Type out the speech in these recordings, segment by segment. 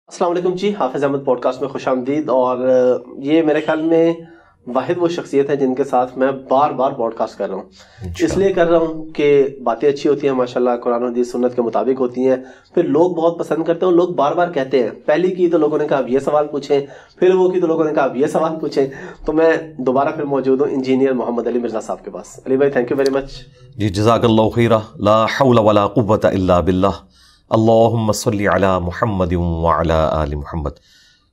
السلام علیکم جی، حافظ احمد پوڈ کاسٹ میں خوش آمدید. اور یہ میرے خیال میں واحد وہ شخصیت ہے جن کے ساتھ میں بار بار پوڈ کاسٹ کر رہا ہوں. اس لیے کر رہا ہوں کہ باتیں اچھی ہوتی ہیں ماشاءاللہ، قرآن و حدیث سنت کے مطابق ہوتی ہیں، پھر لوگ بہت پسند کرتے ہیں. لوگ بار بار کہتے ہیں، پہلی کی تو لوگوں نے کہا اب یہ سوال پوچھیں، پھر وہ کی تو لوگوں نے کہا اب یہ سوال پوچھیں. تو میں دوبارہ پھر موجود ہوں انجینئر محمد علی مرزا صاحب کے پاس. علی بھائی تھینک یو ویری مچ. جی جزاک اللہ خیرہ. لا حول ولا قوۃ الا باللہ. اللہم صلی علی محمد وعلی آل محمد.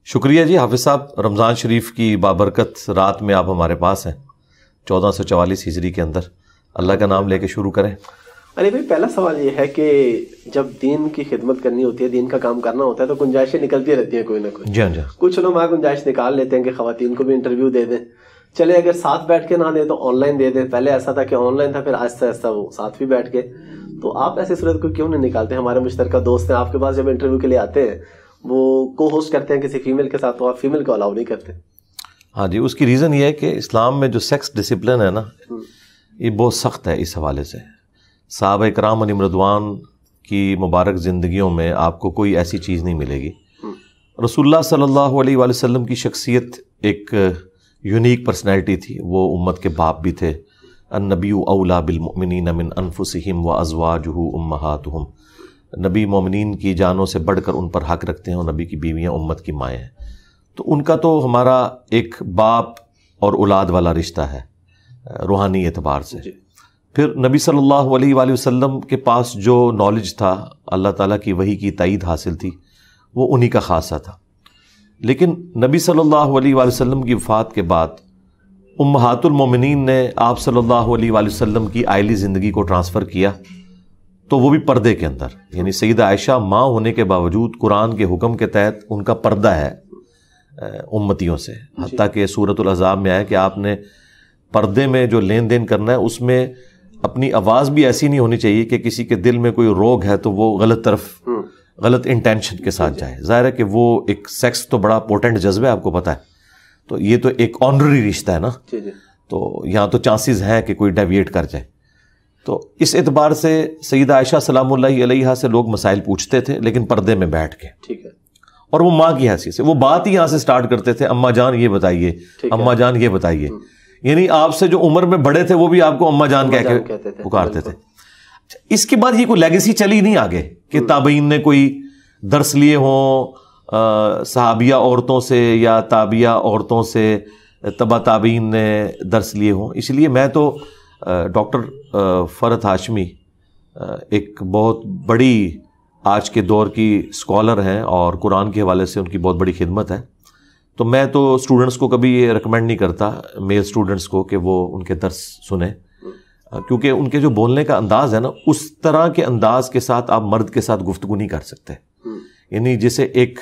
شکریہ جی حافظ صاحب. رمضان شریف کی بابرکت رات میں آپ ہمارے پاس ہیں 1444 ہجری کے اندر. اللہ کا نام لے کے شروع کریں. علی بھائی پہلا سوال یہ ہے کہ جب دین کی خدمت کرنی ہوتی ہے، دین کا کام کرنا ہوتا ہے، تو گنجائشیں نکلتی رہتی ہیں کوئی نہ کوئی. جی ہاں جی. کچھ لوگ وہاں گنجائش نکال لیتے ہیں کہ خواتین کو بھی انٹرویو دے دیں. چلے اگر ساتھ بیٹھ کے نہ دیں تو آن لائن دے دیں. پہلے ایسا تھا کہ آن لائن تھا، پھر آہستہ آہستہ وہ ساتھ بھی بیٹھ کے. تو آپ ایسی صورت کو کیوں نہیں نکالتے؟ ہمارے مشترکہ دوست ہیں آپ کے پاس، جب انٹرویو کے لیے آتے ہیں وہ کو ہوسٹ کرتے ہیں کسی فیمیل کے ساتھ، تو آپ فیمیل کو الاؤ نہیں کرتے. ہاں جی، اس کی ریزن یہ ہے کہ اسلام میں جو سیکس ڈسپلن ہے نا، یہ بہت سخت ہے. اس حوالے سے صحابہ کرام علیہم رضوان کی مبارک زندگیوں میں آپ کو کوئی ایسی چیز نہیں ملے گی. رسول اللہ صلی اللہ علیہ وآلہ وسلم کی شخصیت ایک یونیک پرسنالٹی تھی. وہ امت کے باپ بھی تھے. النبی اولا بالمؤمنین من انفسہم وازواجہ امہاتہم. نبی مومنین کی جانوں سے بڑھ کر ان پر حق رکھتے ہیں، اور نبی کی بیویاں امت کی مائیں ہیں. تو ان کا تو ہمارا ایک باپ اور اولاد والا رشتہ ہے روحانی اعتبار سے. پھر نبی صلی اللہ علیہ وآلہ وسلم کے پاس جو نالج تھا، اللہ تعالیٰ کی وحی کی تائید حاصل تھی، وہ انہی کا خاصہ تھا. لیکن نبی صلی اللہ علیہ وآلہ وسلم کی وفات کے بعد امہات المومنین نے آپ صلی اللہ علیہ وآلہ وسلم کی آئلی زندگی کو ٹرانسفر کیا، تو وہ بھی پردے کے اندر. یعنی سیدہ عائشہ ماں ہونے کے باوجود قرآن کے حکم کے تحت ان کا پردہ ہے امتیوں سے. حتیٰ کہ سورۃ الاحزاب میں آیا کہ آپ نے پردے میں جو لین دین کرنا ہے، اس میں اپنی آواز بھی ایسی نہیں ہونی چاہیے کہ کسی کے دل میں کوئی روگ ہے تو وہ غلط طرف غلط انٹینشن کے ساتھ جائے. ظاہر ہے کہ وہ ایک سیکس تو بڑا پوٹنٹ جذبہ ہے، آپ کو پتہ ہے. تو یہ تو ایک آنرری رشتہ ہے نا، تو یہاں تو چانسز ہیں کہ کوئی ڈیویٹ کر جائے. تو اس اعتبار سے سیدہ عائشہ سلام اللہ علیہا سے لوگ مسائل پوچھتے تھے، لیکن پردے میں بیٹھ کے. ٹھیک ہے. اور وہ ماں کی حیثیت سے وہ بات ہی یہاں سے سٹارٹ کرتے تھے، اماں جان یہ بتائیے، اماں جان یہ بتائیے. یعنی آپ سے جو عمر میں بڑے تھے وہ بھی آپ کو اماں جان کہہ کے پکارتے تھے. اس کے بعد یہ کوئی لیگیسی چلی نہیں آگے کہ تابعین نے کوئی درس لیے ہوں صحابیہ عورتوں سے یا تابعہ عورتوں سے، تبع تابعین نے درس لیے ہوں. اس لیے میں تو ڈاکٹر فرحت ہاشمی ایک بہت بڑی آج کے دور کی اسکالر ہیں، اور قرآن کے حوالے سے ان کی بہت بڑی خدمت ہے. تو میں تو اسٹوڈنٹس کو کبھی یہ ریکمینڈ نہیں کرتا، میل اسٹوڈنٹس کو، کہ وہ ان کے درس سنیں، کیونکہ ان کے جو بولنے کا انداز ہے نا، اس طرح کے انداز کے ساتھ آپ مرد کے ساتھ گفتگو نہیں کر سکتے. یعنی جسے ایک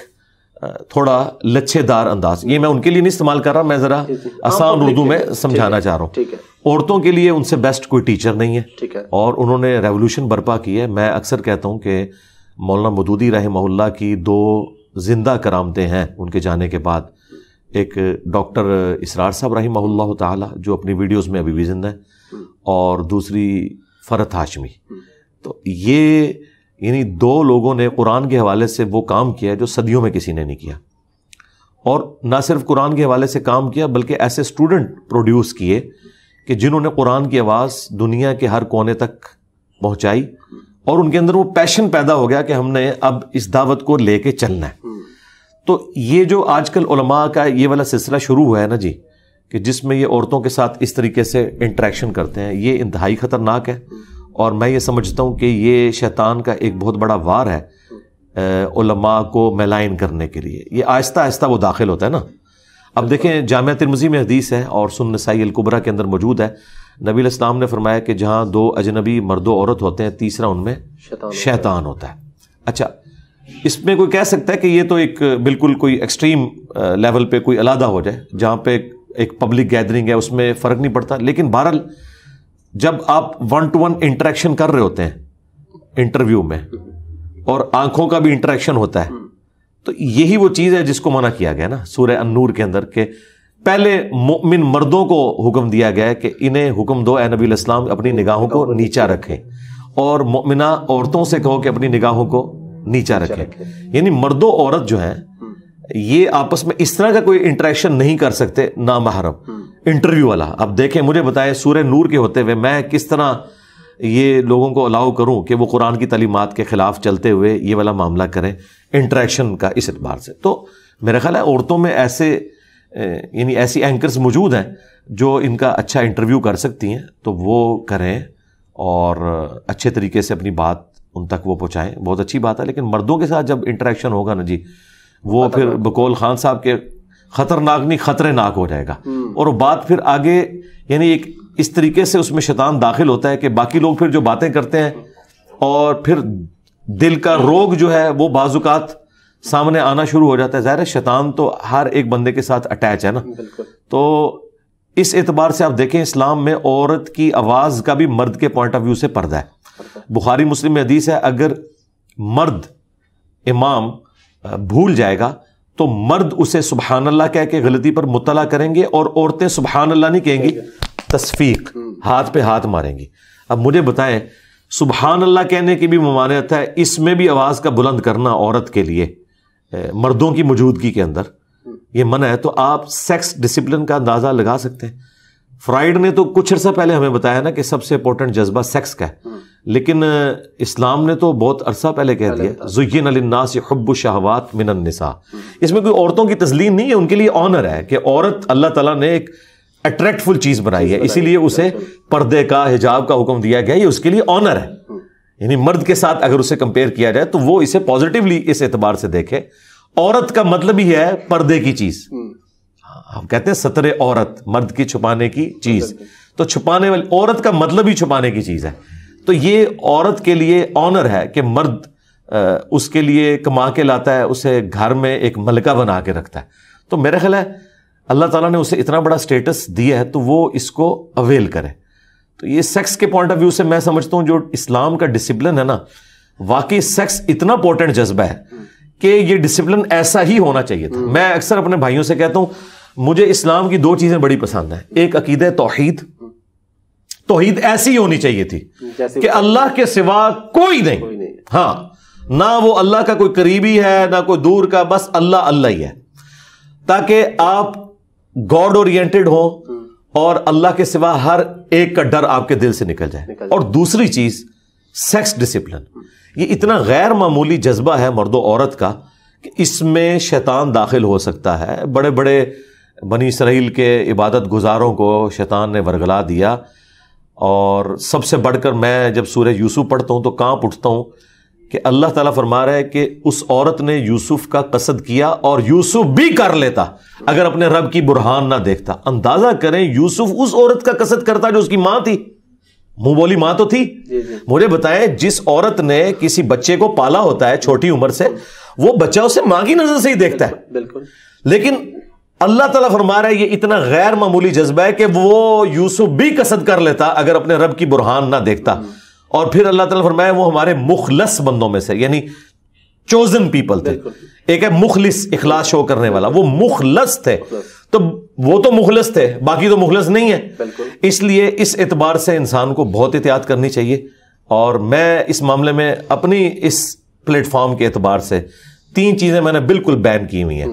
تھوڑا لچھے دار انداز، یہ میں ان کے لیے نہیں استعمال کر رہا، میں ذرا آسان اردو میں سمجھانا چاہ رہا ہوں. عورتوں کے لیے ان سے بیسٹ کوئی ٹیچر نہیں ہے، اور انہوں نے ریولوشن برپا کی ہے. میں اکثر کہتا ہوں کہ مولانا مودودی رحمہ اللہ کی 2 زندہ کرامتیں ہیں ان کے جانے کے بعد. ایک ڈاکٹر اسرار صاحب رحمہ اللہ تعالی جو اپنی ویڈیوز میں ابھی بھی زندہ ہے، اور دوسری فرحت ہاشمی. تو یہ یعنی 2 لوگوں نے قرآن کے حوالے سے وہ کام کیا جو صدیوں میں کسی نے نہیں کیا. اور نہ صرف قرآن کے حوالے سے کام کیا، بلکہ ایسے اسٹوڈنٹ پروڈیوس کیے کہ جنہوں نے قرآن کی آواز دنیا کے ہر کونے تک پہنچائی، اور ان کے اندر وہ پیشن پیدا ہو گیا کہ ہم نے اب اس دعوت کو لے کے چلنا ہے. تو یہ جو آج کل علماء کا یہ والا سلسلہ شروع ہوا ہے نا جی، کہ جس میں یہ عورتوں کے ساتھ اس طریقے سے انٹریکشن کرتے ہیں، یہ انتہائی خطرناک ہے. اور میں یہ سمجھتا ہوں کہ یہ شیطان کا ایک بہت بڑا وار ہے علماء کو میلائن کرنے کے لیے. یہ آہستہ آہستہ وہ داخل ہوتا ہے نا. اب دیکھیں جامعہ ترمذی میں حدیث ہے، اور سنن نسائی الکبریٰ کے اندر موجود ہے. نبی علیہ السلام نے فرمایا کہ جہاں 2 اجنبی مرد و عورت ہوتے ہیں، تیسرا ان میں شیطان ہوتا ہے. اچھا، اس میں کوئی کہہ سکتا ہے کہ یہ تو ایک بالکل کوئی ایکسٹریم لیول پہ کوئی علیحدہ ہو جائے، جہاں پہ ایک پبلک گیدرنگ ہے، اس میں فرق نہیں پڑتا. لیکن بہرحال جب آپ 1 to 1 انٹریکشن کر رہے ہوتے ہیں انٹرویو میں، اور آنکھوں کا بھی انٹریکشن ہوتا ہے، تو یہی وہ چیز ہے جس کو منع کیا گیا نا سورہ النور کے اندر، کہ پہلے مومن مردوں کو حکم دیا گیا ہے کہ انہیں حکم دو اے نبی علیہ السلام اپنی نگاہوں کو نیچا رکھیں، اور مومنہ عورتوں سے کہو کہ اپنی نگاہوں کو نیچا رکھے. یعنی مرد و عورت جو ہیں یہ آپس میں اس طرح کا کوئی انٹریکشن نہیں کر سکتے نامحرم. انٹرویو والا اب دیکھیں, مجھے بتائیں سورہ نور کے ہوتے ہوئے میں کس طرح یہ لوگوں کو الاؤ کروں کہ وہ قرآن کی تعلیمات کے خلاف چلتے ہوئے یہ والا معاملہ کریں انٹریکشن کا اس اعتبار سے. تو میرا خیال ہے عورتوں میں ایسے یعنی ایسی اینکرز موجود ہیں جو ان کا اچھا انٹرویو کر سکتی ہیں, تو وہ کریں اور اچھے طریقے سے اپنی بات ان تک وہ پہنچائیں. بہت اچھی بات ہے. لیکن مردوں کے ساتھ جب انٹریکشن ہوگا نا جی, وہ پھر بقول خان صاحب کے خطرناک نہیں خطرے ناک ہو جائے گا. اور وہ بات پھر آگے یعنی ایک اس طریقے سے اس میں شیطان داخل ہوتا ہے کہ باقی لوگ پھر جو باتیں کرتے ہیں اور پھر دل کا روگ جو ہے وہ بعض اوقات سامنے آنا شروع ہو جاتا ہے. ظاہر ہے شیطان تو ہر ایک بندے کے ساتھ اٹیچ ہے نا. تو اس اعتبار سے آپ دیکھیں اسلام میں عورت کی آواز کا بھی مرد کے پوائنٹ آف ویو سے پردہ ہے. بخاری مسلم میں حدیث ہے, اگر مرد امام بھول جائے گا تو مرد اسے سبحان اللہ کہہ کے غلطی پر مطلع کریں گے, اور عورتیں سبحان اللہ نہیں کہیں گی, تصفیق ہاتھ پہ ہاتھ ماریں گی. اب مجھے بتائیں سبحان اللہ کہنے کی بھی ممانعت ہے, اس میں بھی آواز کا بلند کرنا عورت کے لیے مردوں کی موجودگی کے اندر یہ منع ہے. تو آپ سیکس ڈسپلن کا اندازہ لگا سکتے ہیں. فرائیڈ نے تو کچھ عرصہ پہلے ہمیں بتایا نا کہ سب سے امپورٹنٹ جذبہ سیکس کا ہے, لیکن اسلام نے تو بہت عرصہ پہلے کہہ دیا زین للناس حب الشہوات من النساء. اس میں کوئی عورتوں کی تذلیل نہیں ہے, ان کے لیے آنر ہے کہ عورت اللہ تعالیٰ نے ایک اٹریکٹفل چیز بنائی ہے, اسی لیے اسے پردے کا حجاب کا حکم دیا گیا, یہ اس کے لیے آنر ہے. یعنی مرد کے ساتھ اگر اسے کمپیئر کیا جائے تو وہ اسے پازیٹیولی اس اعتبار سے دیکھے. عورت کا مطلب ہی ہے پردے کی چیز. ہم کہتے ہیں ستر عورت, مرد کی چھپانے کی چیز, تو چھپانے والی عورت کا مطلب ہی چھپانے کی چیز ہے. تو یہ عورت کے لیے آنر ہے کہ مرد اس کے لیے کما کے لاتا ہے, اسے گھر میں ایک ملکہ بنا کے رکھتا ہے. تو میرا خیال ہے اللہ تعالیٰ نے اسے اتنا بڑا سٹیٹس دیا ہے تو وہ اس کو اویل کرے. تو یہ سیکس کے پوائنٹ آف ویو سے میں سمجھتا ہوں جو اسلام کا ڈسپلن ہے نا, واقعی سیکس اتنا امپورٹنٹ جذبہ ہے کہ یہ ڈسپلن ایسا ہی ہونا چاہیے تھا. میں اکثر اپنے بھائیوں سے کہتا ہوں مجھے اسلام کی دو چیزیں بڑی پسند ہیں. ایک عقیدہ توحید, توحید ایسی ہونی چاہیے تھی کہ اللہ کے سوا کوئی نہیں, ہاں نہ وہ اللہ کا کوئی قریبی ہے نہ کوئی دور کا, بس اللہ اللہ ہی ہے, تاکہ آپ گاڈ اورینٹڈ ہوں اور اللہ کے سوا ہر ایک کا ڈر آپ کے دل سے نکل جائے. اور دوسری چیز سیکس ڈسپلن, یہ اتنا غیر معمولی جذبہ ہے مرد و عورت کا کہ اس میں شیطان داخل ہو سکتا ہے. بڑے بڑے بنی اسرائیل کے عبادت گزاروں کو شیطان نے ورگلا دیا, اور سب سے بڑھ کر میں جب سورہ یوسف پڑھتا ہوں تو کانپ اٹھتا ہوں کہ اللہ تعالیٰ فرما رہا ہے کہ اس عورت نے یوسف کا قصد کیا اور یوسف بھی کر لیتا اگر اپنے رب کی برہان نہ دیکھتا. اندازہ کریں یوسف اس عورت کا قصد کرتا جو اس کی ماں تھی, منہ بولی ماں تو تھی. مجھے بتائیں جس عورت نے کسی بچے کو پالا ہوتا ہے چھوٹی عمر سے, وہ بچہ اسے ماں کی نظر سے ہی دیکھتا ہے. بالکل. لیکن اللہ تعالیٰ فرما رہا ہے یہ اتنا غیر معمولی جذبہ ہے کہ وہ یوسف بھی قصد کر لیتا اگر اپنے رب کی برہان نہ دیکھتا. اور پھر اللہ تعالیٰ فرمایا وہ ہمارے مخلص بندوں میں سے, یعنی چوزن پیپل تھے. ایک ہے مخلص, اخلاص شو کرنے والا, وہ مخلص تھے. تو وہ تو مخلص تھے, باقی تو مخلص نہیں ہے. اس لیے اس اعتبار سے انسان کو بہت احتیاط کرنی چاہیے. اور میں اس معاملے میں اپنی اس پلیٹ فارم کے اعتبار سے 3 چیزیں میں نے بالکل بین کی ہوئی ہیں.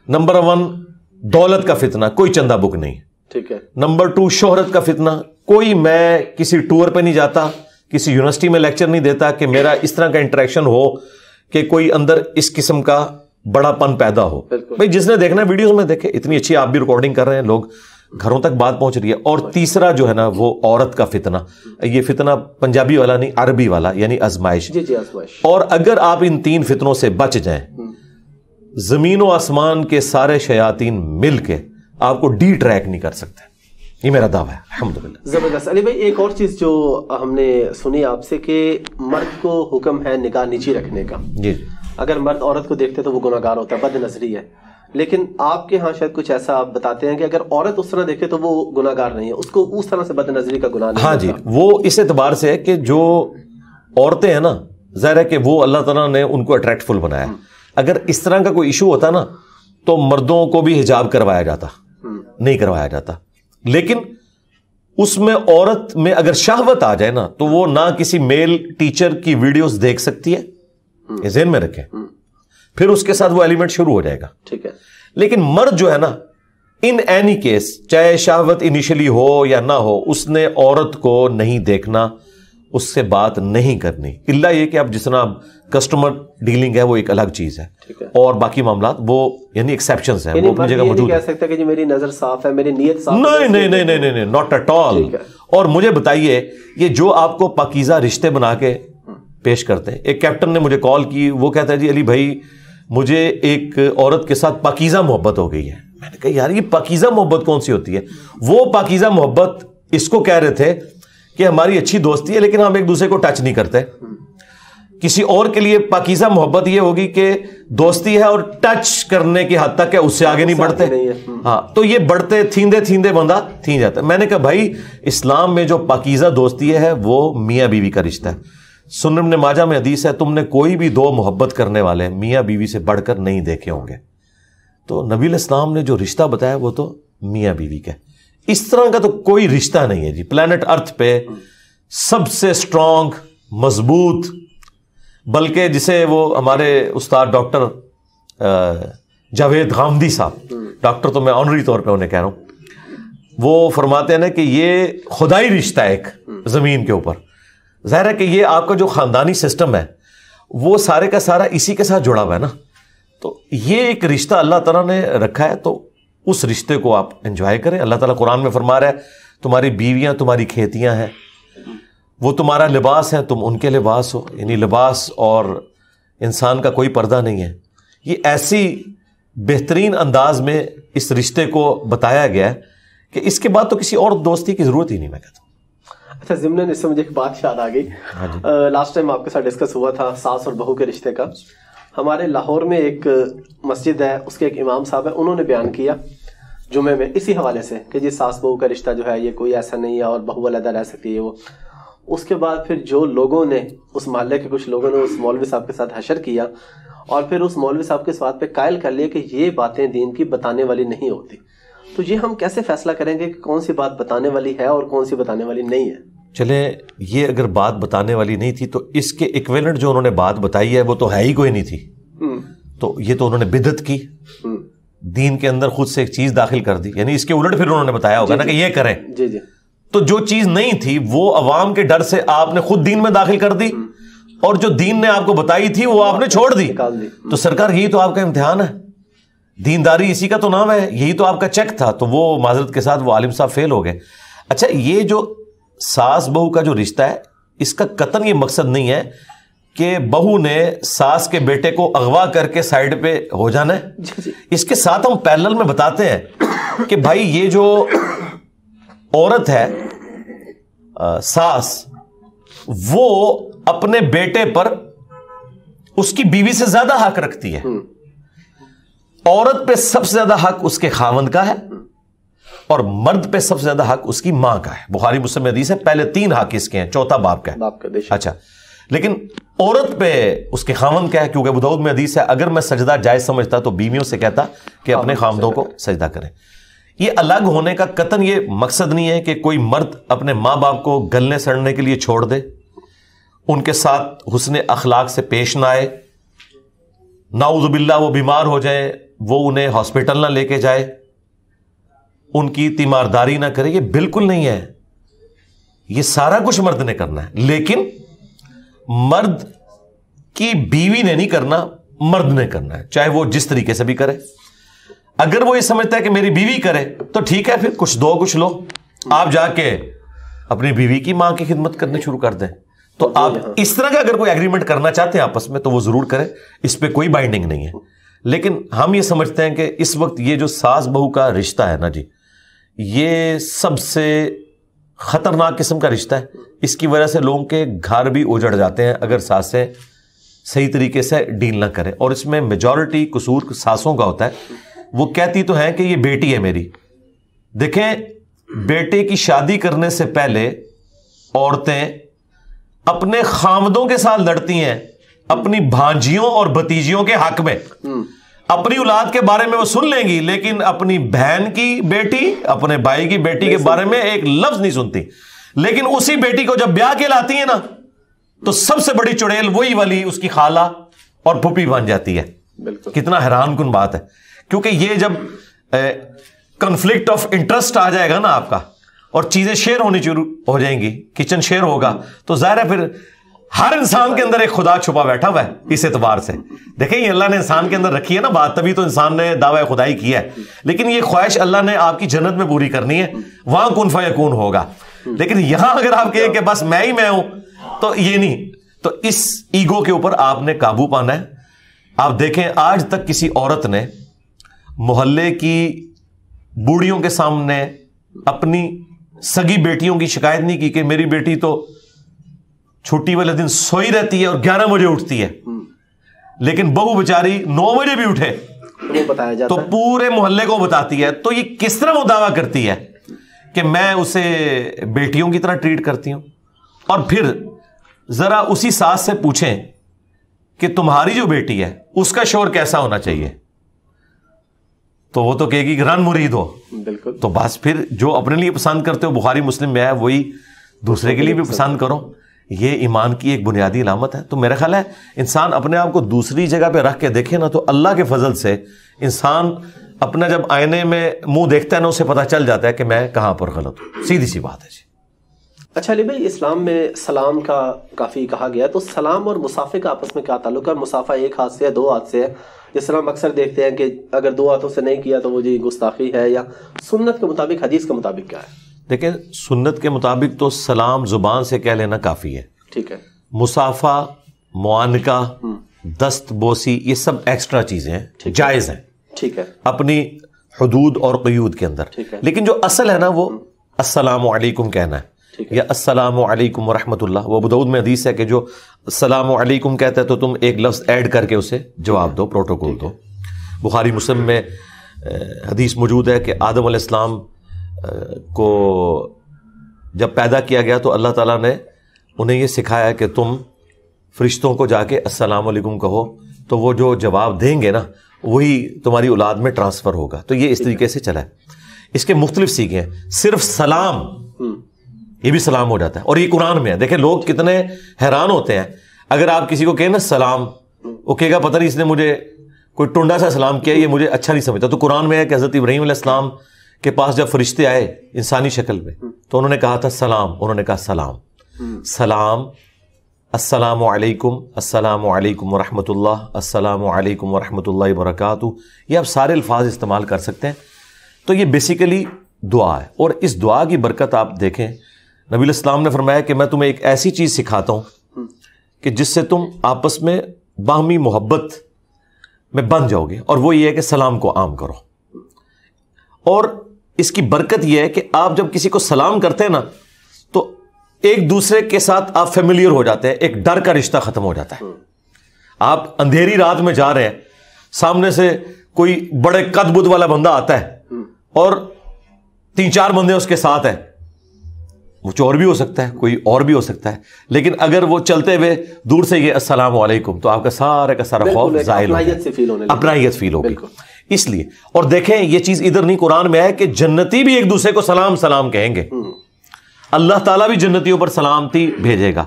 نمبر 1 دولت کا فتنہ, کوئی چندہ بک نہیں. ٹھیک ہے. نمبر 2 شہرت کا فتنہ, کوئی میں کسی ٹور پہ نہیں جاتا, کسی یونیورسٹی میں لیکچر نہیں دیتا کہ میرا اس طرح کا انٹریکشن ہو کہ کوئی اندر اس قسم کا بڑا پن پیدا ہو. بھائی جس نے دیکھنا ہے ویڈیوز میں دیکھے, اتنی اچھی آپ بھی ریکارڈنگ کر رہے ہیں, لوگ گھروں تک بات پہنچ رہی ہے. اور تیسرا جو ہے نا وہ عورت کا فتنہ, یہ فتنہ پنجابی والا نہیں عربی والا, یعنی آزمائش. اور اگر آپ ان 3 فتنوں سے بچ جائیں, زمین و آسمان کے سارے شیاطین مل کے آپ کو ڈی ٹریک نہیں کر سکتے. یہ میرا دعویٰ ہے الحمدللہ. زبردست. علی بھائی ایک اور چیز جو ہم نے سنی آپ سے کہ مرد کو حکم ہے نگاہ نیچی رکھنے کا. جی. اگر مرد عورت کو دیکھتے تو وہ گناہ گار ہوتا ہے, بد نظری ہے. لیکن آپ کے ہاں شاید کچھ ایسا آپ بتاتے ہیں کہ اگر عورت اس طرح دیکھے تو وہ گناہ گار نہیں ہے, اس کو اس طرح سے بد نظری کا گناہ نہیں. ہاں جی, وہ اس اعتبار سے ہے کہ جو عورتیں ہیں نا, ظاہر ہے کہ وہ اللہ تعالیٰ نے ان کو اٹریکٹفل بنایا. اگر اس طرح کا کوئی ایشو ہوتا نا تو مردوں کو بھی حجاب کروایا جاتا, نہیں کروایا جاتا. لیکن اس میں عورت میں اگر شہوت آ جائے نا تو وہ نہ کسی میل ٹیچر کی ویڈیوز دیکھ سکتی ہے, یہ ذہن میں رکھیں. پھر اس کے ساتھ وہ ایلیمنٹ شروع ہو جائے گا. ٹھیک ہے. لیکن مرد جو ہے نا, ان اینی کیس چاہے شہوت انیشلی ہو یا نہ ہو, اس نے عورت کو نہیں دیکھنا, اس سے بات نہیں کرنی, الا یہ کہ اب جس طرح کسٹمر ڈیلنگ ہے وہ ایک الگ چیز ہے, اور باقی معاملات وہ یعنی ایکسیپشنز ہیں, وہ اپنی جگہ موجود ہے. کہہ سکتا ہے کہ جی میری نظر صاف ہے, میری نیت صاف ہے. نہیں, ناٹ ایٹ آل. اور مجھے بتائیے, یہ جو آپ کو پاکیزہ رشتے بنا کے پیش کرتے ہیں, ایک کیپٹن نے مجھے کال کی, وہ کہتا ہے جی علی بھائی مجھے ایک عورت کے ساتھ پاکیزہ محبت ہو گئی ہے. میں نے کہا یار یہ پاکیزہ محبت کون سی ہوتی ہے؟ وہ پاکیزہ محبت اس کو کہہ رہے تھے کہ ہماری اچھی دوستی ہے لیکن ہم ایک دوسرے کو ٹچ نہیں کرتے. کسی اور کے لیے پاکیزہ محبت یہ ہوگی کہ دوستی ہے اور ٹچ کرنے کی حد تک ہے, اس سے آگے نہیں بڑھتے. ہاں, تو یہ بڑھتے تھیندے بندہ تھین جاتا ہے. میں نے کہا بھائی اسلام میں جو پاکیزہ دوستی ہے وہ میاں بیوی کا رشتہ ہے. سنن ابن ماجہ میں حدیث ہے, تم نے کوئی بھی دو محبت کرنے والے میاں بیوی سے بڑھ کر نہیں دیکھے ہوں گے. تو نبی علیہ السلام نے جو رشتہ بتایا وہ تو میاں بیوی کا ہے. اس طرح کا تو کوئی رشتہ نہیں ہے جی پلانٹ ارتھ پہ. سب سے اسٹرانگ, مضبوط, بلکہ جسے وہ ہمارے استاد ڈاکٹر جاوید غامدی صاحب, ڈاکٹر تو میں آنری طور پہ انہیں کہہ رہا ہوں, وہ فرماتے ہیں نا کہ یہ خدائی رشتہ ہے ایک زمین کے اوپر. ظاہر ہے کہ یہ آپ کا جو خاندانی سسٹم ہے وہ سارے کا سارا اسی کے ساتھ جڑا ہوا ہے نا. تو یہ ایک رشتہ اللہ تعالیٰ نے رکھا ہے, تو اس رشتے کو آپ انجوائے کریں. اللہ تعالیٰ قرآن میں فرما رہا ہے تمہاری بیویاں تمہاری کھیتیاں ہیں, وہ تمہارا لباس ہے, تم ان کے لباس ہو. یعنی لباس اور انسان کا کوئی پردہ نہیں ہے. یہ ایسی بہترین انداز میں اس رشتے کو بتایا گیا ہے کہ اس کے بعد تو کسی اور دوستی کی ضرورت ہی نہیں, میں کہتا ہوں. اچھا ضمن اس سے مجھے ایک بات یاد آ گئی. لاسٹ ٹائم آپ کے ساتھ ڈسکس ہوا تھا ساس اور بہو کے رشتے کا. ہمارے لاہور میں ایک مسجد ہے, اس کے ایک امام صاحب ہے, انہوں نے بیان کیا جمعے میں اسی حوالے سے کہ جی ساس بہو کا رشتہ جو ہے یہ کوئی ایسا نہیں ہے اور بہو علیحدہ رہ سکتی ہے. وہ اس کے بعد پھر جو لوگوں نے, اس محلے کے کچھ لوگوں نے اس مولوی صاحب کے ساتھ حشر کیا اور پھر اس مولوی صاحب کے اس بات پہ قائل کر لیا کہ یہ باتیں دین کی بتانے والی نہیں ہوتی. تو یہ ہم کیسے فیصلہ کریں گے کہ کون سی بات بتانے والی ہے اور کون سی بتانے والی نہیں ہے؟ چلیں, یہ اگر بات بتانے والی نہیں تھی تو اس کے ایکویلنٹ جو انہوں نے بات بتائی ہے وہ تو ہے ہی کوئی نہیں تھی. تو یہ تو انہوں نے بدعت کی, دین کے اندر خود سے ایک چیز داخل کر دی. یعنی اس کے الٹ پھر انہوں نے بتایا ہوگا نا کہ یہ کریں. جی جی. تو جو چیز نہیں تھی وہ عوام کے ڈر سے آپ نے خود دین میں داخل کر دی, اور جو دین نے آپ کو بتائی تھی وہ آپ نے چھوڑ دی. تو سرکار یہی تو آپ کا امتحان ہے, دینداری اسی کا تو نام ہے, یہی تو آپ کا چیک تھا. تو وہ معذرت کے ساتھ وہ عالم صاحب فیل ہو گئے. اچھا, یہ جو ساس بہو کا جو رشتہ ہے اس کا قطعاً یہ مقصد نہیں ہے کہ بہو نے ساس کے بیٹے کو اغوا کر کے سائڈ پہ ہو جانا ہے. اس کے ساتھ ہم پیرلل میں بتاتے ہیں کہ بھائی یہ جو عورت ہے ساس, وہ اپنے بیٹے پر اس کی بیوی سے زیادہ حق رکھتی ہے. عورت پہ سب سے زیادہ حق اس کے خاوند کا ہے اور مرد پہ سب سے زیادہ حق اس کی ماں کا ہے. بخاری مسلم میں حدیث ہے, پہلے 3 حق اس کے ہیں, چوتھا باپ کا ہے. اچھا, لیکن عورت پہ اس کے خاوند کا ہے, کیونکہ ابو داؤد میں حدیث ہے اگر میں سجدہ جائز سمجھتا تو بیویوں سے کہتا کہ اپنے خاوندوں کو سجدہ کریں. یہ الگ ہونے کا قطعاً یہ مقصد نہیں ہے کہ کوئی مرد اپنے ماں باپ کو گلنے سڑنے کے لیے چھوڑ دے, ان کے ساتھ حسن اخلاق سے پیش نہ آئے, نعوذ باللہ وہ بیمار ہو جائیں وہ انہیں ہاسپٹل نہ لے کے جائے, ان کی تیمارداری نہ کرے. یہ بالکل نہیں ہے, یہ سارا کچھ مرد نے کرنا ہے. لیکن مرد کی بیوی نے نہیں کرنا, مرد نے کرنا ہے, چاہے وہ جس طریقے سے بھی کرے. اگر وہ یہ سمجھتا ہے کہ میری بیوی کرے تو ٹھیک ہے, پھر کچھ دو کچھ لو, آپ جا کے اپنی بیوی کی ماں کی خدمت کرنے شروع کر دیں. تو آپ اس طرح کا اگر کوئی ایگریمنٹ کرنا چاہتے ہیں آپس میں تو وہ ضرور کریں, اس پہ کوئی بائنڈنگ نہیں ہے. لیکن ہم یہ سمجھتے ہیں کہ اس وقت یہ جو ساس بہو کا رشتہ ہے نا جی, یہ سب سے خطرناک قسم کا رشتہ ہے. اس کی وجہ سے لوگوں کے گھر بھی اجڑ جاتے ہیں اگر ساسیں صحیح طریقے سے ڈیل نہ کریں. اور اس میں میجورٹی قصور ساسوں کا ہوتا ہے. وہ کہتی تو ہیں کہ یہ بیٹی ہے میری. دیکھیں, بیٹے کی شادی کرنے سے پہلے عورتیں اپنے خامدوں کے ساتھ لڑتی ہیں اپنی بھانجیوں اور بھتیجیوں کے حق میں. اپنی اولاد کے بارے میں وہ سن لیں گی لیکن اپنی بہن کی بیٹی, اپنے بھائی کی بیٹی کے بارے میں ایک لفظ نہیں سنتی. لیکن اسی بیٹی کو جب بیاہ کے لاتی ہیں نا تو سب سے بڑی چڑیل وہی والی اس کی خالہ اور پھوپھی بن جاتی ہے. کتنا حیران کن بات ہے, کیونکہ یہ جب کنفلکٹ آف انٹرسٹ آ جائے گا نا آپ کا, اور چیزیں شیئر ہونی شروع ہو جائیں گی, کچن شیئر ہوگا, تو ظاہر ہے پھر ہر انسان کے اندر ایک خدا چھپا بیٹھا ہوا ہے. اس اعتبار سے دیکھیں یہ اللہ نے انسان کے اندر رکھی ہے نا بات, تبھی تو انسان نے دعوی خدائی کیا ہے. لیکن یہ خواہش اللہ نے آپ کی جنت میں پوری کرنی ہے, وہاں کن فیکون ہوگا. لیکن یہاں اگر آپ کہیں کہ بس میں ہی میں ہوں, تو یہ نہیں. تو اس ایگو کے اوپر آپ نے قابو پانا ہے. آپ دیکھیں آج تک کسی عورت نے محلے کی بوڑھیوں کے سامنے اپنی سگی بیٹیوں کی شکایت نہیں کی کہ میری بیٹی تو چھٹی والے دن سوئی رہتی ہے اور 11 بجے اٹھتی ہے, لیکن بہو بیچاری 9 بجے بھی اٹھے تو پورے محلے کو بتاتی ہے. تو یہ کس طرح وہ دعویٰ کرتی ہے کہ میں اسے بیٹیوں کی طرح ٹریٹ کرتی ہوں؟ اور پھر ذرا اسی ساس سے پوچھیں کہ تمہاری جو بیٹی ہے اس کا شوہر کیسا ہونا چاہیے, تو وہ تو کہے گی کہ رن مرید ہو. بالکل. تو بس پھر جو اپنے لیے پسند کرتے ہو, بخاری مسلم میں ہے, وہی دوسرے کے لیے بھی پسند کرو. یہ ایمان کی ایک بنیادی علامت ہے. تو میرا خیال ہے انسان اپنے آپ کو دوسری جگہ پہ رکھ کے دیکھے نا, تو اللہ کے فضل سے انسان اپنا جب آئینے میں منہ دیکھتا ہے نا, اسے پتہ چل جاتا ہے کہ میں کہاں پر غلط ہوں. سیدھی سی بات ہے جی. اچھا علی بھائی, اسلام میں سلام کا کافی کہا گیا ہے, تو سلام اور مسافے کا آپس میں کیا تعلق ہے؟ مسافہ ایک ہاتھ سے ہے, 2 ہاتھ سے ہے؟ جس طرح ہم اکثر دیکھتے ہیں کہ اگر 2 ہاتھوں سے نہیں کیا تو وہ جی گستاخی ہے, یا سنت کے مطابق, حدیث کے مطابق کیا ہے؟ دیکھیں سنت کے مطابق تو سلام زبان سے کہہ لینا کافی ہے. ٹھیک ہے. مسافہ, معانقہ, دست بوسی, یہ سب ایکسٹرا چیزیں ہیں, جائز ہیں. ٹھیک ہے. اپنی حدود اور قیود کے اندر. لیکن جو اصل ہے نا وہ السلام علیکم کہنا ہے, یا السلام علیکم ورحمۃ اللہ. وہ ابو داؤد میں حدیث ہے کہ جو السلام علیکم کہتا ہے تو تم ایک لفظ ایڈ کر کے اسے جواب دو, پروٹوکول دو. بخاری مسلم میں حدیث موجود ہے کہ آدم علیہ السلام کو جب پیدا کیا گیا تو اللہ تعالیٰ نے انہیں یہ سکھایا کہ تم فرشتوں کو جا کے السلام علیکم کہو, تو وہ جو جواب دیں گے نا وہی تمہاری اولاد میں ٹرانسفر ہوگا. تو یہ اس طریقے سے چلا ہے. اس کے مختلف سیکھیں ہیں. صرف سلام, یہ بھی سلام ہو جاتا ہے, اور یہ قرآن میں ہے. دیکھیں لوگ کتنے حیران ہوتے ہیں, اگر آپ کسی کو کہیں نا سلام, وہ کہے گا پتہ نہیں اس نے مجھے کوئی ٹنڈا سا سلام کیا, یہ مجھے اچھا نہیں سمجھتا. تو قرآن میں ہے کہ حضرت ابراہیم علیہ السلام کے پاس جب فرشتے آئے انسانی شکل میں, تو انہوں نے کہا تھا سلام, انہوں نے کہا سلام, سلام, السلام علیکم, السلام علیکم ورحمۃ اللہ, السلام علیکم ورحمۃ اللہ وبرکاتہ. یہ آپ سارے الفاظ استعمال کر سکتے ہیں. تو یہ بیسیکلی دعا ہے, اور اس دعا کی برکت آپ دیکھیں, نبی علیہ السلام نے فرمایا کہ میں تمہیں ایک ایسی چیز سکھاتا ہوں کہ جس سے تم آپس میں باہمی محبت میں بن جاؤ گے, اور وہ یہ ہے کہ سلام کو عام کرو. اور اس کی برکت یہ ہے کہ آپ جب کسی کو سلام کرتے ہیں نا, تو ایک دوسرے کے ساتھ آپ فیملیئر ہو جاتے ہیں, ایک ڈر کا رشتہ ختم ہو جاتا ہے. آپ اندھیری رات میں جا رہے ہیں, سامنے سے کوئی بڑے قد بد والا بندہ آتا ہے اور 3-4 بندے اس کے ساتھ ہیں, وہ چور بھی ہو سکتا ہے, کوئی اور بھی ہو سکتا ہے, لیکن اگر وہ چلتے ہوئے دور سے یہ السلام علیکم, تو آپ کا سارا کا سارا خوف ظاہر ہو جائے, اپنائیت فیل ہوگی. اس لیے, اور دیکھیں یہ چیز ادھر نہیں, قرآن میں ہے کہ جنتی بھی ایک دوسرے کو سلام سلام کہیں گے. اللہ تعالیٰ بھی جنتیوں پر سلامتی بھیجے گا,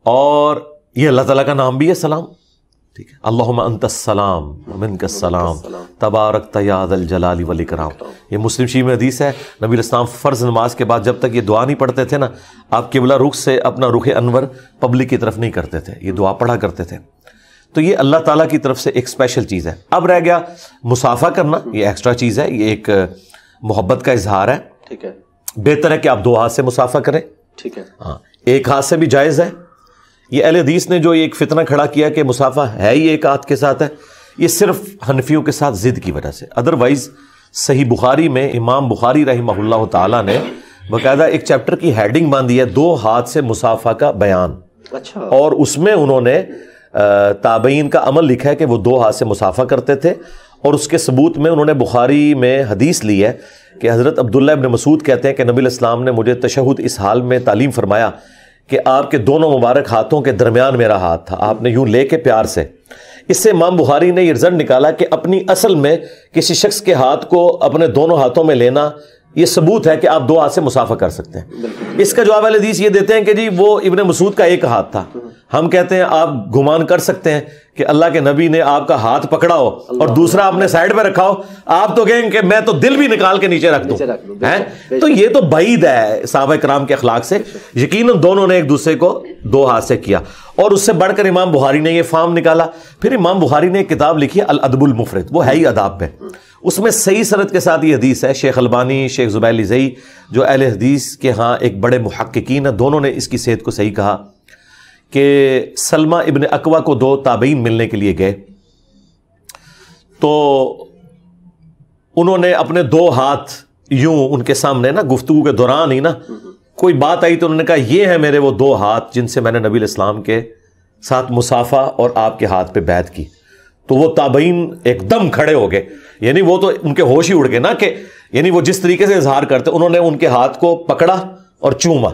اور یہ اللہ تعالیٰ کا نام بھی ہے سلام. ٹھیک ہے. اللہم انت السلام ومنک السلام تبارکت یا ذا الجلال والاکرام. یہ مسلم شریف میں حدیث ہے, نبی علیہ السلام فرض نماز کے بعد جب تک یہ دعا نہیں پڑھتے تھے نا, آپ قبلہ رخ سے اپنا رخ انور پبلک کی طرف نہیں کرتے تھے, یہ دعا پڑھا کرتے تھے. تو یہ اللہ تعالیٰ کی طرف سے ایک اسپیشل چیز ہے. اب رہ گیا مسافہ کرنا, یہ ایکسٹرا چیز ہے, یہ ایک محبت کا اظہار ہے. ٹھیک ہے. بہتر ہے کہ آپ 2 ہاتھ سے مسافہ کریں. ٹھیک ہے. ہاں, 1 ہاتھ سے بھی جائز ہے. یہ اہل حدیث نے جو ایک فتنہ کھڑا کیا کہ مسافہ ہے ہی 1 ہاتھ کے ساتھ ہے, یہ صرف حنفیوں کے ساتھ ضد کی وجہ سے. ادروائز صحیح بخاری میں امام بخاری رحمہ اللہ تعالیٰ نے باقاعدہ ایک چیپٹر کی ہیڈنگ باندھی ہے 2 ہاتھ سے مسافہ کا بیان. اچھا. اور اس میں انہوں نے تابعین کا عمل لکھا ہے کہ وہ 2 ہاتھ سے مسافہ کرتے تھے, اور اس کے ثبوت میں انہوں نے بخاری میں حدیث لی ہے کہ حضرت عبداللہ ابن مسعود کہتے ہیں کہ نبی علیہ السلام نے مجھے تشہد اس حال میں تعلیم فرمایا کہ آپ کے دونوں مبارک ہاتھوں کے درمیان میرا ہاتھ تھا, آپ نے یوں لے کے پیار سے. اس سے امام بخاری نے یہ رزلٹ نکالا کہ اپنی اصل میں کسی شخص کے ہاتھ کو اپنے دونوں ہاتھوں میں لینا یہ ثبوت ہے کہ آپ 2 ہاتھ سے مسافہ کر سکتے ہیں. اس کا جواب اہل حدیث یہ دیتے ہیں کہ جی وہ ابن مسعود کا 1 ہاتھ تھا, ہم کہتے ہیں آپ گمان کر سکتے ہیں کہ اللہ کے نبی نے آپ کا ہاتھ پکڑا ہو اور دوسرا اپنے سائڈ پہ رکھا ہو, آپ تو کہیں کہ میں تو دل بھی نکال کے نیچے رکھ دوں. تو یہ تو بعید ہے صحابہ کرام کے اخلاق سے. یقیناً دونوں نے ایک دوسرے کو دو ہاتھ سے کیا, اور اس سے بڑھ کر امام بخاری نے یہ فارم نکالا. پھر امام بخاری نے ایک کتاب لکھی الادب المفرد, وہ ہے ہی اداب پہ. اس میں صحیح سند کے ساتھ یہ حدیث ہے. شیخ البانی, شیخ زبیر الزئی جو اہل حدیث کے ہاں ایک بڑے محققین ہیں, دونوں نے اس کی صحت کو صحیح کہا کہ سلمہ ابن اکوع کو دو تابعین ملنے کے لیے گئے, تو انہوں نے اپنے دو ہاتھ یوں ان کے سامنے نا گفتگو کے دوران ہی نا کوئی بات آئی تو انہوں نے کہا یہ ہیں میرے وہ دو ہاتھ جن سے میں نے نبی علیہ السلام کے ساتھ مصافحہ اور آپ کے ہاتھ پہ بیعت کی. تو وہ تابعین ایک دم کھڑے ہو گئے, یعنی وہ تو ان کے ہوش ہی اڑ گئے نا, کہ یعنی وہ جس طریقے سے اظہار کرتے انہوں نے ان کے ہاتھ کو پکڑا اور چوما.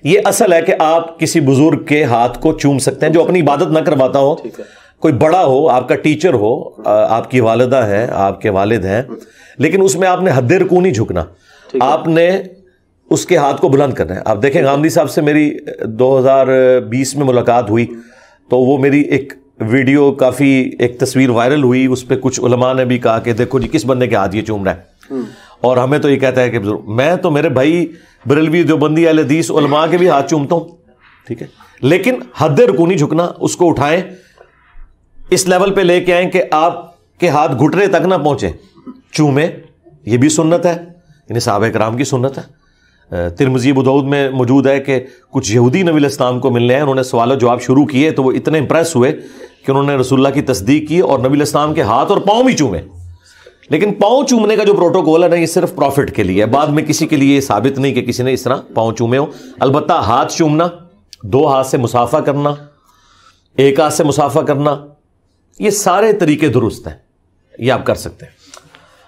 یہ اصل ہے کہ آپ کسی بزرگ کے ہاتھ کو چوم سکتے ہیں جو اپنی عبادت نہ کرواتا ہو, کوئی بڑا ہو, آپ کا ٹیچر ہو, آپ کی والدہ ہے, آپ کے والد ہیں, لیکن اس میں آپ نے حد رکوع نہیں جھکنا, آپ نے اس کے ہاتھ کو بلند کرنا ہے. آپ دیکھیں غامدی صاحب سے میری 2020 میں ملاقات ہوئی, تو وہ میری ایک ویڈیو کافی ایک تصویر وائرل ہوئی, اس پہ کچھ علماء نے بھی کہا کہ دیکھو جی کس بندے کے ہاتھ یہ چوم رہا ہے, اور ہمیں تو یہ کہتا ہے کہ میں تو میرے بھائی بریلوی دیوبندی اہل حدیث علماء کے بھی ہاتھ چومتا ہوں, ٹھیک ہے, لیکن حد رکوع نہیں جھکنا. اس کو اٹھائیں, اس لیول پہ لے کے آئیں کہ آپ کے ہاتھ گھٹنے تک نہ پہنچے, چومیں. یہ بھی سنت ہے, یعنی صحابہ کرام کی سنت ہے. ترمذی ابو داؤد میں موجود ہے کہ کچھ یہودی نبی علیہ السلام کو ملنے ہیں, انہوں نے سوال و جواب شروع کیے تو وہ اتنے امپریس ہوئے کہ انہوں نے رسول اللہ کی تصدیق کی اور نبی علیہ السلام کے ہاتھ اور پاؤں بھی چومے. لیکن پاؤں چومنے کا جو پروٹوکول ہے نا, یہ صرف پروفٹ کے لیے ہے, بعد میں کسی کے لیے ثابت نہیں کہ کسی نے اس طرح پاؤں چومے ہوں. البتہ ہاتھ چومنا, دو ہاتھ سے مصافحہ کرنا, ایک ہاتھ سے مصافحہ کرنا, یہ سارے طریقے درست ہیں, یہ آپ کر سکتے ہیں.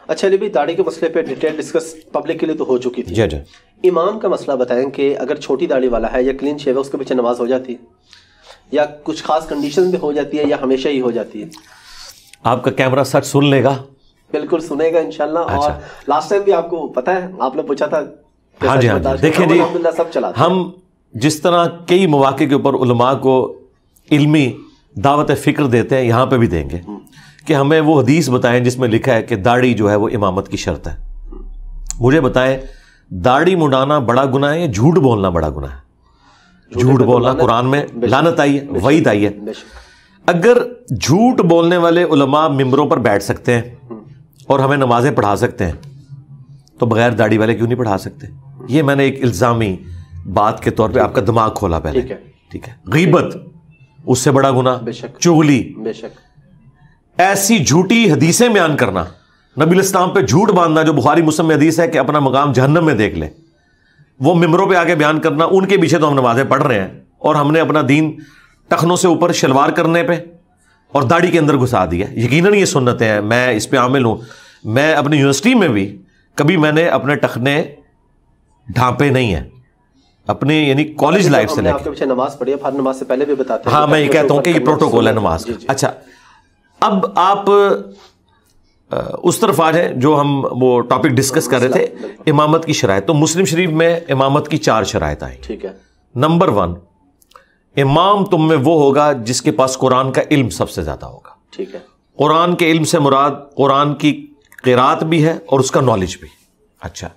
اچھا علی بھائی, داڑھی کے مسئلے پہ ڈیٹیل ڈسکس پبلک کے لیے تو ہو چکی تھی. جی جی. امام کا مسئلہ بتائیں کہ اگر چھوٹی داڑھی والا ہے یا کلین شیو ہے, اس کے پیچھے نماز ہو جاتی ہے یا کچھ خاص کنڈیشن میں ہو جاتی ہے یا ہمیشہ ہی ہو جاتی ہے؟ آپ کا کیمرہ سچ سن لے گا, بالکل سنے گا انشاءاللہ. اور لاسٹ ٹائم بھی آپ کو پتا ہے, آپ نے پوچھا تھا. ہاں جی, ہاں جی. دیکھیں جی, سب چلا ہم جس طرح کئی مواقع کے اوپر علماء کو علمی دعوت فکر دیتے ہیں, یہاں پہ بھی دیں گے کہ ہمیں وہ حدیث بتائیں جس میں لکھا ہے کہ داڑھی جو ہے وہ امامت کی شرط ہے. مجھے بتائیں داڑھی مڈانا بڑا گناہ ہے یا جھوٹ بولنا بڑا گناہ ہے؟ جھوٹ بولنا قرآن میں لعنت آئی ہے, وعید آئی ہے. اگر جھوٹ بولنے والے علماء ممبروں پر بیٹھ سکتے ہیں اور ہمیں نمازیں پڑھا سکتے ہیں, تو بغیر داڑھی والے کیوں نہیں پڑھا سکتے؟ یہ میں نے ایک الزامی بات کے طور پہ آپ کا دماغ کھولا پہلے, ٹھیک ہے. غیبت اس سے بڑا گناہ, چغلی, ایسی جھوٹی حدیثیں بیان کرنا, نبی علیہ السلام پہ جھوٹ باندھنا, جو بخاری مسلم میں حدیث ہے کہ اپنا مقام جہنم میں دیکھ لے, وہ ممبروں پہ آگے بیان کرنا. ان کے پیچھے تو ہم نمازیں پڑھ رہے ہیں اور ہم نے اپنا دین ٹخنوں سے اوپر شلوار کرنے پہ اور داڑھی کے اندر گھسا دیا. یقیناً یہ سنتیں ہیں, میں اس پہ عامل ہوں. میں اپنی یونیورسٹی میں بھی کبھی میں نے اپنے ٹخنے ڈھانپے نہیں ہیں, اپنے یعنی کالج لائف سے لے کے. نماز پڑھی ہر نماز سے پہلے بھی بتاتے ہیں. ہاں, میں یہ کہتا ہوں کہ یہ پروٹوکول ہے نماز. اچھا, اب آپ اس طرف آ جائیں جو ہم وہ ٹاپک ڈسکس کر رہے تھے, امامت کی شرائط. تو مسلم شریف میں امامت کی 4 شرائط آئیں. ٹھیک ہے. نمبر 1, امام تم میں وہ ہوگا جس کے پاس قرآن کا علم سب سے زیادہ ہوگا. ٹھیک ہے. قرآن کے علم سے مراد قرآن کی قرات بھی ہے اور اس کا نالج بھی. اچھا,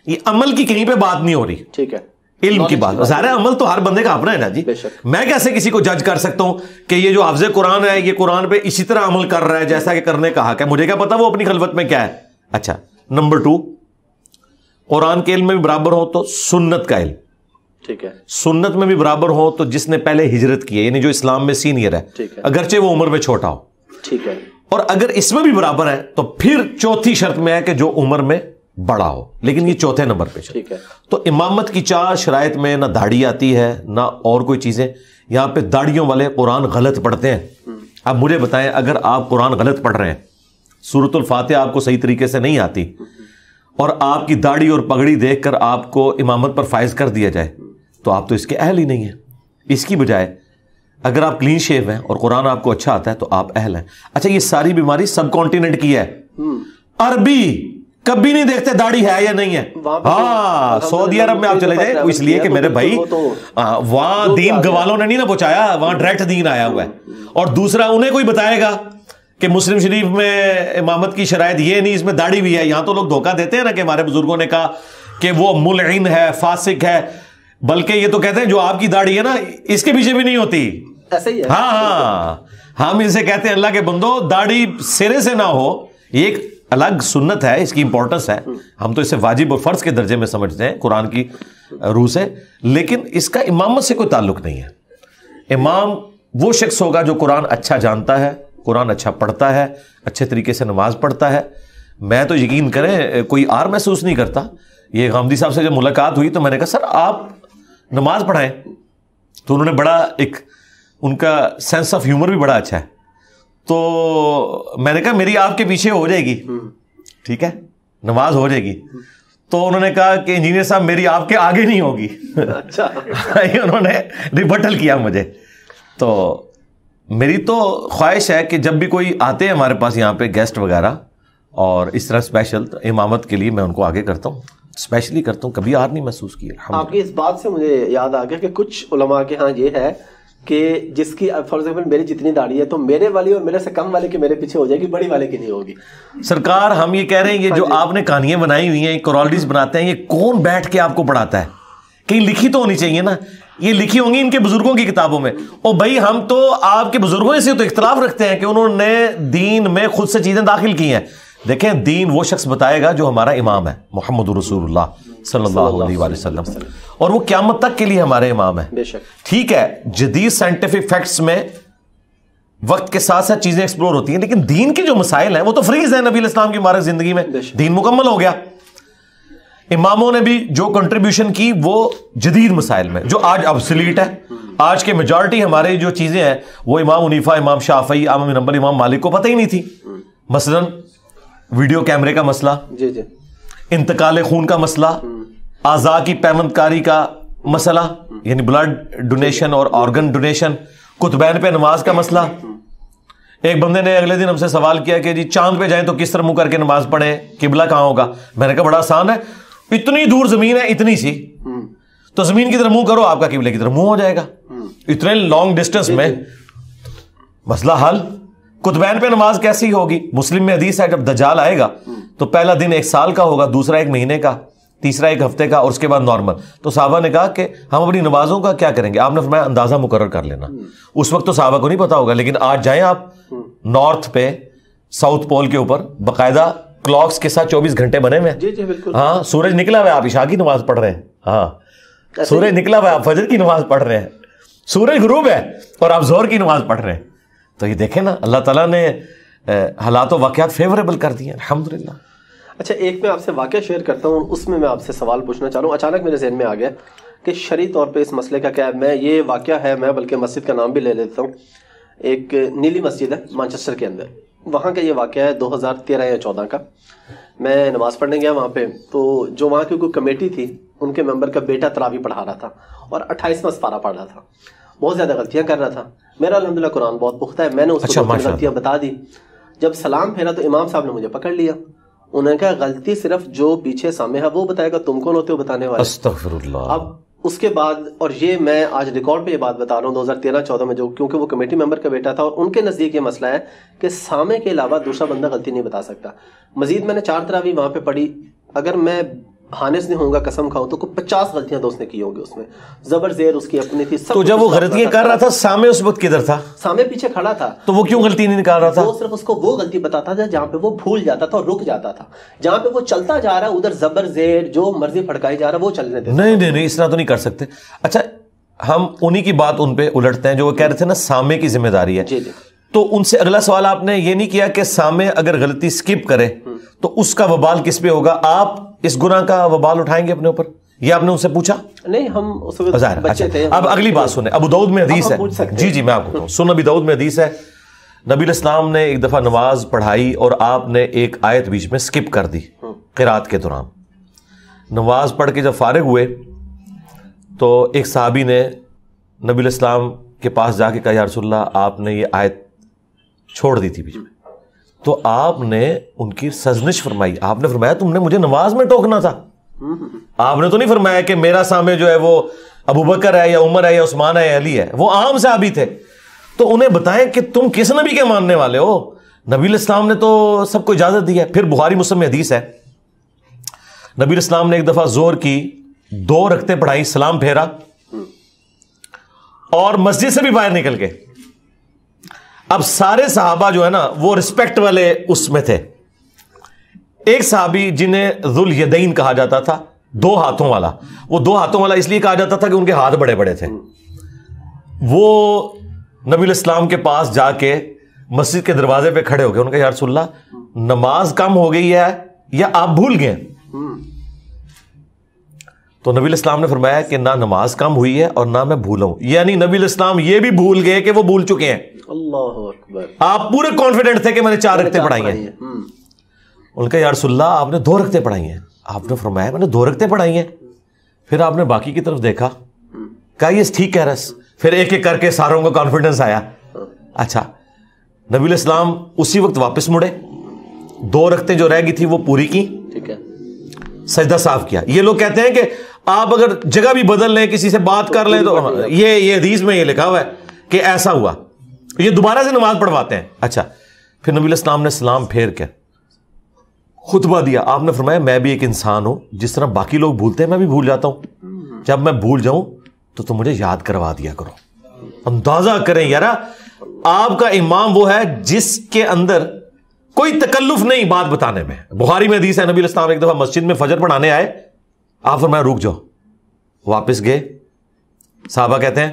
یہ عمل کی کہیں پہ بات نہیں ہو رہی. ٹھیک ہے, علم کی بات. ظاہر عمل تو ہر بندے کا اپنا ہے نا جی. میں کیسے کسی کو جج کر سکتا ہوں کہ یہ جو حافظ قرآن ہے یہ قرآن پہ اسی طرح عمل کر رہا ہے جیسا کہ کرنے کا حق ہے؟ مجھے کیا پتا وہ اپنی خلوت میں کیا ہے. اچھا, نمبر 2, قرآن کے علم میں بھی برابر ہو تو سنت کا علم. ٹھیک ہے. سنت میں بھی برابر ہو تو جس نے پہلے ہجرت کی ہے, یعنی جو اسلام میں سینئر ہے, اگرچہ وہ عمر میں چھوٹا ہو. ٹھیک ہے. اور اگر اس میں بھی برابر ہے تو پھر چوتھی شرط میں ہے کہ جو عمر میں بڑا ہو, لیکن یہ چوتھے نمبر پہ. ٹھیک ہے. تو امامت کی 4 شرائط میں نہ داڑھی آتی ہے نہ اور کوئی چیزیں. یہاں پہ داڑھیوں والے قرآن غلط پڑھتے ہیں. اب مجھے بتائیں, اگر آپ قرآن غلط پڑھ رہے ہیں, سورۃ الفاتحہ آپ کو صحیح طریقے سے نہیں آتی, اور آپ کی داڑھی اور پگڑی دیکھ کر آپ کو امامت پر فائز کر دیا جائے, تو آپ تو اس کے اہل ہی نہیں ہیں. اس کی بجائے اگر آپ کلین شیو ہیں اور قرآن آپ کو اچھا آتا ہے تو آپ اہل ہیں. اچھا, یہ ساری بیماری سب کانٹیننٹ کی ہے. عربی کبھی نہیں دیکھتے داڑھی ہے یا نہیں ہے. ہاں سعودی عرب میں آپ چلے جائیں, اس لیے کہ میرے بھائی وہاں دین گوالوں نے نہیں نا پہنچایا, وہاں ڈائریکٹ دین آیا ہوا ہے. اور دوسرا انہیں کوئی بتائے گا کہ مسلم شریف میں امامت کی شرائط یہ نہیں, اس میں داڑھی بھی ہے. یہاں تو لوگ دھوکہ دیتے ہیں نا کہ ہمارے بزرگوں نے کہا کہ وہ ملعن ہے, فاسق ہے, بلکہ یہ تو کہتے ہیں جو آپ کی داڑھی ہے نا اس کے پیچھے بھی نہیں ہوتی. ایسا ہی ہے. ہاں ہم اسے کہتے ہیں اللہ کے بندو داڑھی سرے سے نہ ہو, یہ ایک الگ سنت ہے, اس کی امپورٹنس ہے, ہم تو اسے واجب اور فرض کے درجے میں سمجھتے ہیں قرآن کی روح سے, لیکن اس کا امامت سے کوئی تعلق نہیں ہے. امام وہ شخص ہوگا جو قرآن اچھا جانتا ہے, قرآن اچھا پڑھتا ہے, اچھے طریقے سے نماز پڑھتا ہے. میں تو یقین کریں کوئی آر محسوس نہیں کرتا. یہ غامدی صاحب سے جب ملاقات ہوئی تو میں نے کہا سر آپ نماز پڑھائیں, تو انہوں نے بڑا ایک ان کا سینس آف ہیومر بھی بڑا اچھا ہے. تو میں نے کہا میری آپ کے پیچھے ہو جائے گی, ٹھیک ہے نماز ہو جائے گی. تو انہوں نے کہا کہ انجینئر صاحب میری آپ کے آگے نہیں ہوگی. اچھا انہوں نے ریبٹل کیا مجھے. تو میری تو خواہش ہے کہ جب بھی کوئی آتے ہیں ہمارے پاس یہاں پہ گیسٹ وغیرہ اور اس طرح اسپیشل امامت کے لیے میں ان کو آگے کرتا ہوں, اسپیشلی کرتا ہوں, کبھی آر نہیں محسوس کی. آپ کی اس بات سے مجھے یاد آ گیا کہ کچھ علماء کے ہاں یہ ہے کہ جس کی فار ایگزامپل میری جتنی داڑھی ہے تو میرے والی اور میرے سے کم والے کی میرے پیچھے ہو جائے گی, بڑی والے کی نہیں ہوگی. سرکار ہم یہ کہہ رہے ہیں یہ جو آپ نے کہانیاں بنائی ہوئی ہیں, کورالڈیز بناتے ہیں, یہ کون بیٹھ کے آپ کو پڑھاتا ہے؟ کہیں لکھی تو ہونی چاہیے نا, یہ لکھی ہوں گی ان کے بزرگوں کی کتابوں میں. اور بھائی ہم تو آپ کے بزرگوں سے تو اختلاف رکھتے ہیں کہ انہوں نے دین میں خود سے چیزیں داخل کی ہیں. دیکھیں دین وہ شخص بتائے گا جو ہمارا امام ہے, محمد رسول اللہ صلی اللہ علیہ وآلہ وسلم, اور وہ قیامت تک کے لیے ہمارے امام ہیں. ٹھیک ہے جدید سائنٹیفک فیکٹس میں وقت کے ساتھ ساتھ چیزیں ایکسپلور ہوتی ہیں, لیکن دین کے جو مسائل ہیں وہ تو فریز ہیں نبی علیہ السلام کی مبارک زندگی میں, دین مکمل ہو گیا. اماموں نے بھی جو کنٹریبیوشن کی وہ جدید مسائل میں جو آج ابسلیٹ ہے. آج کے میجورٹی ہمارے جو چیزیں ہیں وہ امام حنیفہ, امام شافعی, احمد بن حنبل, امام مالک کو پتہ ہی نہیں تھی. مثلا ویڈیو کیمرے کا مسئلہ, انتقال خون کا مسئلہ, اعضاء کی پیوند کاری کا مسئلہ یعنی بلڈ ڈونیشن اور آرگن ڈونیشن, قطبین پہ نماز کا مسئلہ. ایک بندے نے اگلے دن ہم سے سوال کیا کہ جی چاند پہ جائیں تو کس طرح منہ کر کے نماز پڑھیں, قبلہ کہاں ہوگا؟ میں نے کہا بڑا آسان ہے, اتنی دور زمین ہے اتنی سی, تو زمین کی طرف منہ کرو, آپ کا قبلے کی طرف منہ ہو جائے گا. اتنے لانگ ڈسٹینس میں مسئلہ حل. قطبین پہ نماز کیسی ہوگی؟ مسلم میں حدیث ہے جب دجال آئے گا تو پہلا دن 1 سال کا ہوگا, دوسرا 1 مہینے کا, تیسرا 1 ہفتے کا, اور اس کے بعد نارمل. تو صحابہ نے کہا کہ ہم اپنی نمازوں کا کیا کریں گے؟ آپ نے فرمایا اندازہ مقرر کر لینا. اس وقت تو صحابہ کو نہیں پتا ہوگا, لیکن آج جائیں آپ نارتھ پہ ساؤتھ پول کے اوپر باقاعدہ کلاکس کے ساتھ 24 گھنٹے بنے ہوئے ہیں. ہاں سورج نکلا ہوا ہے, آپ عشاء کی نماز پڑھ رہے ہیں. ہاں سورج نکلا ہوا ہے, آپ فجر کی نماز پڑھ رہے ہیں. سورج غروب ہے اور آپ ظہر کی نماز پڑھ رہے ہیں. تو یہ دیکھیں نا اللہ تعالیٰ نے حالات و واقعات فیوریبل کر دیے الحمدللہ. اچھا ایک میں آپ سے واقعہ شیئر کرتا ہوں, اس میں آپ سے سوال پوچھنا چاہ رہا ہوں. اچانک میرے ذہن میں آ گیا کہ شرعی طور پہ اس مسئلے کا کیا ہے. میں یہ واقعہ ہے, میں بلکہ مسجد کا نام بھی لے لیتا ہوں. ایک نیلی مسجد ہے مانچسٹر کے اندر, وہاں کا یہ واقعہ ہے 2013 یا 14 کا. میں نماز پڑھنے گیا وہاں پہ, تو جو وہاں کی کوئی کمیٹی تھی ان کے ممبر کا بیٹا تراویح پڑھا رہا تھا اور 28واں سپارہ پڑھ رہا تھا. بہت زیادہ غلطیاں کر رہا تھا. میرا الحمدللہ قرآن بہت پختہ ہے, میں نے اس کو غلطیاں بتا دی. جب سلام پھیرا تو امام صاحب نے مجھے پکڑ لیا. انہوں نے کہا غلطی صرف جو پیچھے سامنے ہے وہ بتائے گا, تم کون ہوتے ہو بتانے والے؟ استغفر اللہ. اب اس کے بعد, اور یہ میں آج ریکارڈ پہ یہ بات بتا رہا ہوں 2013-14 میں, جو کیونکہ وہ کمیٹی ممبر کا بیٹا تھا اور ان کے نزدیک یہ مسئلہ ہے کہ سامنے کے علاوہ دوسرا بندہ غلطی نہیں بتا سکتا. مزید میں نے 4 تراویح وہاں پہ پڑھی, اگر میں حانس نہیں ہوں گا قسم کھاؤں تو 50 غلطیاں تو اس نے کی ہوں گی. اس میں زبر زیر اس کی اپنی تھی. تو جب وہ غلطیاں کر رہا تھا سامنے اس وقت کدھر تھا؟ سامنے پیچھے کھڑا تھا. تو وہ کیوں غلطی نہیں نکال رہا تھا؟ وہ صرف اس کو وہ غلطی بتاتا تھا جہاں پہ وہ بھول جاتا تھا اور رک جاتا تھا. جہاں پہ وہ چلتا جا رہا ہے ادھر زبر زیر جو مرضی پھڑکائی جا رہا ہے وہ چلنے دیتا. نہیں اس طرح تو نہیں کر سکتے. اچھا ہم انہی کی بات ان پہ الٹتے ہیں جو وہ کہہ رہے تھے نا سامنے کی ذمہ داری ہے. جی. تو ان سے اگلا سوال آپ نے یہ نہیں کیا کہ سامنے اگر غلطی سکپ کرے تو اس کا وبال کس پہ ہوگا؟ آپ اس گناہ کا وبال اٹھائیں گے اپنے اوپر؟ یہ آپ نے ان سے پوچھا؟ نہیں, ہم اس وقت بچے تھے. اب اگلی بات سنیں, ابو داؤد میں حدیث ہے. جی میں آپ کو بتاؤں, سن ابو داؤد میں حدیث ہے, نبی علیہ السلام نے ایک دفعہ نماز پڑھائی اور آپ نے ایک آیت بیچ میں سکپ کر دی قرات کے دوران. نماز پڑھ کے جب فارغ ہوئے تو ایک صحابی نے نبی علیہ السلام کے پاس جا کے کہا یا رسول اللہ آپ نے یہ آیت چھوڑ دی تھی بیچ میں. تو آپ نے ان کی سرزنش فرمائی. آپ نے فرمایا تم نے مجھے نماز میں ٹوکنا تھا. آپ نے تو نہیں فرمایا کہ میرا سامنے جو ہے وہ ابو بکر ہے یا عمر ہے یا عثمان ہے یا علی ہے, وہ عام صحابی تھے. تو انہیں بتائیں کہ تم کس نبی کے ماننے والے ہو, نبی الاسلام نے تو سب کو اجازت دی ہے. پھر بخاری مسلم میں حدیث ہے, نبی الاسلام نے ایک دفعہ زور کی 2 رکعتیں پڑھائی, سلام پھیرا اور مسجد سے بھی باہر نکل کے. اب سارے صحابہ جو ہے نا وہ رسپیکٹ والے اس میں تھے. ایک صحابی جنہیں ذو الیدین کہا جاتا تھا, 2 ہاتھوں والا, وہ 2 ہاتھوں والا اس لیے کہا جاتا تھا کہ ان کے ہاتھ بڑے بڑے تھے. وہ نبی الاسلام کے پاس جا کے مسجد کے دروازے پہ کھڑے ہو گئے. ان کا یا رسول اللہ نماز کم ہو گئی ہے یا آپ بھول گئے؟ تو نبی الاسلام نے فرمایا کہ نہ نماز کم ہوئی ہے اور نہ میں بھولا ہوں. یعنی نبی الاسلام یہ بھی بھول گئے کہ وہ بھول چکے ہیں. اللہ اکبر. آپ پورے کانفیڈنٹ تھے کہ میں نے 4 رکعتیں پڑھائی ہیں. ان کا یا رسول اللہ آپ نے 2 رکعتیں پڑھائی ہیں. آپ نے فرمایا میں نے 2 رکعتیں پڑھائی ہیں. پھر آپ نے باقی کی طرف دیکھا, کہا یہ ٹھیک کہہ رہا. پھر ایک ایک کر کے ساروں کو کانفیڈنس آیا. اچھا, نبی الاسلام اسی وقت واپس مڑے, 2 رکعتیں جو رہ گئی تھی وہ پوری کی, ٹھیک ہے, سجدہ صاف کیا. یہ لوگ کہتے ہیں کہ آپ اگر جگہ بھی بدل لیں, کسی سے بات کر لیں, تو یہ حدیث میں یہ لکھا ہوا ہے کہ ایسا ہوا. یہ دوبارہ سے نماز پڑھواتے ہیں. اچھا, پھر نبی الاسلام نے سلام پھیر کے خطبہ دیا. آپ نے فرمایا میں بھی ایک انسان ہوں, جس طرح باقی لوگ بھولتے ہیں میں بھی بھول جاتا ہوں. جب میں بھول جاؤں تو تم مجھے یاد کروا دیا کرو. اندازہ کریں یار, آپ کا امام وہ ہے جس کے اندر کوئی تکلف نہیں بات بتانے میں. بخاری میں حدیث ہے, نبی الاسلام ایک دفعہ مسجد میں فجر پڑھانے آئے, آپ فرمایا رک جاؤ. واپس گئے. صحابہ کہتے ہیں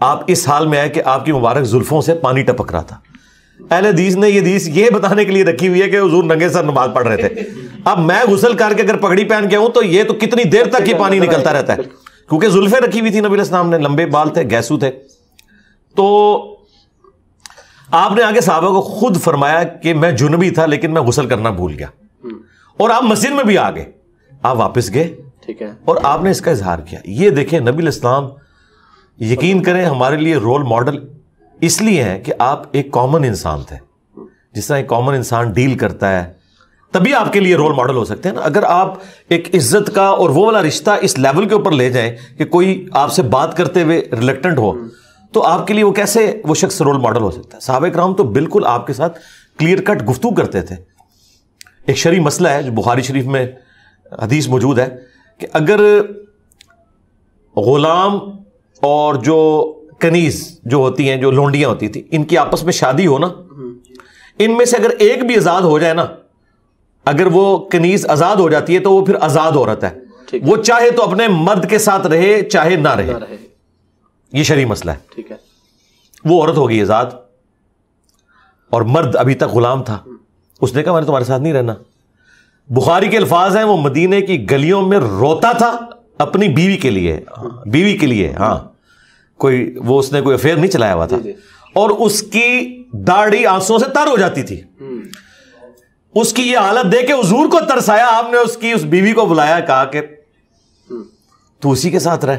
آپ اس حال میں آئے کہ آپ کی مبارک زلفوں سے پانی ٹپک رہا تھا. اہل حدیث نے یہ حدیث یہ بتانے کے لیے رکھی ہوئی ہے کہ حضور ننگے سر نماز پڑھ رہے تھے. اب میں غسل کر کے اگر پگڑی پہن کے ہوں تو یہ تو کتنی دیر تک یہ پانی نکلتا رہتا ہے, کیونکہ زلفیں رکھی ہوئی تھی نبی الاسلام نے, لمبے بال تھے, گیسو تھے. تو آپ نے آگے صحابہ کو خود فرمایا کہ میں جنبی تھا لیکن میں غسل کرنا بھول گیا, اور آپ مسجد میں بھی آ گئے. آپ واپس گئے, ٹھیک ہے, اور آپ نے اس کا اظہار کیا. یہ دیکھیں نبی الاسلام یقین کریں ہمارے لیے رول ماڈل اس لیے ہیں کہ آپ ایک کامن انسان تھے. جس طرح ایک کامن انسان ڈیل کرتا ہے تبھی آپ کے لیے رول ماڈل ہو سکتے ہیں نا. اگر آپ ایک عزت کا اور وہ والا رشتہ اس لیول کے اوپر لے جائیں کہ کوئی آپ سے بات کرتے ہوئے ریلیکٹنٹ ہو, تو آپ کے لیے وہ کیسے وہ شخص رول ماڈل ہو سکتا ہے. صحابہ کرام تو بالکل آپ کے ساتھ کلیئر کٹ گفتگو کرتے تھے. ایک شرعی مسئلہ ہے جو بخاری شریف میں حدیث موجود ہے کہ اگر غلام اور جو کنیز جو ہوتی ہیں, جو لونڈیاں ہوتی تھی, ان کی آپس میں شادی ہو نا, ان میں سے اگر ایک بھی آزاد ہو جائے نا, اگر وہ کنیز آزاد ہو جاتی ہے تو وہ پھر آزاد عورت ہے. وہ چاہے تو اپنے مرد کے ساتھ رہے چاہے نہ رہے. یہ شرعی مسئلہ ہے. ٹھیک ہے, وہ عورت ہوگی آزاد اور مرد ابھی تک غلام تھا. اس نے کہا میں نے تمہارے ساتھ نہیں رہنا. بخاری کے الفاظ ہیں وہ مدینے کی گلیوں میں روتا تھا اپنی بیوی کے لیے, بیوی کے لیے. ہاں, کوئی وہ اس نے کوئی افیئر نہیں چلایا ہوا تھا, اور اس کی داڑھی آنسوں سے تر ہو جاتی تھی. اس کی یہ حالت دیکھ کے حضور کو ترس آیا. آپ نے اس کی اس بیوی کو بلایا, کہا کہ تو اسی کے ساتھ رہ.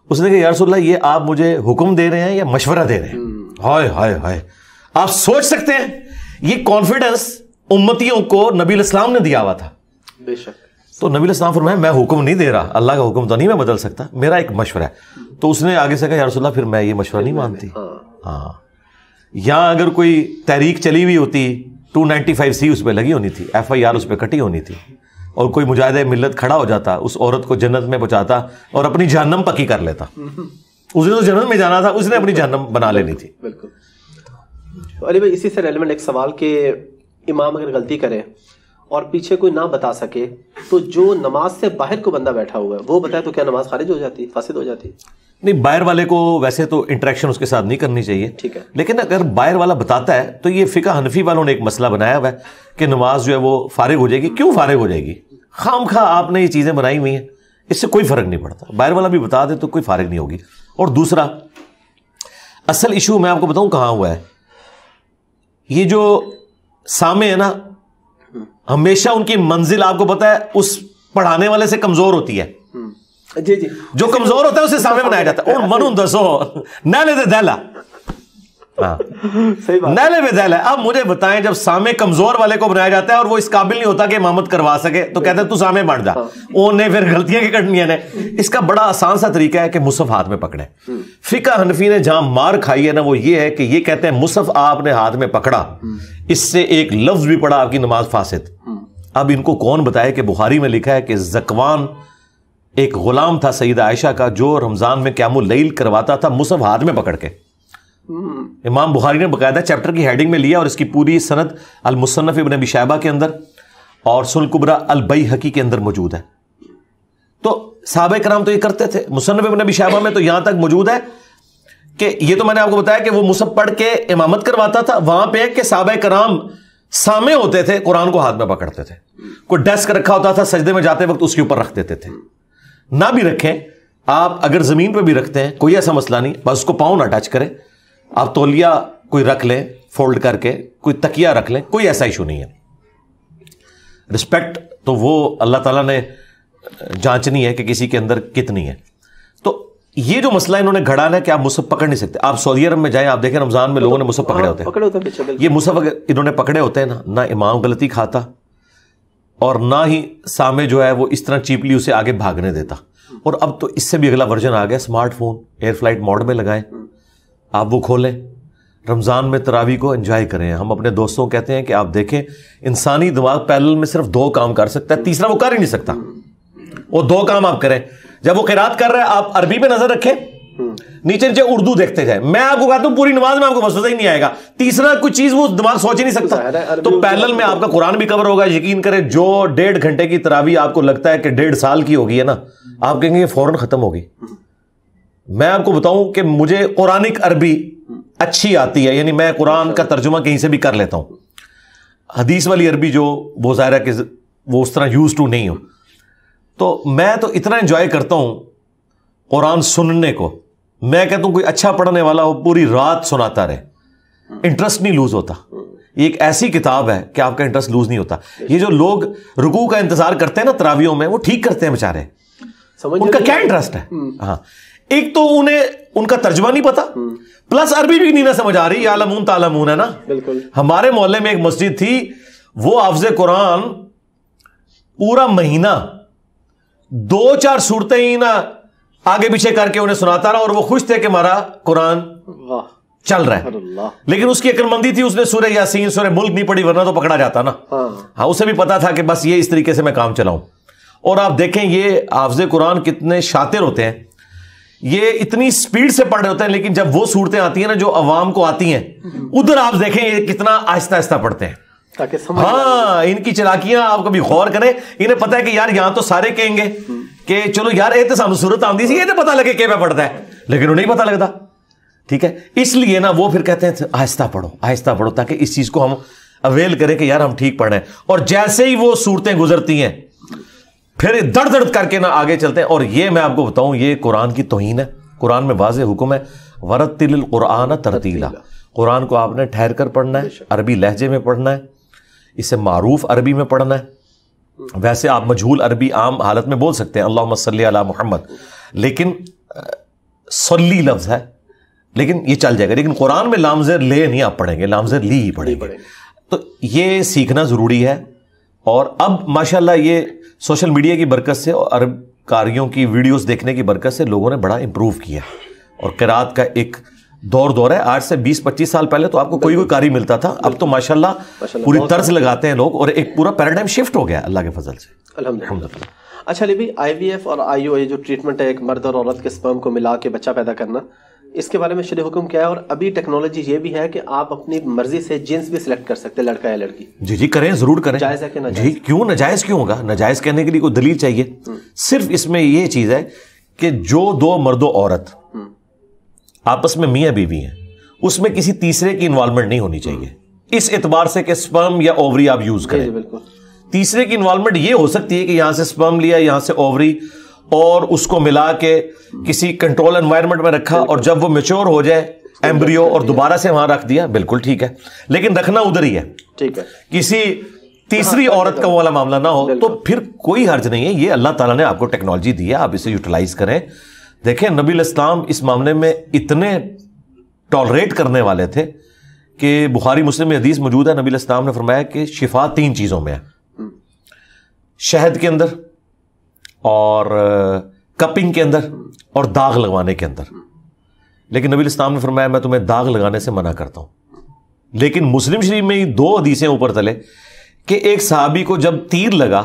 اس نے کہا یا رسول اللہ یہ آپ مجھے حکم دے رہے ہیں یا مشورہ دے رہے ہیں؟ ہائے ہائے ہائے, آپ سوچ سکتے ہیں یہ کانفیڈنس امتیوں کو نبی الاسلام نے دیا ہوا تھا. بے شک. تو نبی الاسلام فرمایا میں حکم نہیں دے رہا, اللہ کا حکم تو نہیں میں بدل سکتا, میرا ایک مشورہ ہے. تو اس نے آگے سے کہا یا رسول اللہ پھر میں یہ مشورہ نہیں مانتی. ہاں, یہاں اگر کوئی تحریک چلی ہوئی ہوتی 295C اس پہ لگی ہونی تھی, FIR اس پہ کٹی ہونی تھی, اور کوئی مجاہد ملت کھڑا ہو جاتا, اس عورت کو جنت میں پہنچاتا اور اپنی جہنم پکی کر لیتا. اس نے تو جنت میں جانا تھا, اس نے اپنی جہنم بنا لینی تھی. بالکل. علی بھائی اسی سے ریلیونٹ ایک سوال کہ امام اگر غلطی کرے اور پیچھے کوئی نہ بتا سکے تو جو نماز سے باہر کو بندہ بیٹھا ہوا ہے وہ بتائے تو کیا نماز خارج ہو جاتی, فاسد ہو جاتی؟ نہیں, باہر والے کو ویسے تو انٹریکشن اس کے ساتھ نہیں کرنی چاہیے, ٹھیک ہے, لیکن اگر باہر والا بتاتا ہے تو یہ فقہ حنفی والوں نے ایک مسئلہ بنایا ہوا ہے کہ نماز جو ہے وہ فارغ ہو جائے گی. کیوں فارغ ہو جائے گی؟ خام خواہ آپ نے یہ چیزیں بنائی ہوئی ہیں, اس سے کوئی فرق نہیں پڑتا. باہر والا بھی بتا دے تو کوئی فارغ نہیں ہوگی. اور دوسرا اصل ایشو میں آپ کو بتاؤں کہاں ہوا ہے. یہ جو سامع ہے نا, ہمیشہ ان کی منزل آپ کو پتا ہے اس پڑھانے والے سے کمزور ہوتی ہے. جی جی, جو کمزور ہوتا ہے اسے سامع بنایا جاتا ہے. اور منو دسو نہ لیتے دہلا, صحیح بات. نیلے میں دہل ہے. اب مجھے بتائیں جب سامع کمزور والے کو بنایا جاتا ہے اور وہ اس قابل نہیں ہوتا کہ امامت کروا سکے تو کہتے ہیں تو سامع بن جا, انہیں پھر غلطیاں کی کرنی ہیں. اس کا بڑا آسان سا طریقہ ہے کہ مصحف ہاتھ میں پکڑے. فقہ حنفی نے جہاں مار کھائی ہے نا وہ یہ ہے کہ یہ کہتے ہیں مصحف آپ نے ہاتھ میں پکڑا, اس سے ایک لفظ بھی پڑا آپ کی نماز فاسد. اب ان کو کون بتائے کہ بخاری میں لکھا ہے کہ زکوان ایک غلام تھا سیدہ عائشہ کا جو رمضان میں قیام اللیل کرواتا تھا مصحف ہاتھ میں پکڑ کے. امام بخاری نے باقاعدہ چیپٹر کی ہیڈنگ میں لیا اور اس کی پوری سند المصنف ابن ابی شیبہ کے اندر اور سنن الکبریٰ البیہقی کے اندر موجود ہے. تو صحابہ کرام تو یہ کرتے تھے. مصنف ابن ابی شیبہ میں تو یہاں تک موجود ہے کہ یہ تو میں نے آپ کو بتایا کہ وہ مصحف پڑھ کے امامت کرواتا تھا. وہاں پہ کہ صحابہ کرام سامع ہوتے تھے, قرآن کو ہاتھ میں پکڑتے تھے. کوئی ڈیسک رکھا ہوتا تھا, سجدے میں جاتے وقت اس کے اوپر رکھ دیتے تھے. نہ بھی رکھیں آپ, اگر زمین پہ بھی رکھتے ہیں کوئی ایسا مسئلہ نہیں, بس اس کو پاؤں نہ ٹچ کریں. آپ تولیہ کوئی رکھ لیں فولڈ کر کے, کوئی تکیہ رکھ لیں, کوئی ایسا ایشو نہیں ہے. رسپیکٹ تو وہ اللہ تعالیٰ نے جانچنی ہے کہ کسی کے اندر کتنی ہے. تو یہ جو مسئلہ انہوں نے گھڑا ہے کہ آپ مصحف پکڑ نہیں سکتے. آپ سعودی عرب میں جائیں, آپ دیکھیں رمضان میں لوگوں نے مصحف پکڑے ہوتے ہیں. یہ مصحف اگر انہوں نے پکڑے ہوتے ہیں نا, نہ امام غلطی کھاتا اور نہ ہی سامع جو ہے وہ اس طرح چیپلی اسے آگے بھاگنے دیتا. اور اب تو اس سے بھی اگلا ورژن آ گیا, smart phone air flight mode میں لگائیں, آپ وہ کھولیں, رمضان میں تراویح کو انجوائے کریں. ہم اپنے دوستوں کہتے ہیں کہ آپ دیکھیں انسانی دماغ پیرل میں صرف 2 کام کر سکتا ہے, تیسرا وہ کر ہی نہیں سکتا. وہ 2 کام آپ کریں. جب وہ قرات کر رہے ہیں آپ عربی پہ نظر رکھیں, نیچے نیچے اردو دیکھتے جائیں. میں آپ کو کہتا ہوں پوری نماز میں آپ کو وسوسہ ہی نہیں آئے گا. تیسرا کوئی چیز وہ دماغ سوچ ہی نہیں سکتا. تو پیرل میں آپ کا قرآن بھی کور ہوگا. یقین کریں جو 1.5 گھنٹے کی تراویح آپ کو لگتا ہے کہ 1.5 سال کی ہوگی ہے نا, آپ کہیں گے یہ فوراً ختم ہوگی. میں آپ کو بتاؤں کہ مجھے قرآنک عربی اچھی آتی ہے, یعنی میں قرآن کا ترجمہ کہیں سے بھی کر لیتا ہوں. حدیث والی عربی جو وہ ظاہر ہے کہ وہ اس طرح یوز ٹو نہیں ہو. تو میں تو اتنا انجوائے کرتا ہوں قرآن سننے کو. میں کہتا ہوں کوئی اچھا پڑھنے والا ہو پوری رات سناتا رہے, انٹرسٹ نہیں لوز ہوتا. یہ ایک ایسی کتاب ہے کہ آپ کا انٹرسٹ لوز نہیں ہوتا. یہ جو لوگ رکوع کا انتظار کرتے ہیں نا تراویحوں میں, وہ ٹھیک کرتے ہیں بیچارے, ان کا کیا انٹرسٹ ہے. ہاں, ایک تو انہیں ان کا ترجمہ نہیں پتا, پلس عربی بھی نہیں نہ سمجھ آ رہی. یعلمون تعلمون ہے نا. بالکل. ہمارے محلے میں ایک مسجد تھی, وہ حافظ قرآن پورا مہینہ 2-4 صورتیں ہی نا آگے پیچھے کر کے انہیں سناتا رہا, اور وہ خوش تھے کہ ہمارا قرآن چل رہا ہے. لیکن اس کی عقل مندی تھی, اس نے سورہ یاسین سورہ ملک نہیں پڑھی, ورنہ تو پکڑا جاتا نا. ہاں, اسے بھی پتا تھا کہ بس یہ اس طریقے سے میں کام چلاؤں. اور آپ دیکھیں یہ حافظ قرآن کتنے شاطر ہوتے ہیں, یہ اتنی سپیڈ سے پڑھ رہے ہوتے ہیں, لیکن جب وہ صورتیں آتی ہیں نا جو عوام کو آتی ہیں, ادھر آپ دیکھیں یہ کتنا آہستہ آہستہ پڑھتے ہیں. ہاں, ان کی چلاکیاں آپ کبھی غور کریں. انہیں پتا ہے کہ یار یہاں تو سارے کہیں گے کہ چلو یار یہ تو سانو صورت آندی سی, یہ تو پتا لگے کہ میں پڑھتا ہے, لیکن انہیں نہیں پتا لگتا. ٹھیک ہے, اس لیے نا وہ پھر کہتے ہیں آہستہ پڑھو تاکہ اس چیز کو ہم اویل کریں کہ یار ہم ٹھیک پڑھ رہے ہیں. اور جیسے ہی وہ صورتیں گزرتی ہیں پھر دڑ کر کے نا آگے چلتے ہیں. اور یہ میں آپ کو بتاؤں یہ قرآن کی توہین ہے. قرآن میں واضح حکم ہے ورتل القرآن ترتیلا, قرآن کو آپ نے ٹھہر کر پڑھنا ہے, عربی لہجے میں پڑھنا ہے, اسے معروف عربی میں پڑھنا ہے. ویسے آپ مجہول عربی عام حالت میں بول سکتے ہیں اللہم صلی علی محمد, لیکن صلی لفظ ہے لیکن یہ چل جائے گا. لیکن قرآن میں لام زیر لے نہیں آپ پڑھیں گے, لام زیر لی ہی پڑھیں گے. تو یہ سیکھنا ضروری ہے. اور اب ماشاءاللہ یہ سوشل میڈیا کی برکت سے اور عرب کاریوں کی ویڈیوز دیکھنے کی برکت سے لوگوں نے بڑا امپروو کیا, اور قرات کا ایک دور ہے. آج سے 20-25 سال پہلے تو آپ کو کوئی قاری ملتا تھا, اب تو ماشاءاللہ پوری طرز لگاتے ہیں لوگ, اور ایک پورا پیراڈائم شفٹ ہو گیا اللہ کے فضل سے, الحمدللہ. اچھا علی بھائی, آئی وی ایف اور آئی او اے جو ٹریٹمنٹ ہے ایک مرد اور عورت کے سپرم کو ملا کے بچہ پیدا کرنا, اس کے بارے میں شرع حکم کیا ہے؟ اور ابھی ٹیکنالوجی یہ بھی ہے کہ آپ اپنی مرضی سے جنس بھی سلیکٹ کر سکتے ہیں, لڑکا یا لڑکی. جی کریں, ضرور کریں. جائز ہے کہ ناجائز؟ جی کیوں ناجائز کیوں ہوگا؟ ناجائز کہنے کے لیے کوئی دلیل چاہیے. صرف اس میں یہ چیز ہے کہ جو 2 مرد و عورت آپس میں میاں بیوی ہیں, اس میں کسی تیسرے کی انوالومنٹ نہیں ہونی چاہیے, اس اعتبار سے کہ سپرم یا اووری آپ یوز کریں. تیسرے کی انوالومنٹ یہ ہو سکتی ہے کہ یہاں سے سپرم لیا, یہاں سے اووری, اور اس کو ملا کے کسی کنٹرول انوائرمنٹ میں رکھا, اور جب وہ میچور ہو جائے ایمبریو اور دوبارہ سے وہاں رکھ دیا, بالکل ٹھیک ہے. لیکن رکھنا ادھر ہی ہے, ٹھیک ہے, کسی تیسری عورت کا والا معاملہ نہ ہو, تو پھر کوئی حرج نہیں ہے. یہ اللہ تعالیٰ نے آپ کو ٹیکنالوجی دی ہے, آپ اسے یوٹیلائز کریں. دیکھیں نبی علیہ السلام اس معاملے میں اتنے ٹالریٹ کرنے والے تھے کہ بخاری مسلم میں حدیث موجود ہے, نبی علیہ السلام نے فرمایا کہ شفا 3 چیزوں میں ہے, شہد کے اندر اور کپنگ کے اندر اور داغ لگوانے کے اندر. لیکن نبی علیہ السلام نے فرمایا میں تمہیں داغ لگانے سے منع کرتا ہوں. لیکن مسلم شریف میں 2 حدیثیں اوپر تلے کہ ایک صحابی کو جب تیر لگا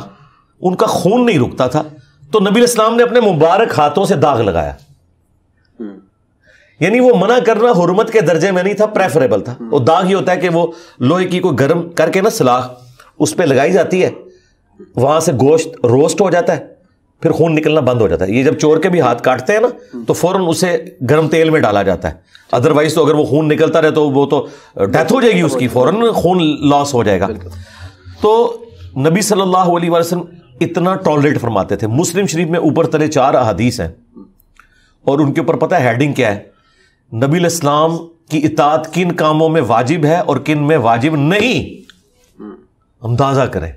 ان کا خون نہیں رکتا تھا تو نبی علیہ السلام نے اپنے مبارک ہاتھوں سے داغ لگایا. یعنی وہ منع کرنا حرمت کے درجے میں نہیں تھا, پریفریبل تھا. وہ داغ ہی ہوتا ہے کہ وہ لوہے کی کوئی گرم کر کے نا سلاخ اس پہ لگائی جاتی ہے, وہاں سے گوشت روسٹ ہو جاتا ہے, پھر خون نکلنا بند ہو جاتا ہے. یہ جب چور کے بھی ہاتھ کاٹتے ہیں نا تو فوراً اسے گرم تیل میں ڈالا جاتا ہے, ادروائز تو اگر وہ خون نکلتا رہے تو وہ تو ڈیتھ ہو جائے گی اس کی, فوراً خون لاس ہو جائے گا. تو نبی صلی اللہ علیہ وسلم اتنا ٹالریٹ فرماتے تھے. مسلم شریف میں اوپر تلے 4 احادیث ہیں اور ان کے اوپر پتہ ہے ہیڈنگ کیا ہے, نبی علیہ السلام کی اطاعت کن کاموں میں واجب ہے اور کن میں واجب نہیں. اندازہ کریں,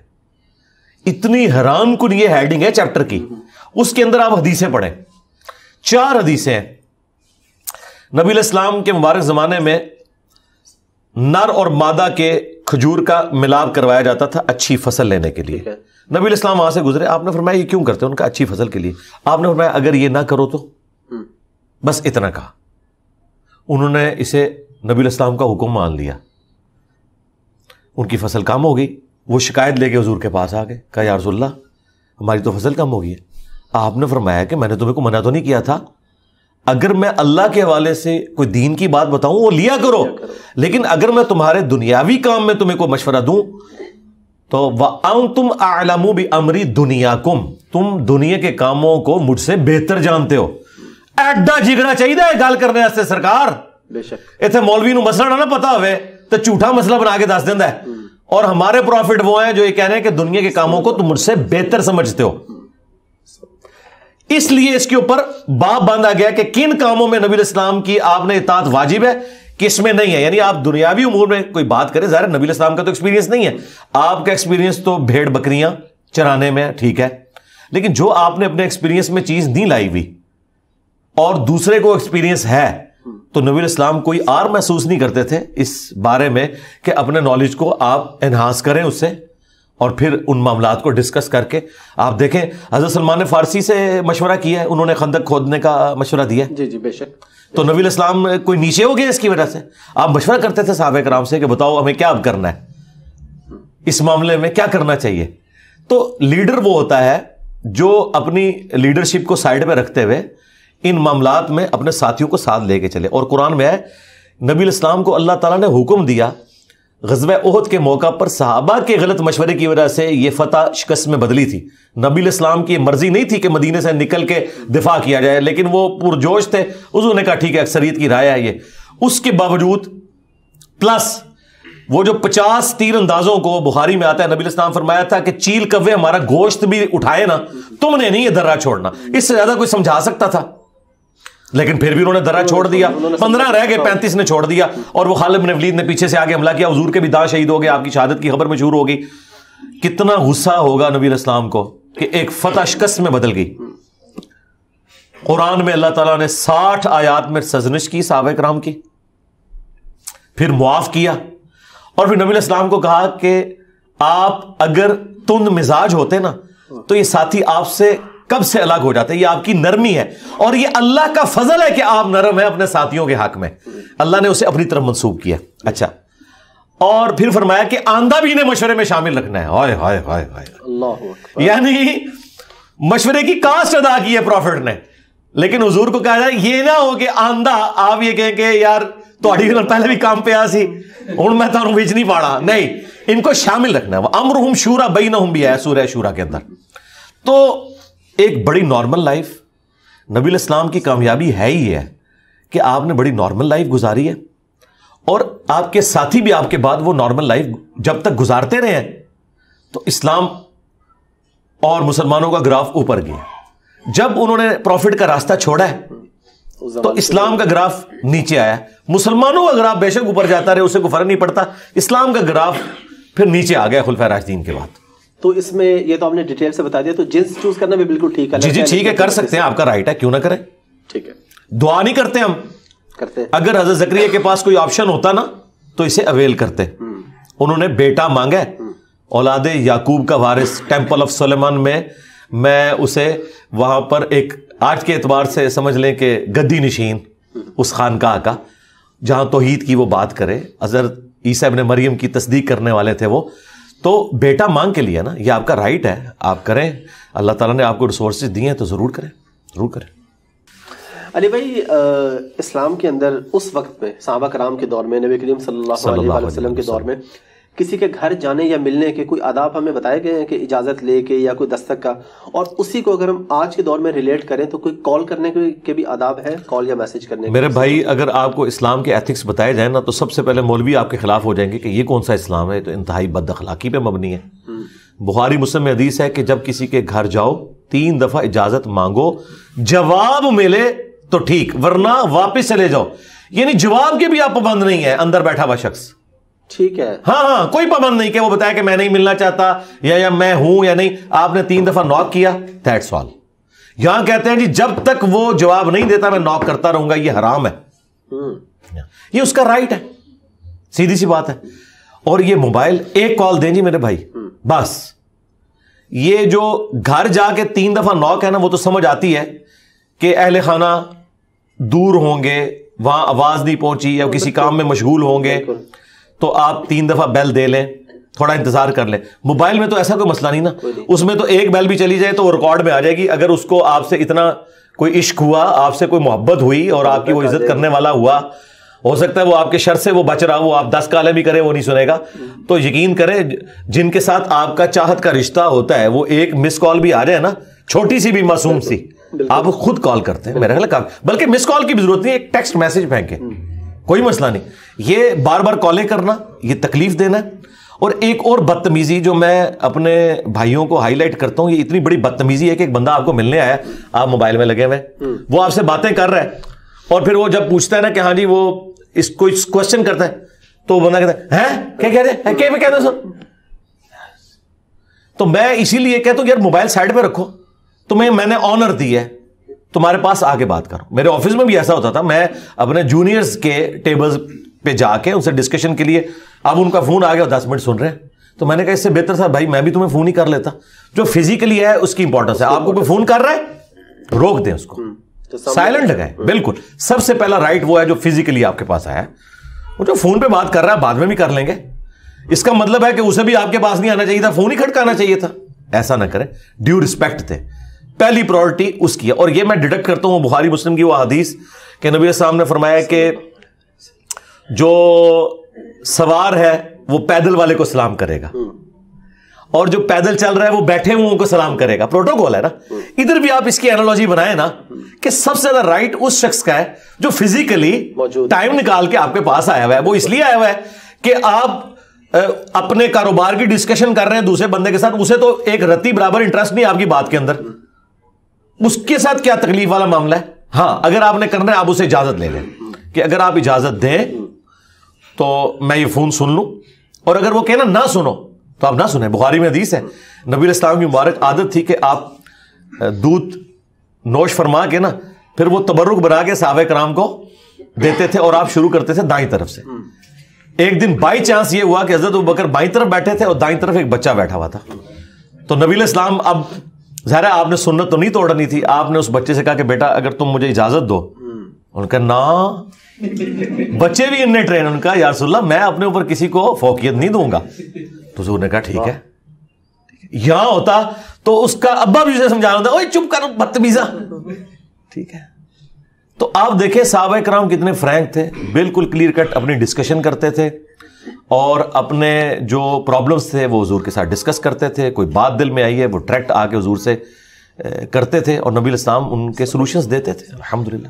اتنی حیران کن یہ ہیڈنگ ہے چیپٹر کی. اس کے اندر آپ حدیثیں پڑھیں, 4 حدیثیں ہیں. نبی علیہ السلام کے مبارک زمانے میں نر اور مادہ کے کھجور کا ملاپ کروایا جاتا تھا اچھی فصل لینے کے لیے. نبی علیہ السلام وہاں سے گزرے, آپ نے فرمایا یہ کیوں کرتے ہیں؟ ان کا اچھی فصل کے لیے. آپ نے فرمایا اگر یہ نہ کرو تو, بس اتنا کہا. انہوں نے اسے نبی علیہ السلام کا حکم مان لیا, ان کی فصل کم ہو گئی. وہ شکایت لے کے حضور کے پاس آ گئے, کہا یا رسول اللہ ہماری تو فصل کم ہو گئی ہے. آپ نے فرمایا کہ میں نے تمہیں کو منع تو نہیں کیا تھا, اگر میں اللہ کے حوالے سے کوئی دین کی بات بتاؤں وہ لیا کرو, لیکن اگر میں تمہارے دنیاوی کام میں تمہیں کوئی مشورہ دوں تو وَأَنْتُمْ أَعْلَمُ بِأَمْرِ دُنْيَاكُمْ, تم دنیا کے کاموں کو مجھ سے بہتر جانتے ہو. ایڈا جگڑا چاہیے گل کرنے واسطے سرکار. بے شک اتنے مولوی نو مسئلہ نہ پتا ہوئے تو جھوٹا مسئلہ بنا کے دس دینا ہے. اور ہمارے پروفٹ وہ ہیں جو یہ کہہ رہے ہیں کہ دنیا کے کاموں کو تم مجھ سے بہتر سمجھتے ہو. اس لیے اس کے اوپر باب باندھا گیا کہ کن کاموں میں نبی علیہ السلام کی آپ نے اطاعت واجب ہے, کس میں نہیں ہے. یعنی آپ دنیاوی امور میں کوئی بات کریں, ظاہر نبی علیہ السلام کا تو ایکسپیرینس نہیں ہے, آپ کا ایکسپیرینس تو بھیڑ بکریاں چرانے میں, ٹھیک ہے, لیکن جو آپ نے اپنے ایکسپیرینس میں چیز نہیں لائی ہوئی اور دوسرے کو ایکسپیرینس ہے, تو نبی علیہ السلام کوئی آر محسوس نہیں کرتے تھے اس بارے میں کہ اپنے نالج کو آپ انہانس کریں اس سے, اور پھر ان معاملات کو ڈسکس کر کے. آپ دیکھیں حضرت سلمان نے فارسی سے مشورہ کیا ہے, انہوں نے خندق کھودنے کا مشورہ دیا. جی جی بے شک. تو نبی علیہ السلام کوئی نیچے ہو گیا اس کی وجہ سے؟ آپ مشورہ کرتے تھے صحابہ کرام سے کہ بتاؤ ہمیں کیا اب کرنا ہے, اس معاملے میں کیا کرنا چاہیے. تو لیڈر وہ ہوتا ہے جو اپنی لیڈرشپ کو سائڈ پہ رکھتے ہوئے ان معاملات میں اپنے ساتھیوں کو ساتھ لے کے چلے. اور قرآن میں ہے نبی علیہ السلام کو اللہ تعالیٰ نے حکم دیا غزوہ احد کے موقع پر صحابہ کے غلط مشورے کی وجہ سے یہ فتح شکست میں بدلی تھی. نبی علیہ السلام کی مرضی نہیں تھی کہ مدینے سے نکل کے دفاع کیا جائے, لیکن وہ پرجوش تھے, حضور نے کہا ٹھیک ہے اکثریت کی رائے ہے یہ. اس کے باوجود پلس وہ جو 50 تیر اندازوں کو بخاری میں آتا ہے, نبی علیہ السلام فرمایا تھا کہ چیل کوے ہمارا گوشت بھی اٹھائے نا, تم نے نہیں یہ درہ چھوڑنا. اس سے زیادہ کوئی سمجھا سکتا تھا, لیکن پھر بھی انہوں نے درہ چھوڑ دیا. 15 رہ گئے, 35 نے چھوڑ دیا. اور وہ خالد بن ولید نے پیچھے سے آگے حملہ کیا, حضور کے بھی داں شہید ہو گئے, آپ کی شہادت کی خبر مشہور ہوگی. کتنا غصہ ہوگا نبی علیہ السلام کو کہ ایک فتح شکست میں بدل گئی. قرآن میں اللہ تعالیٰ نے 60 آیات میں سرزنش کی صحابہ کرام کی, پھر معاف کیا, اور پھر نبی علیہ السلام کو کہا کہ آپ اگر تند مزاج ہوتے نا تو یہ ساتھی آپ سے کب سے الگ ہو جاتے. یہ آپ کی نرمی ہے, اور یہ اللہ کا فضل ہے کہ آپ نرم ہیں اپنے ساتھیوں کے حق میں. اللہ نے اسے اپنی طرف منسوب کیا. اچھا, اور پھر فرمایا کہ آندہ بھی انہیں مشورے میں شامل رکھنا ہے. ہائے ہائے ہائے ہائے اللہ, یعنی مشورے کی کاسٹ ادا کی ہے پروفٹ نے. لیکن حضور کو کہا جائے یہ نہ ہو کہ آندہ آپ یہ کہیں کہ یار تھوڑی پہلے بھی کام پہ آسی ہوں میں تمہیں بیچ نہیں پاڑا. نہیں, ان کو شامل رکھنا ہے. امرہم شورا بینہم بھی ہے سورہ شورا کے اندر. تو ایک بڑی نارمل لائف, نبی علیہ السلام کی کامیابی ہے ہی ہے کہ آپ نے بڑی نارمل لائف گزاری ہے, اور آپ کے ساتھی بھی آپ کے بعد وہ نارمل لائف جب تک گزارتے رہے ہیں تو اسلام اور مسلمانوں کا گراف اوپر گیا. جب انہوں نے پروفٹ کا راستہ چھوڑا ہے تو اسلام کا گراف نیچے آیا. مسلمانوں کا گراف بے شک اوپر جاتا رہے, اسے کوئی فرق نہیں پڑتا. اسلام کا گراف پھر نیچے آ گیا خلفائے راشدین کے بعد. تو اس میں یہ تو آپ نے ڈیٹیل سے بتا دیا, تو جنس چوز کرنا بھی بالکل ٹھیک ہے. جی جی ٹھیک ہے, کر سکتے ہیں, آپ کا رائٹ ہے, کیوں نہ کریں. ٹھیک ہے, دعا نہیں کرتے ہم کرتے. اگر حضرت زکریا کے پاس کوئی آپشن ہوتا نا تو اسے اویل کرتے. انہوں نے بیٹا مانگا, اولاد یعقوب کا وارث, ٹیمپل آف سلیمان میں اسے وہاں پر ایک آج کے اعتبار سے سمجھ لیں کہ گدی نشین اس خانقاہ کا, جہاں توحید کی وہ بات کرے. حضرت عیسیٰ ابن مریم کی تصدیق کرنے والے تھے وہ, تو بیٹا مانگ کے لیا نا, یہ آپ کا رائٹ ہے, آپ کریں. اللہ تعالیٰ نے آپ کو ریسورسز دیے ہیں تو ضرور کریں, ضرور کریں. علی بھائی, اسلام کے اندر اس وقت میں صحابہ کرام کے دور میں, نبی کریم صلی اللہ علیہ وسلم کے دور میں کسی کے گھر جانے یا ملنے کے کوئی آداب ہمیں بتائے گئے ہیں کہ اجازت لے کے یا کوئی دستک کا, اور اسی کو اگر ہم آج کے دور میں ریلیٹ کریں تو کوئی کال کرنے کے بھی آداب ہے, کال یا میسج کرنے کے؟ میرے بھائی, اگر آپ کو اسلام کے ایتھکس بتائے جائیں نا تو سب سے پہلے مولوی آپ کے خلاف ہو جائیں گے کہ یہ کون سا اسلام ہے, تو انتہائی بد اخلاقی پہ مبنی ہے. بخاری مسلم میں حدیث ہے کہ جب کسی کے گھر جاؤ 3 دفعہ اجازت مانگو, جواب ملے تو ٹھیک, ورنہ واپس چلے جاؤ. یعنی جواب کے بھی آپ پابند نہیں ہے اندر بیٹھا ہوا شخص, ٹھیک ہے, ہاں کوئی پابند نہیں کہ وہ بتایا کہ میں نہیں ملنا چاہتا یا میں ہوں یا نہیں. آپ نے 3 دفعہ نوک کیا, دیٹس آل. یہاں کہتے ہیں جی جب تک وہ جواب نہیں دیتا میں نوک کرتا رہوں گا, یہ حرام ہے, یہ اس کا رائٹ ہے, سیدھی سی بات ہے. اور یہ موبائل ایک کال دیں جی میرے بھائی بس. یہ جو گھر جا کے 3 دفعہ نوک ہے نا, وہ تو سمجھ آتی ہے کہ اہل خانہ دور ہوں گے, وہاں آواز نہیں پہنچی یا کسی کام میں مشغول ہوں گے, تو آپ 3 دفعہ بیل دے لیں, تھوڑا انتظار کر لیں. موبائل میں تو ایسا کوئی مسئلہ نہیں نا, اس میں تو ایک بیل بھی چلی جائے تو وہ ریکارڈ میں آ جائے گی. اگر اس کو آپ سے اتنا کوئی عشق ہوا, آپ سے کوئی محبت ہوئی اور آپ کی وہ عزت کرنے والا ہوا, ہو سکتا ہے وہ آپ کے شر سے وہ بچ رہا ہو, آپ 10 کالیں بھی کریں وہ نہیں سنے گا. تو یقین کریں جن کے ساتھ آپ کا چاہت کا رشتہ ہوتا ہے, وہ ایک مس کال بھی آ جائے نا, چھوٹی سی بھی معصوم سی, آپ خود کال کرتے ہیں. میرا خیال ہے بلکہ مس کال کی بھی ضرورت نہیں, ایک ٹیکسٹ میسج پھینکیں, کوئی مسئلہ نہیں. یہ بار بار کالیں کرنا یہ تکلیف دینا ہے. اور ایک اور بدتمیزی جو میں اپنے بھائیوں کو ہائی لائٹ کرتا ہوں, یہ اتنی بڑی بدتمیزی ہے کہ ایک بندہ آپ کو ملنے آیا, آپ موبائل میں لگے ہوئے, وہ آپ سے باتیں کر رہا ہے, اور پھر وہ جب پوچھتا ہے نا کہ ہاں جی وہ اس کو کوشچن کرتا ہے, تو وہ بندہ کہتا ہے ہیں کیا کہہ رہے ہیں, کیا میں کہتا ہوں سر. تو میں اسی لیے کہتا ہوں یار موبائل سائڈ پہ رکھو, تمہیں میں نے آنر دی ہے, تمہارے پاس آ کے بات کرو. میرے آفس میں بھی ایسا ہوتا تھا, میں اپنے جونیئرز کے ٹیبلز پہ جا کے ان سے ڈسکشن کے لیے, اب ان کا فون آ گیا 10 منٹ سن رہے ہیں, تو میں نے کہا اس سے بہتر تھا بھائی میں بھی تمہیں فون ہی کر لیتا. جو فزیکلی ہے اس کی امپورٹنس ہے. آپ کو کوئی فون کر رہا ہے روک دیں اس کو, سائلنٹ لگائیں. بالکل سب سے پہلا رائٹ وہ ہے جو فزیکلی آپ کے پاس آیا ہے. وہ جو فون پہ بات کر رہا ہے بعد میں بھی کر لیں گے, اس کا مطلب ہے کہ اسے بھی آپ کے پاس نہیں آنا چاہیے تھا, فون ہی کھٹکانا چاہیے تھا. ایسا نہ کریں, ڈیو رسپیکٹ دیں, پہلی پرائورٹی اس کی ہے. اور یہ میں ڈیڈکٹ کرتا ہوں بخاری مسلم کی وہ حدیث کہ نبی السلام نے فرمایا کہ جو سوار ہے وہ پیدل والے کو سلام کرے گا, اور جو پیدل چل رہا ہے وہ بیٹھے ہوئے کو سلام کرے گا. پروٹوکول ہے نا. ادھر بھی آپ اس کی انالوجی بنائیں نا کہ سب سے زیادہ رائٹ اس شخص کا ہے جو فزیکلی ٹائم نکال کے آپ کے پاس آیا ہوا ہے. وہ اس لیے آیا ہوا ہے کہ آپ اپنے کاروبار کی ڈسکشن کر رہے ہیں دوسرے بندے کے ساتھ, اسے تو ایک رتی برابر انٹرسٹ نہیں آپ کی بات کے اندر, اس کے ساتھ کیا تکلیف والا معاملہ ہے. ہاں اگر آپ نے کرنا ہے آپ اسے اجازت لے لیں کہ اگر آپ اجازت دیں تو میں یہ فون سن لوں, اور اگر وہ کہنا نہ سنو تو آپ نہ سنیں. بخاری میں حدیث ہے نبی علیہ السلام کی مبارک عادت تھی کہ آپ دودھ نوش فرما کے نا پھر وہ تبرک بنا کے صحابہ کرام کو دیتے تھے, اور آپ شروع کرتے تھے دائیں طرف سے. ایک دن بائی چانس یہ ہوا کہ حضرت ابوبکر بائیں طرف بیٹھے تھے اور دائیں طرف ایک بچہ بیٹھا ہوا تھا. تو نبی علیہ السلام, اب ظاہر ہے آپ نے سنت تو نہیں توڑنی تھی, آپ نے اس بچے سے کہا کہ بیٹا اگر تم مجھے اجازت دو. ان کا نا بچے بھی انہیں ٹرین, ان کا یا رسول اللہ میں اپنے اوپر کسی کو فوقیت نہیں دوں گا. تو حضور نے کہا ٹھیک ہے. یہاں ہوتا تو اس کا ابا بھی اسے سمجھانا ہوتا, اوے چپ کر بدتمیزا, ٹھیک ہے. تو آپ دیکھیں صحابہ کرام کتنے فرینک تھے, بالکل کلیئر کٹ اپنی ڈسکشن کرتے تھے, اور اپنے جو پرابلمس تھے وہ حضور کے ساتھ ڈسکس کرتے تھے. کوئی بات دل میں آئی ہے وہ ڈائریکٹ آ کے حضور سے کرتے تھے, اور نبی علیہ السلام ان کے سولوشنز دیتے تھے الحمدللہ.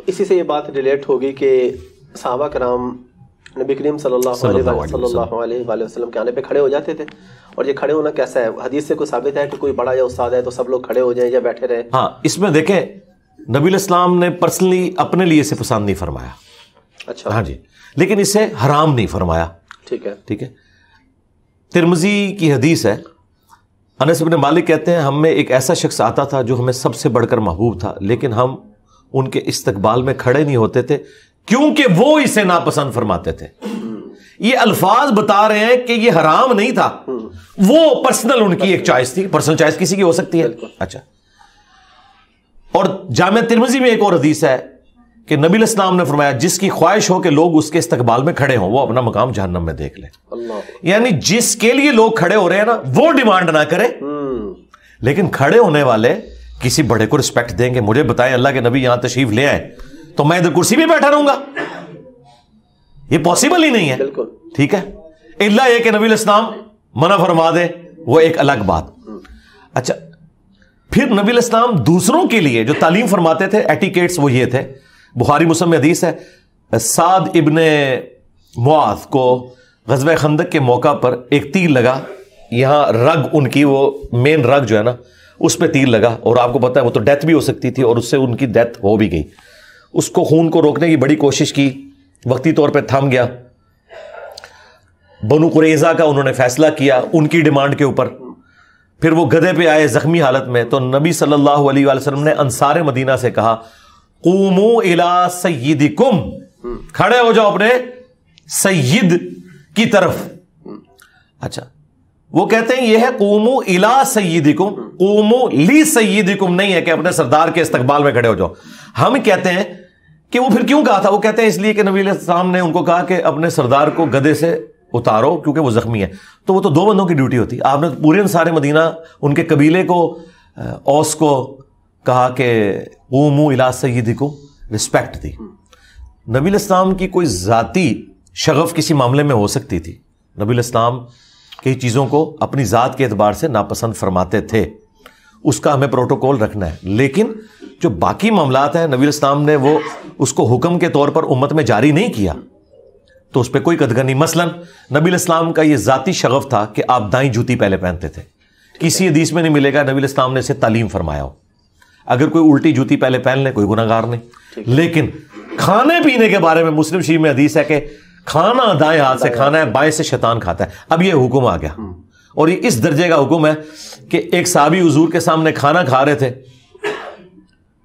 اسی سے یہ بات ریلیٹ ہوگی کہ صحابہ کرام نبی کریم صلی اللہ علیہ وسلم کے آنے پہ کھڑے ہو جاتے تھے, اور یہ کھڑے ہونا کیسا ہے؟ حدیث سے کوئی ثابت ہے کہ کوئی بڑا یا استاد ہے تو سب لوگ کھڑے ہو جائیں یا بیٹھے رہیں؟ ہاں, اس میں دیکھیں نبی علیہ السلام نے پرسنلی اپنے لیے اسے پسند نہیں فرمایا. اچھا, ہاں جی, لیکن اسے حرام نہیں فرمایا. ٹھیک ہے, ٹھیک ہے. ترمذی کی حدیث ہے, انس بن مالک کہتے ہیں ہم میں ایک ایسا شخص آتا تھا جو ہمیں سب سے بڑھ کر محبوب تھا, لیکن ہم ان کے استقبال میں کھڑے نہیں ہوتے تھے کیونکہ وہ اسے ناپسند فرماتے تھے. یہ الفاظ بتا رہے ہیں کہ یہ حرام نہیں تھا, وہ پرسنل ان کی ایک چوائس تھی. پرسنل چوائس کسی کی ہو سکتی ہے. اچھا, اور جامع ترمذی میں ایک اور حدیث ہے کہ نبی علیہ السلام نے فرمایا جس کی خواہش ہو کہ لوگ اس کے استقبال میں کھڑے ہوں وہ اپنا مقام جہنم میں دیکھ لے. یعنی جس کے لیے لوگ کھڑے ہو رہے ہیں نا وہ ڈیمانڈ نہ کرے, لیکن کھڑے ہونے والے کسی بڑے کو رسپیکٹ دیں گے. مجھے بتائیں اللہ کے نبی یہاں تشریف لے آئے تو میں ادھر کرسی پہ بیٹھا رہوں گا؟ یہ پاسبل ہی نہیں ہے. ٹھیک ہے, الا یہ کہ نبی علیہ السلام منع فرما دے, وہ ایک الگ بات. اچھا, پھر نبی علیہ السلام دوسروں کے لیے جو تعلیم فرماتے تھے ایٹیکیٹس وہ یہ تھے. بخاری مسلم میں حدیث ہے, سعد ابن معاذ کو غزوہ خندق کے موقع پر ایک تیر لگا, یہاں رگ ان کی وہ مین رگ جو ہے نا اس پہ تیر لگا, اور آپ کو پتا ہے وہ تو ڈیتھ بھی ہو سکتی تھی, اور اس سے ان کی ڈیتھ ہو بھی گئی. اس کو خون کو روکنے کی بڑی کوشش کی, وقتی طور پہ تھم گیا. بنو قریظہ کا انہوں نے فیصلہ کیا ان کی ڈیمانڈ کے اوپر. پھر وہ گدھے پہ آئے زخمی حالت میں, تو نبی صلی اللہ علیہ وآلہ وسلم نے انصار مدینہ سے کہا قوموا الی سیدکم, کھڑے ہو جاؤ اپنے سید کی طرف. اچھا, وہ کہتے ہیں یہ ہے قوموا الی سیدکم, قوموا لی سیدکم نہیں ہے کہ اپنے سردار کے استقبال میں کھڑے ہو جاؤ. ہم کہتے ہیں کہ وہ پھر کیوں کہا تھا, وہ کہتے ہیں اس لیے کہ نبی علیہ السلام نے ان کو کہا کہ اپنے سردار کو گدھے سے اتارو کیونکہ وہ زخمی ہے. تو وہ تو دو بندوں کی ڈیوٹی ہوتی. آپ نے پورے انصار مدینہ ان کے قبیلے کو, اوس کو کہا کہ قوموا الی سیدکم, رسپیکٹ دی. نبی علیہ السلام کی کوئی ذاتی شغف کسی معاملے میں ہو سکتی تھی. نبی علیہ السلام کئی چیزوں کو اپنی ذات کے اعتبار سے ناپسند فرماتے تھے, اس کا ہمیں پروٹوکول رکھنا ہے. لیکن جو باقی معاملات ہیں نبی علیہ السلام نے وہ اس کو حکم کے طور پر امت میں جاری نہیں کیا, تو اس پہ کوئی قدغن نہیں. مثلا نبی علیہ السلام کا یہ ذاتی شغف تھا کہ آپ دائیں جوتی پہلے پہنتے تھے. کسی حدیث میں نہیں ملے گا نبی علیہ السلام نے اسے تعلیم فرمایا ہو. اگر کوئی الٹی جوتی پہلے پہن لے کوئی گناہ گار نہیں. لیکن کھانے پینے کے بارے میں مسلم شریف میں حدیث ہے کہ کھانا دائیں ہاتھ سے کھانا ہے, بائیں سے شیطان کھاتا ہے. اب یہ حکم آ گیا, اور یہ اس درجے کا حکم ہے کہ ایک صحابی حضور کے سامنے کھانا کھا رہے تھے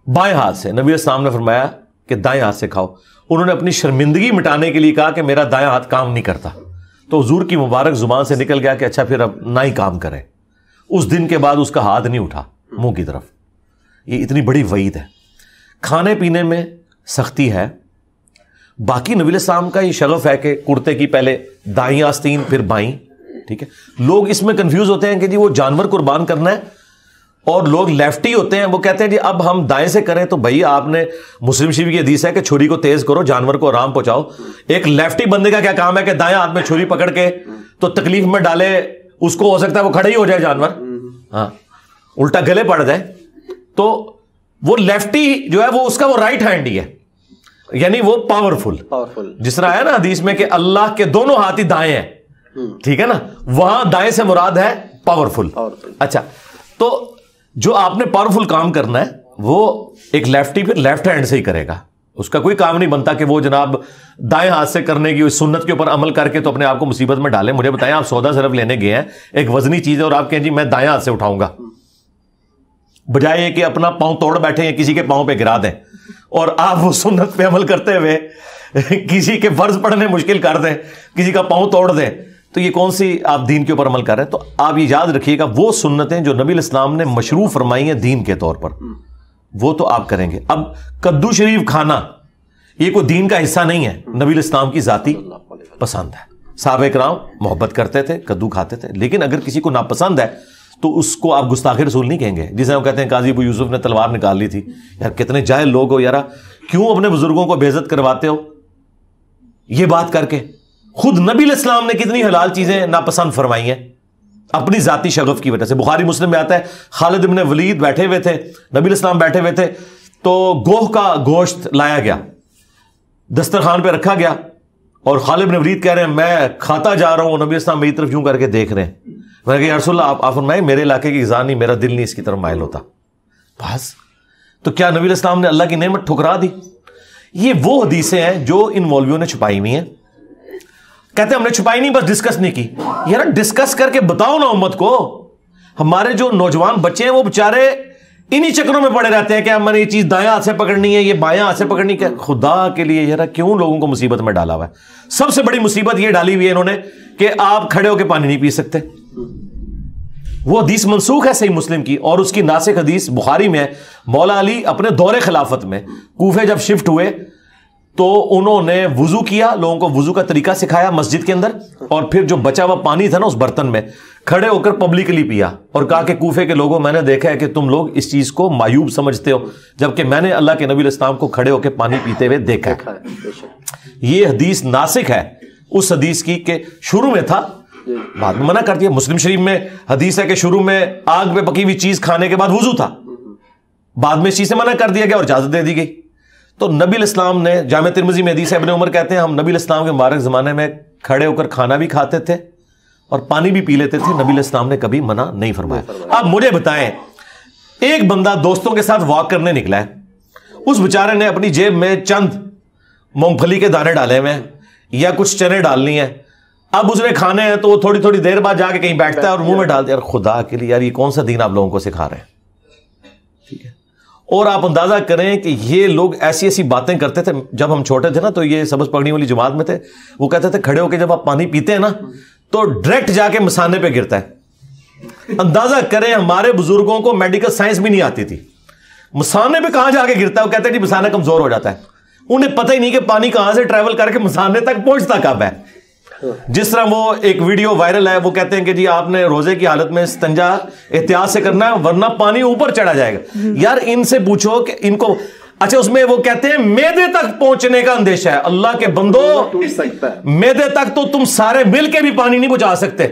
بائیں ہاتھ سے. نبی علیہ السلام نے فرمایا کہ دائیں ہاتھ سے کھاؤ. انہوں نے اپنی شرمندگی مٹانے کے لیے کہا کہ میرا دائیں ہاتھ کام نہیں کرتا. تو حضور کی مبارک زبان سے نکل گیا کہ اچھا پھر اب نہ ہی کام کرے. اس دن کے بعد اس کا ہاتھ نہیں اٹھا منہ کی طرف. یہ اتنی بڑی وعید ہے. کھانے پینے میں سختی ہے. باقی نبی علیہ السلام کا یہ شغف ہے کہ کرتے کی پہلے دائیں آستین پھر بائیں. ٹھیک ہے, لوگ اس میں کنفیوز ہوتے ہیں کہ جی وہ جانور قربان کرنا ہے, اور لوگ لیفٹی ہوتے ہیں وہ کہتے ہیں جی اب ہم دائیں سے کریں. تو بھائی آپ نے مسلم شریف کی حدیث ہے کہ چھری کو تیز کرو جانور کو آرام پہنچاؤ. ایک لیفٹی بندے کا کیا کام ہے کہ دائیں ہاتھ میں چھری پکڑ کے تو تکلیف میں ڈالے, اس کو ہو سکتا ہے وہ کھڑا ہی ہو جائے جانور, ہاں الٹا گلے پڑ جائے. تو وہ لیفٹی جو ہے وہ اس کا وہ رائٹ ہینڈ ہی ہے, یعنی وہ پاورفل. جس طرح ہے نا حدیث میں کہ اللہ کے دونوں ہاتھ ہی دائیں ہیں. ٹھیک ہے نا, وہاں دائیں سے مراد ہے پاورفل. اچھا, تو جو آپ نے پاورفل کام کرنا ہے وہ ایک لیفٹی پھر لیفٹ ہینڈ سے ہی کرے گا. اس کا کوئی کام نہیں بنتا کہ وہ جناب دائیں ہاتھ سے کرنے کی سنت کے اوپر عمل کر کے تو اپنے آپ کو مصیبت میں ڈالیں. مجھے بتائیں آپ سودا صرف لینے گئے ہیں, ایک وزنی چیز ہے, اور آپ کہیں جی میں دائیں ہاتھ سے اٹھاؤں گا, بجائے کہ اپنا پاؤں توڑ بیٹھے یا کسی کے پاؤں پہ گرا دیں, اور آپ وہ سنت پہ عمل کرتے ہوئے کسی کے فرض پڑھنے مشکل کر دیں, کسی کا پاؤں توڑ دیں. تو یہ کون سی آپ دین کے اوپر عمل کر رہے ہیں؟ تو آپ یہ یاد رکھیے گا وہ سنتیں جو نبی علیہ السلام نے مشروع فرمائی ہیں دین کے طور پر, وہ تو آپ کریں گے. اب کدو شریف کھانا یہ کوئی دین کا حصہ نہیں ہے, نبی علیہ السلام کی ذاتی پسند ہے. صحابہ کرام محبت کرتے تھے, کدو کھاتے تھے. لیکن اگر کسی کو ناپسند ہے تو اس کو آپ گستاخ رسول نہیں کہیں گے. جسے وہ کہتے ہیں قاضی ابو یوسف نے تلوار نکال لی تھی. یار کتنے جاہل لوگ ہو یار, کیوں اپنے بزرگوں کو بے عزت کرواتے ہو یہ بات کر کے. خود نبی علیہ السلام نے کتنی حلال چیزیں ناپسند فرمائی ہیں اپنی ذاتی شغف کی وجہ سے. بخاری مسلم میں آتا ہے خالد بن ولید بیٹھے ہوئے تھے, نبی علیہ السلام بیٹھے ہوئے تھے, تو گوہ کا گوشت لایا گیا, دسترخوان پہ رکھا گیا, اور خالد بن ولید کہہ رہے ہیں میں کھاتا جا رہا ہوں, نبی علیہ السلام میری طرف یوں کر کے دیکھ رہے ہیں. میں نے کہا یا رسول اللہ آپ فرمائیں میرے علاقے کی غذا نہیں, میرا دل نہیں اس کی طرف مائل ہوتا. بس تو کیا نبی علیہ السلام نے اللہ کی نعمت ٹھکرا دی؟ یہ وہ حدیثیں ہیں جو ان مولویوں نے چھپائی ہوئی ہیں. کہتے ہیں ہم نے چھپائی نہیں, بس ڈسکس نہیں کی. یار ڈسکس کر کے بتاؤ نا امت کو. ہمارے جو نوجوان بچے ہیں وہ بےچارے انہی چکروں میں پڑے رہتے ہیں کہ میں نے یہ چیز دائیں ہاتھ سے پکڑنی ہے, یہ بائیں ہاتھ سے پکڑنی ہے. خدا کے لیے یار کیوں لوگوں کو مصیبت میں ڈالا ہوا ہے؟ سب سے بڑی مصیبت یہ ڈالی ہوئی ہے انہوں نے کہ آپ کھڑے ہو کے پانی نہیں پی سکتے. وہ حدیث منسوخ ہے صحیح مسلم کی, اور اس کی ناسخ حدیث بخاری میں ہے. مولا علی اپنے دور خلافت میں کوفے جب شفٹ ہوئے تو انہوں نے وضو کیا, لوگوں کو وضو کا طریقہ سکھایا مسجد کے اندر, اور پھر جو بچا ہوا پانی تھا نا اس برتن میں کھڑے ہو کر پبلکلی پیا, اور کہا کہ کوفے کے لوگوں میں نے دیکھا ہے کہ تم لوگ اس چیز کو معیوب سمجھتے ہو, جبکہ میں نے اللہ کے نبی علیہ السلام کو کھڑے ہو کے پانی پیتے ہوئے دیکھا ہے. یہ حدیث ناسخ ہے اس حدیث کی کہ شروع میں تھا, بعد میں منع کر دیا. مسلم شریف میں حدیث ہے کہ شروع میں آگ پہ پکی ہوئی چیز کھانے کے بعد وضو تھا, بعد میں اس چیز سے منع کر دیا گیا اور اجازت دے دی گئی. تو نبی علیہ السلام نے, جامع ترمذی میں حدیث ہے, ابن عمر کہتے ہیں ہم نبی علیہ السلام کے مبارک زمانے میں کھڑے ہو کر کھانا بھی کھاتے تھے اور پانی بھی پی لیتے تھے, نبی علیہ السلام نے کبھی منع نہیں فرمایا. اب مجھے بتائیں, ایک بندہ دوستوں کے ساتھ واک کرنے نکلا ہے, اس بیچارے نے اپنی جیب میں چند مونگ پھلی کے دانے ڈالے ہوئے ہیں یا کچھ چنے ڈالنی ہیں, اب اس نے کھانے ہیں تو وہ تھوڑی تھوڑی دیر بعد جا کے کہیں بیٹھتا ہے اور منہ میں ڈال دیا. یار خدا کے لیے یار یہ کون سا دین آپ لوگوں کو سکھا رہے ہیں؟ ٹھیک ہے, اور آپ اندازہ کریں کہ یہ لوگ ایسی ایسی باتیں کرتے تھے. جب ہم چھوٹے تھے نا تو یہ سبز پگڑی والی جماعت میں تھے, وہ کہتے تھے کھڑے ہو کے جب آپ پانی پیتے ہیں نا تو ڈائریکٹ جا کے مسانے پہ گرتا ہے. اندازہ کریں ہمارے بزرگوں کو میڈیکل سائنس بھی نہیں آتی تھی, مسانے پہ کہاں جا کے گرتا ہے؟ وہ کہتے ہیں جی مسانہ کمزور ہو جاتا ہے. انہیں پتہ ہی نہیں کہ پانی کہاں سے ٹریول کر کے مسانے تک پہنچتا کب ہے. جس طرح وہ ایک ویڈیو وائرل ہے, وہ کہتے ہیں کہ جی آپ نے روزے کی حالت میں استنجا احتیاط سے کرنا ہے ورنہ پانی اوپر چڑھا جائے گا. یار ان سے پوچھو کہ ان کو, اچھا اس میں وہ کہتے ہیں میدے تک پہنچنے کا اندیشہ ہے. اللہ کے بندو, میدے تک تو تم سارے مل کے بھی پانی نہیں پہنچا سکتے.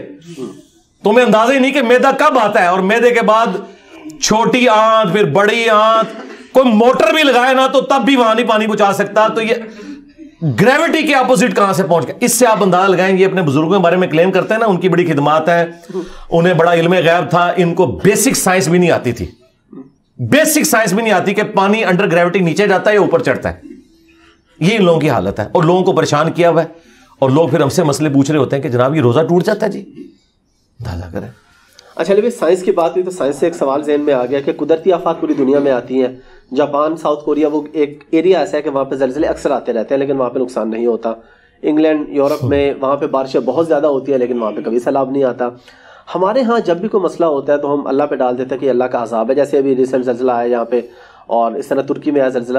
تمہیں اندازہ ہی نہیں کہ میدا کب آتا ہے, اور میدے کے بعد چھوٹی آنت پھر بڑی آنت, کوئی موٹر بھی لگائے نا تو تب بھی وہاں نہیں پانی پہنچا سکتا. تو یہ گریوٹی کے اپوزٹ کہاں سے پہنچ گیا؟ اس سے آپ اندازہ لگائیں. یہ اپنے بزرگوں کے بارے میں کلیم کرتے ہیں نا, ان کی بڑی خدمات ہیں, انہیں بڑا علم غیب تھا, ان کو بیسک سائنس بھی نہیں آتی تھی. بیسک سائنس بھی نہیں آتی کہ پانی انڈر گریوٹی نیچے جاتا ہے یا اوپر چڑھتا ہے. یہ ان لوگوں کی حالت ہے, اور لوگوں کو پریشان کیا ہوا ہے, اور لوگ پھر ہم سے مسئلے پوچھ رہے ہوتے ہیں کہ جناب یہ روزہ ٹوٹ جاتا ہے. جی اندازہ کریں. اچھا لیکن سائنس کی بات ہوئی تو سائنس سے ایک سوال ذہن میں آ گیا کہ قدرتی آفات پوری دنیا میں آتی ہیں. جاپان, ساؤتھ کوریا, وہ ایک ایریا ایسا ہے کہ وہاں پہ زلزلے اکثر آتے رہتے ہیں لیکن وہاں پہ نقصان نہیں ہوتا. انگلینڈ, یورپ میں وہاں پہ بارشیں بہت زیادہ ہوتی ہیں لیکن وہاں پہ کبھی سیلاب نہیں آتا. ہمارے ہاں جب بھی کوئی مسئلہ ہوتا ہے تو ہم اللہ پہ ڈال دیتے ہیں کہ اللہ کا عذاب ہے. جیسے ابھی ریسنٹ زلزلہ آیا یہاں پہ, اور اس طرح ترکی میں آیا زلزلہ.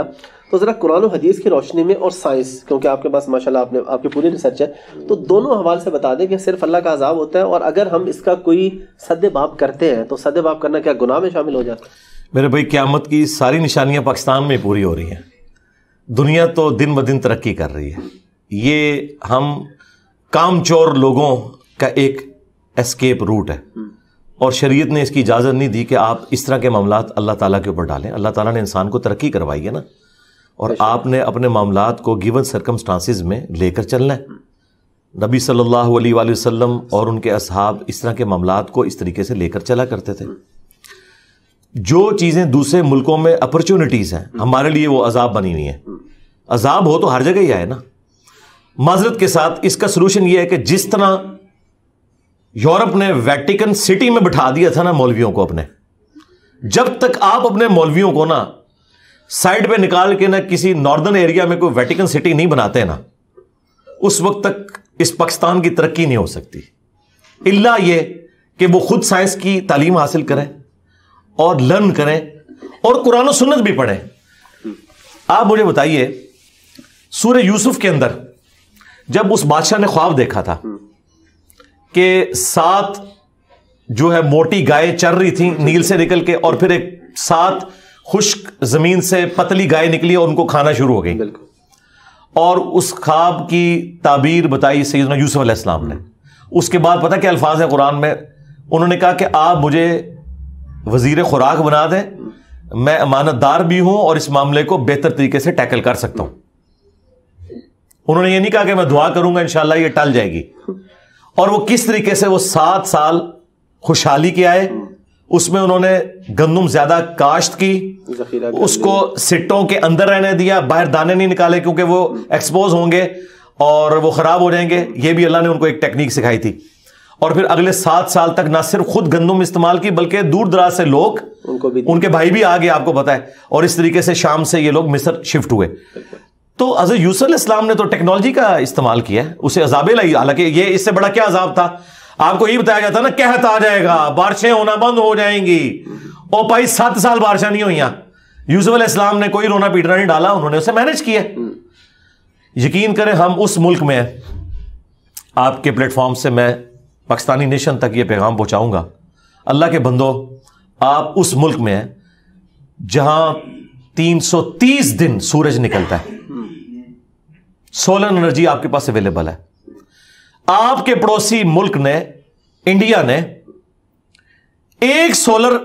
تو ذرا قرآن و حدیث کی روشنی میں اور سائنس, کیونکہ آپ کے پاس ماشاءاللہ آپ کی پوری ریسرچ ہے, تو دونوں حوالے سے بتا دیں کہ صرف اللہ کا عذاب ہوتا ہے, اور اگر ہم اس کا کوئی سد باب کرتے ہیں تو سد باب کرنا کیا گناہ میں شامل ہو جاتا ہے؟ میرے بھائی قیامت کی ساری نشانیاں پاکستان میں پوری ہو رہی ہیں. دنیا تو دن بدن ترقی کر رہی ہے. یہ ہم کام چور لوگوں کا ایک اسکیپ روٹ ہے, اور شریعت نے اس کی اجازت نہیں دی کہ آپ اس طرح کے معاملات اللہ تعالیٰ کے اوپر ڈالیں. اللہ تعالیٰ نے انسان کو ترقی کروائی ہے نا, اور آپ نے اپنے معاملات کو گیون سرکمسٹانسز میں لے کر چلنا ہے. نبی صلی اللہ علیہ وآلہ وسلم اور ان کے اصحاب اس طرح کے معاملات کو اس طریقے سے لے کر چلا کرتے تھے. جو چیزیں دوسرے ملکوں میں اپرچونٹیز ہیں, ہمارے لیے وہ عذاب بنی ہوئی ہیں. عذاب ہو تو ہر جگہ ہی آئے نا. معذرت کے ساتھ اس کا سلوشن یہ ہے کہ جس طرح یورپ نے ویٹیکن سٹی میں بٹھا دیا تھا نا مولویوں کو اپنے, جب تک آپ اپنے مولویوں کو نا سائڈ پہ نکال کے نا کسی ناردرن ایریا میں کوئی ویٹیکن سٹی نہیں بناتے نا, اس وقت تک اس پاکستان کی ترقی نہیں ہو سکتی. الا یہ کہ وہ خود سائنس کی تعلیم حاصل کریں اور لرن کریں اور قرآن و سنت بھی پڑھیں. آپ مجھے بتائیے, سورہ یوسف کے اندر جب اس بادشاہ نے خواب دیکھا تھا کہ 7 جو ہے موٹی گائے چر رہی تھیں نیل سے نکل کے, اور پھر ایک 7 خشک زمین سے پتلی گائے نکلی اور ان کو کھانا شروع ہو گئی, اور اس خواب کی تعبیر بتائی سیدنا یوسف علیہ السلام نے. اس کے بعد پتہ کیا الفاظ ہیں قرآن میں؟ انہوں نے کہا کہ آپ مجھے وزیر خوراک بنا دیں, میں امانت دار بھی ہوں اور اس معاملے کو بہتر طریقے سے ٹیکل کر سکتا ہوں. انہوں نے یہ نہیں کہا کہ میں دعا کروں گا انشاءاللہ یہ ٹل جائے گی. اور وہ کس طریقے سے وہ 7 سال خوشحالی کے آئے, اس میں انہوں نے گندم زیادہ کاشت کی, اس کو سٹوں کے اندر رہنے دیا, باہر دانے نہیں نکالے کیونکہ وہ ایکسپوز ہوں گے اور وہ خراب ہو جائیں گے. یہ بھی اللہ نے ان کو ایک ٹیکنیک سکھائی تھی. اور پھر اگلے 7 سال تک نہ صرف خود گندم استعمال کی بلکہ دور دراز سے لوگ ان کے بھائی بھی آگے آپ کو پتا ہے, اور اس طریقے سے شام سے یہ لوگ مصر شفٹ ہوئے. تو حضرت یوسف علیہ السلام نے تو ٹیکنالوجی کا استعمال کیا ہے, اسے عذاب لائی, حالانکہ یہ اس سے بڑا کیا عذاب تھا, آپ کو یہ بتایا جاتا نا قحط آ جائے گا, بارشیں ہونا بند ہو جائیں گی, اور بھائی 7 سال بارشیں نہیں ہوئیں. یوسف علیہ السلام نے کوئی رونا پیٹنا نہیں ڈالا, انہوں نے اسے مینج کیا. یقین کریں ہم اس ملک میں, آپ کے پلیٹ فارم سے میں پاکستانی نیشن تک یہ پیغام پہنچاؤں گا, اللہ کے بندو آپ اس ملک میں ہیں جہاں 330 دن سورج نکلتا ہے, سولر انرجی آپ کے پاس اویلیبل ہے. آپ کے پڑوسی ملک نے, انڈیا نے, ایک سولر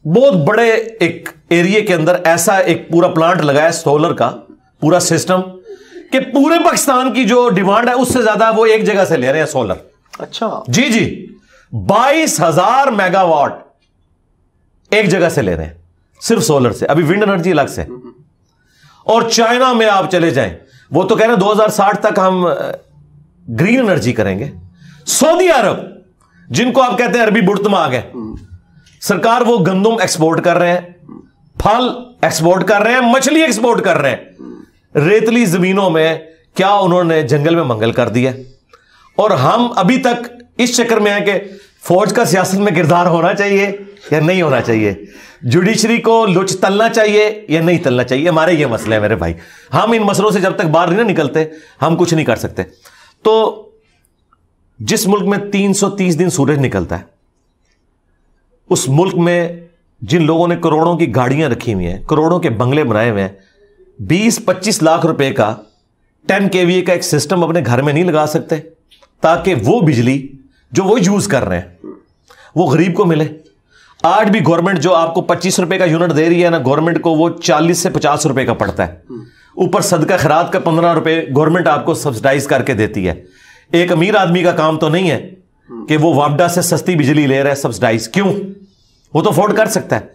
بہت بڑے ایک ایریے کے اندر ایسا ایک پورا پلانٹ لگایا سولر کا پورا سسٹم کہ پورے پاکستان کی جو ڈیمانڈ ہے اس سے زیادہ وہ ایک جگہ سے لے رہے ہیں سولر. اچھا جی 22,000 میگا واٹ ایک جگہ سے لے رہے ہیں صرف سولر سے, ابھی ونڈ انرجی الگ سے. اور چائنا میں آپ چلے جائیں, وہ تو کہہ رہے ہیں 2060 تک ہم گرین انرجی کریں گے. سعودی عرب جن کو آپ کہتے ہیں عربی بڑتما آ گئے, سرکار وہ گندم ایکسپورٹ کر رہے ہیں, پھل ایکسپورٹ کر رہے ہیں, مچھلی ایکسپورٹ کر رہے ہیں. ریتلی زمینوں میں کیا انہوں نے جنگل میں منگل کر دیا, اور ہم ابھی تک اس چکر میں ہیں کہ فوج کا سیاست میں کردار ہونا چاہیے یا نہیں ہونا چاہیے, جوڈیشری کو لچ تلنا چاہیے یا نہیں تلنا چاہیے. ہمارے یہ مسئلے ہیں میرے بھائی, ہم ان مسئلوں سے جب تک باہر نہیں نکلتے ہم کچھ نہیں کر سکتے. تو جس ملک میں 330 دن سورج نکلتا ہے, اس ملک میں جن لوگوں نے کروڑوں کی گاڑیاں رکھی ہوئی ہیں, کروڑوں کے بنگلے بنائے ہوئے ہیں, 20-25 لاکھ روپے کا 10 kVA کا ایک سسٹم اپنے گھر میں نہیں لگا سکتے تاکہ وہ بجلی جو وہ یوز کر رہے ہیں وہ غریب کو ملے. آج بھی گورنمنٹ جو آپ کو 25 روپے کا یونٹ دے رہی ہے نا, گورنمنٹ کو وہ 40 سے 50 روپے کا پڑتا ہے. اوپر صدقہ خیرات کا 15 روپے گورنمنٹ آپ کو سبسڈائز کر کے دیتی ہے. ایک امیر آدمی کا کام تو نہیں ہے کہ وہ واپڈا سے سستی بجلی لے رہا ہے سبسڈائز, کیوں؟ وہ تو افورڈ کر سکتا ہے.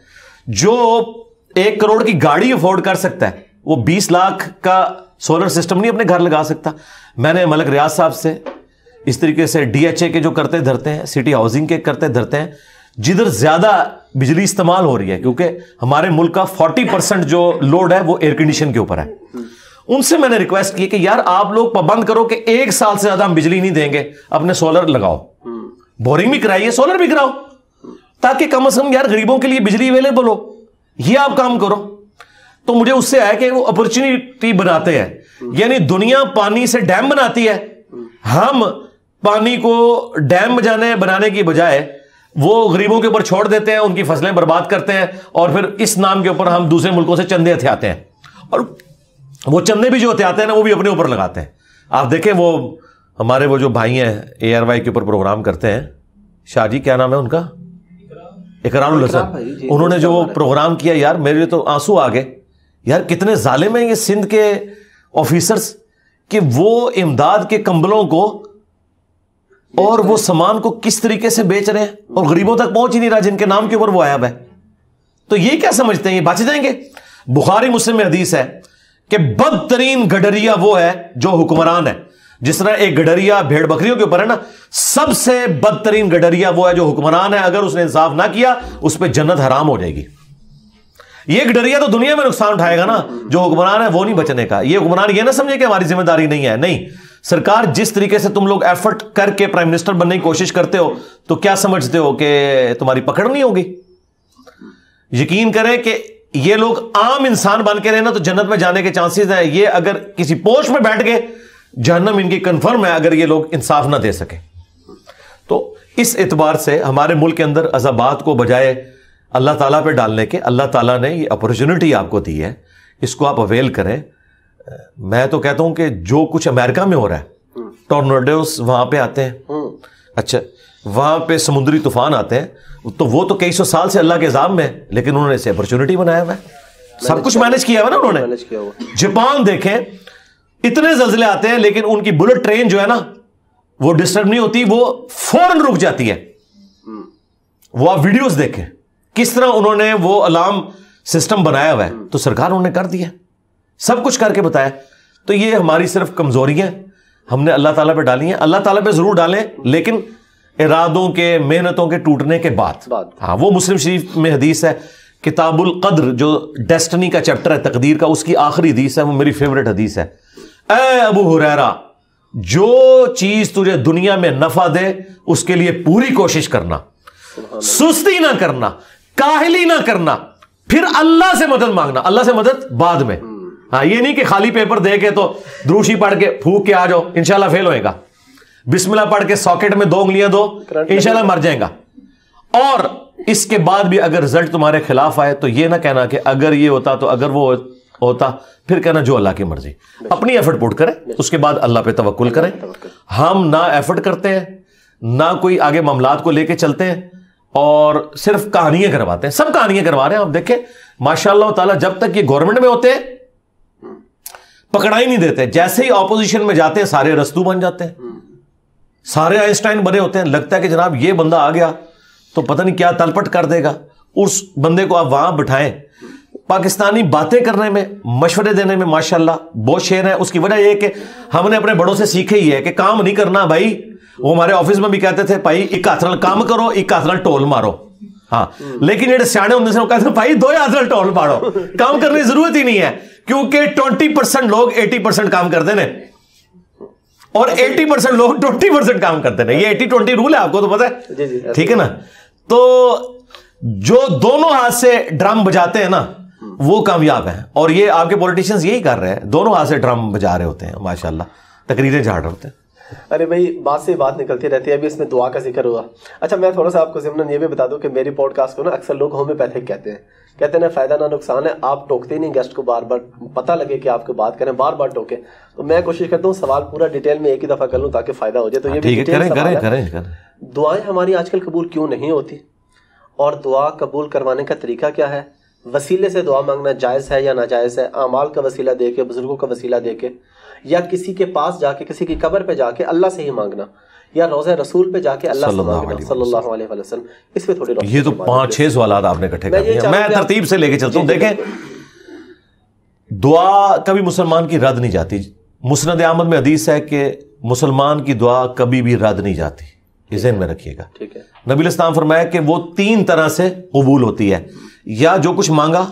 جو 1 کروڑ کی گاڑی افورڈ کر سکتا ہے وہ 20 لاکھ کا سولر سسٹم نہیں اپنے گھر لگا سکتا. میں نے ملک ریاض صاحب سے اس طریقے سے DHA کے جو کرتے دھرتے ہیں, سٹی ہاؤسنگ کے کرتے دھرتے ہیں, جدھر زیادہ بجلی استعمال ہو رہی ہے, کیونکہ ہمارے ملک کا 40% جو لوڈ ہے وہ ایئر کنڈیشن کے اوپر ہے, ان سے میں نے ریکویسٹ کی کہ یار آپ لوگ پابند کرو کہ 1 سال سے زیادہ ہم بجلی نہیں دیں گے, اپنے سولر لگاؤ, بورنگ بھی کرائیے, سولر بھی کراؤ, تاکہ کم از کم یار غریبوں کے لیے بجلی اویلیبل ہو. یہ آپ کام کرو. تو مجھے اس سے آیا کہ وہ اپرچونٹی بناتے ہیں, یعنی دنیا پانی سے ڈیم بناتی ہے, ہم پانی کو ڈیم بنانے کی بجائے وہ غریبوں کے اوپر چھوڑ دیتے ہیں, ان کی فصلیں برباد کرتے ہیں, اور پھر اس نام کے اوپر ہم دوسرے ملکوں سے چندے ہتھیاتے ہیں, اور وہ چندے بھی جو ہتھیاتے ہیں نا وہ بھی اپنے اوپر لگاتے ہیں. آپ دیکھیں وہ ہمارے وہ جو بھائی ہیں ARY کے اوپر پروگرام کرتے ہیں, شاہ جی کیا نام ہے ان کا, اقرار الحسن, انہوں نے جو پروگرام کیا یار میرے تو آنسو آ گئے. یار کتنے ظالم ہیں یہ سندھ کے آفیسرز کہ وہ امداد کے کمبلوں کو اور وہ سامان کو کس طریقے سے بیچ رہے ہیں اور غریبوں تک پہنچ ہی نہیں رہا جن کے نام کے اوپر وہ عیب ہے. تو یہ کیا سمجھتے ہیں یہ بچ جائیں گے؟ بخاری مسلم میں حدیث ہے کہ بدترین گڈریا وہ ہے جو حکمران ہے. جس طرح ایک گڈریا بھیڑ بکریوں کے اوپر ہے نا, سب سے بدترین گڈریا وہ ہے جو حکمران ہے, اگر اس نے انصاف نہ کیا اس پہ جنت حرام ہو جائے گی. یہ گڈریا تو دنیا میں نقصان اٹھائے گا نا, جو حکمران ہے وہ نہیں بچنے کا. یہ حکمران یہ نہ سمجھے کہ ہماری ذمہ داری نہیں ہے, نہیں. سرکار جس طریقے سے تم لوگ ایفرٹ کر کے پرائم منسٹر بننے کی کوشش کرتے ہو تو کیا سمجھتے ہو کہ تمہاری پکڑ نہیں ہوگی؟ یقین کریں کہ یہ لوگ عام انسان بن کے رہنا تو جنت میں جانے کے چانسز ہیں. یہ اگر کسی پوسٹ میں بیٹھ گئے جہنم ان کی کنفرم ہے اگر یہ لوگ انصاف نہ دے سکے. تو اس اعتبار سے ہمارے ملک کے اندر عذابات کو بجائے اللہ تعالیٰ پہ ڈالنے کے, اللہ تعالیٰ نے یہ اپرچونٹی آپ کو دی ہے, اس کو آپ اویل کریں. میں تو کہتا ہوں کہ جو کچھ امریکہ میں ہو رہا ہے, ٹورناڈوز وہاں پہ آتے ہیں, اچھا وہاں پہ سمندری طوفان آتے ہیں, تو وہ تو کئی سو سال سے اللہ کے عذاب میں, لیکن انہوں نے اسے اپرچونٹی بنایا ہوا ہے, سب کچھ مینج کیا ہوا نا انہوں نے. جاپان دیکھیں, اتنے زلزلے آتے ہیں لیکن ان کی بلٹ ٹرین جو ہے نا وہ ڈسٹرب نہیں ہوتی, وہ فوراً رک جاتی ہے. وہ آپ ویڈیوز دیکھیں کس طرح انہوں نے وہ الارم سسٹم بنایا ہوا ہے, تو سرکار انہوں نے کر دیا, سب کچھ کر کے بتایا. تو یہ ہماری صرف کمزوریاں, ہم نے اللہ تعالیٰ پہ ڈالی ہیں. اللہ تعالیٰ پہ ضرور ڈالیں لیکن ارادوں کے, محنتوں کے ٹوٹنے کے بعد. ہاں, وہ مسلم شریف میں حدیث ہے, کتاب القدر جو ڈیسٹنی کا چیپٹر ہے, تقدیر کا, اس کی آخری حدیث ہے, وہ میری فیوریٹ حدیث ہے. اے ابو ہریرہ, جو چیز تجھے دنیا میں نفع دے اس کے لیے پوری کوشش کرنا, سستی نہ کرنا, کاہلی نہ کرنا, پھر اللہ سے مدد مانگنا. اللہ سے مدد بعد میں. ہاں, یہ نہیں کہ خالی پیپر دے کے تو دروشی پڑھ کے پھونک کے آ جاؤ, انشاءاللہ فیل ہوئے گا. بسم اللہ پڑھ کے ساکٹ میں 2 انگلیاں دو, انشاءاللہ مر جائیں گا. اور اس کے بعد بھی اگر رزلٹ تمہارے خلاف آئے تو یہ نہ کہنا کہ اگر یہ ہوتا تو اگر وہ ہوتا, پھر کہنا جو اللہ کی مرضی. اپنی ایفرٹ پٹ کریں, اس کے بعد اللہ پہ توکل کریں. ہم نہ ایفرٹ کرتے ہیں, نہ کوئی آگے معاملات کو لے کے چلتے ہیں, اور صرف کہانیاں کرواتے ہیں. سب کہانیاں کروا رہے ہیں. آپ دیکھیں ماشاء اللہ تعالیٰ, جب تک یہ گورنمنٹ میں ہوتے ہیں پکڑا ہی نہیں دیتے, جیسے ہی اپوزیشن میں جاتے ہیں سارے رستو بن جاتے ہیں, سارے آئنسٹائن بنے ہوتے ہیں. لگتا ہے کہ جناب یہ بندہ آ گیا تو پتہ نہیں کیا تلپٹ کر دے گا. اس بندے کو آپ وہاں بٹھائیں. پاکستانی باتیں کرنے میں, مشورے دینے میں ماشاءاللہ بہت شیر ہے. اس کی وجہ یہ کہ ہم نے اپنے بڑوں سے سیکھے ہی ہے کہ کام نہیں کرنا بھائی. وہ ہمارے آفس میں بھی کہتے تھے بھائی ایک ہاتھ نال کام کرو, ایک ہاتھ نال ٹول مارو. ہاں, لیکن جڑے سیانے ہوندے وہ کہتے ہیں بھائی 2 ہاتھ نال ٹول مارو, کام کرنے کی ضرورت ہی نہیں ہے. کیونکہ 20% لوگ 80% کام کرتے ہیں اور 80% لوگ 20% کام کرتے ہیں. یہ 80-20 رول ہے, آپ کو تو پتہ ہے, ٹھیک ہے نا. تو جو دونوں ہاتھ سے ڈرم بجاتے ہیں نا وہ کامیاب ہیں. اور یہ آپ کے پولیٹیشینز یہی کر رہے ہیں, دونوں ہاتھ سے ڈرم بجا رہے ہوتے ہیں ماشاءاللہ, تقریریں جھاڑ رہے ہوتے ہیں. ارے بھائی بات سے بات نکلتی رہتی ہے. ابھی اس میں دعا کا ذکر ہوا. اچھا میں تھوڑا سا آپ کو ضمن یہ بھی بتا دوں کہ میری پوڈ کاسٹ کو نا اکثر لوگ ہومیوپیتھک کہتے ہیں نا فائدہ نہ نقصان ہے. آپ ٹوکتے نہیں گیسٹ کو, بار بار پتہ لگے کہ آپ کو بات کریں, بار بار ٹوکیں. تو میں کوشش کرتا ہوں سوال پورا ڈیٹیل میں ایک ہی دفعہ کر لوں تاکہ فائدہ ہو جائے. تو یہ بھی ڈیٹیل سوال ہے. دعائیں ہماری آج کل قبول کیوں نہیں ہوتی, اور دعا قبول کروانے کا طریقہ کیا ہے؟ وسیلے سے دعا مانگنا جائز ہے یا ناجائز ہے؟ اعمال کا وسیلہ دے کے, بزرگوں کا وسیلہ دے کے, یا کسی کے پاس جا کے, کسی کی قبر پہ جا کے اللہ سے ہی مانگنا, یا روضہ رسول پہ جا کے اللہ سے مانگنا صلی اللہ علیہ وسلم. اس پہ تھوڑی یہ تو 5-6 سوالات آپ نے اکٹھے کر دیے. میں ترتیب سے لے کے چلتا ہوں. دیکھیں دعا کبھی مسلمان کی رد نہیں جاتی. مسند احمد میں حدیث ہے کہ مسلمان کی دعا کبھی بھی رد نہیں جاتی, یہ ذہن میں رکھیے گا. ٹھیک ہے. نبی اسلام فرمایا کہ وہ 3 طرح سے قبول ہوتی ہے, یا جو کچھ مانگا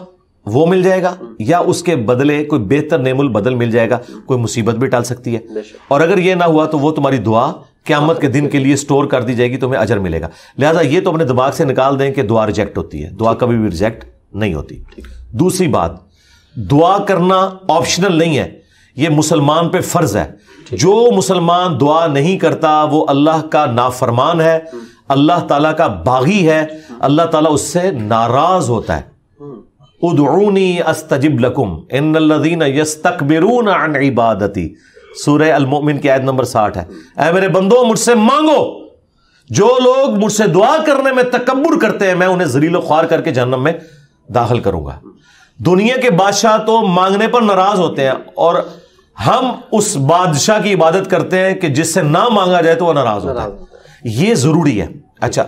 وہ مل جائے گا, یا اس کے بدلے کوئی بہتر نعم البدل مل جائے گا, کوئی مصیبت بھی ٹال سکتی ہے, اور اگر یہ نہ ہوا تو وہ تمہاری دعا قیامت کے دن کے لیے سٹور کر دی جائے گی, تمہیں اجر ملے گا. لہذا یہ تو اپنے دماغ سے نکال دیں کہ دعا ریجیکٹ ہوتی ہے. دعا کبھی بھی ریجیکٹ نہیں ہوتی. دوسری بات, دعا کرنا آپشنل نہیں ہے, یہ مسلمان پہ فرض ہے. جو مسلمان دعا نہیں کرتا وہ اللہ کا نافرمان ہے, اللہ تعالیٰ کا باغی ہے, اللہ تعالیٰ اس سے ناراض ہوتا ہے. ادعونی استجب لکم ان الذین یستکبرون عن عبادتی, سورہ المؤمن کی آیت نمبر 60 ہے. اے میرے بندو مجھ سے مانگو, جو لوگ مجھ سے دعا کرنے میں تکبر کرتے ہیں میں انہیں ذلیل و خوار کر کے جہنم میں داخل کروں گا. دنیا کے بادشاہ تو مانگنے پر ناراض ہوتے ہیں, اور ہم اس بادشاہ کی عبادت کرتے ہیں کہ جس سے نہ مانگا جائے تو وہ ناراض ہوتا ہے. یہ ضروری ہے. اچھا,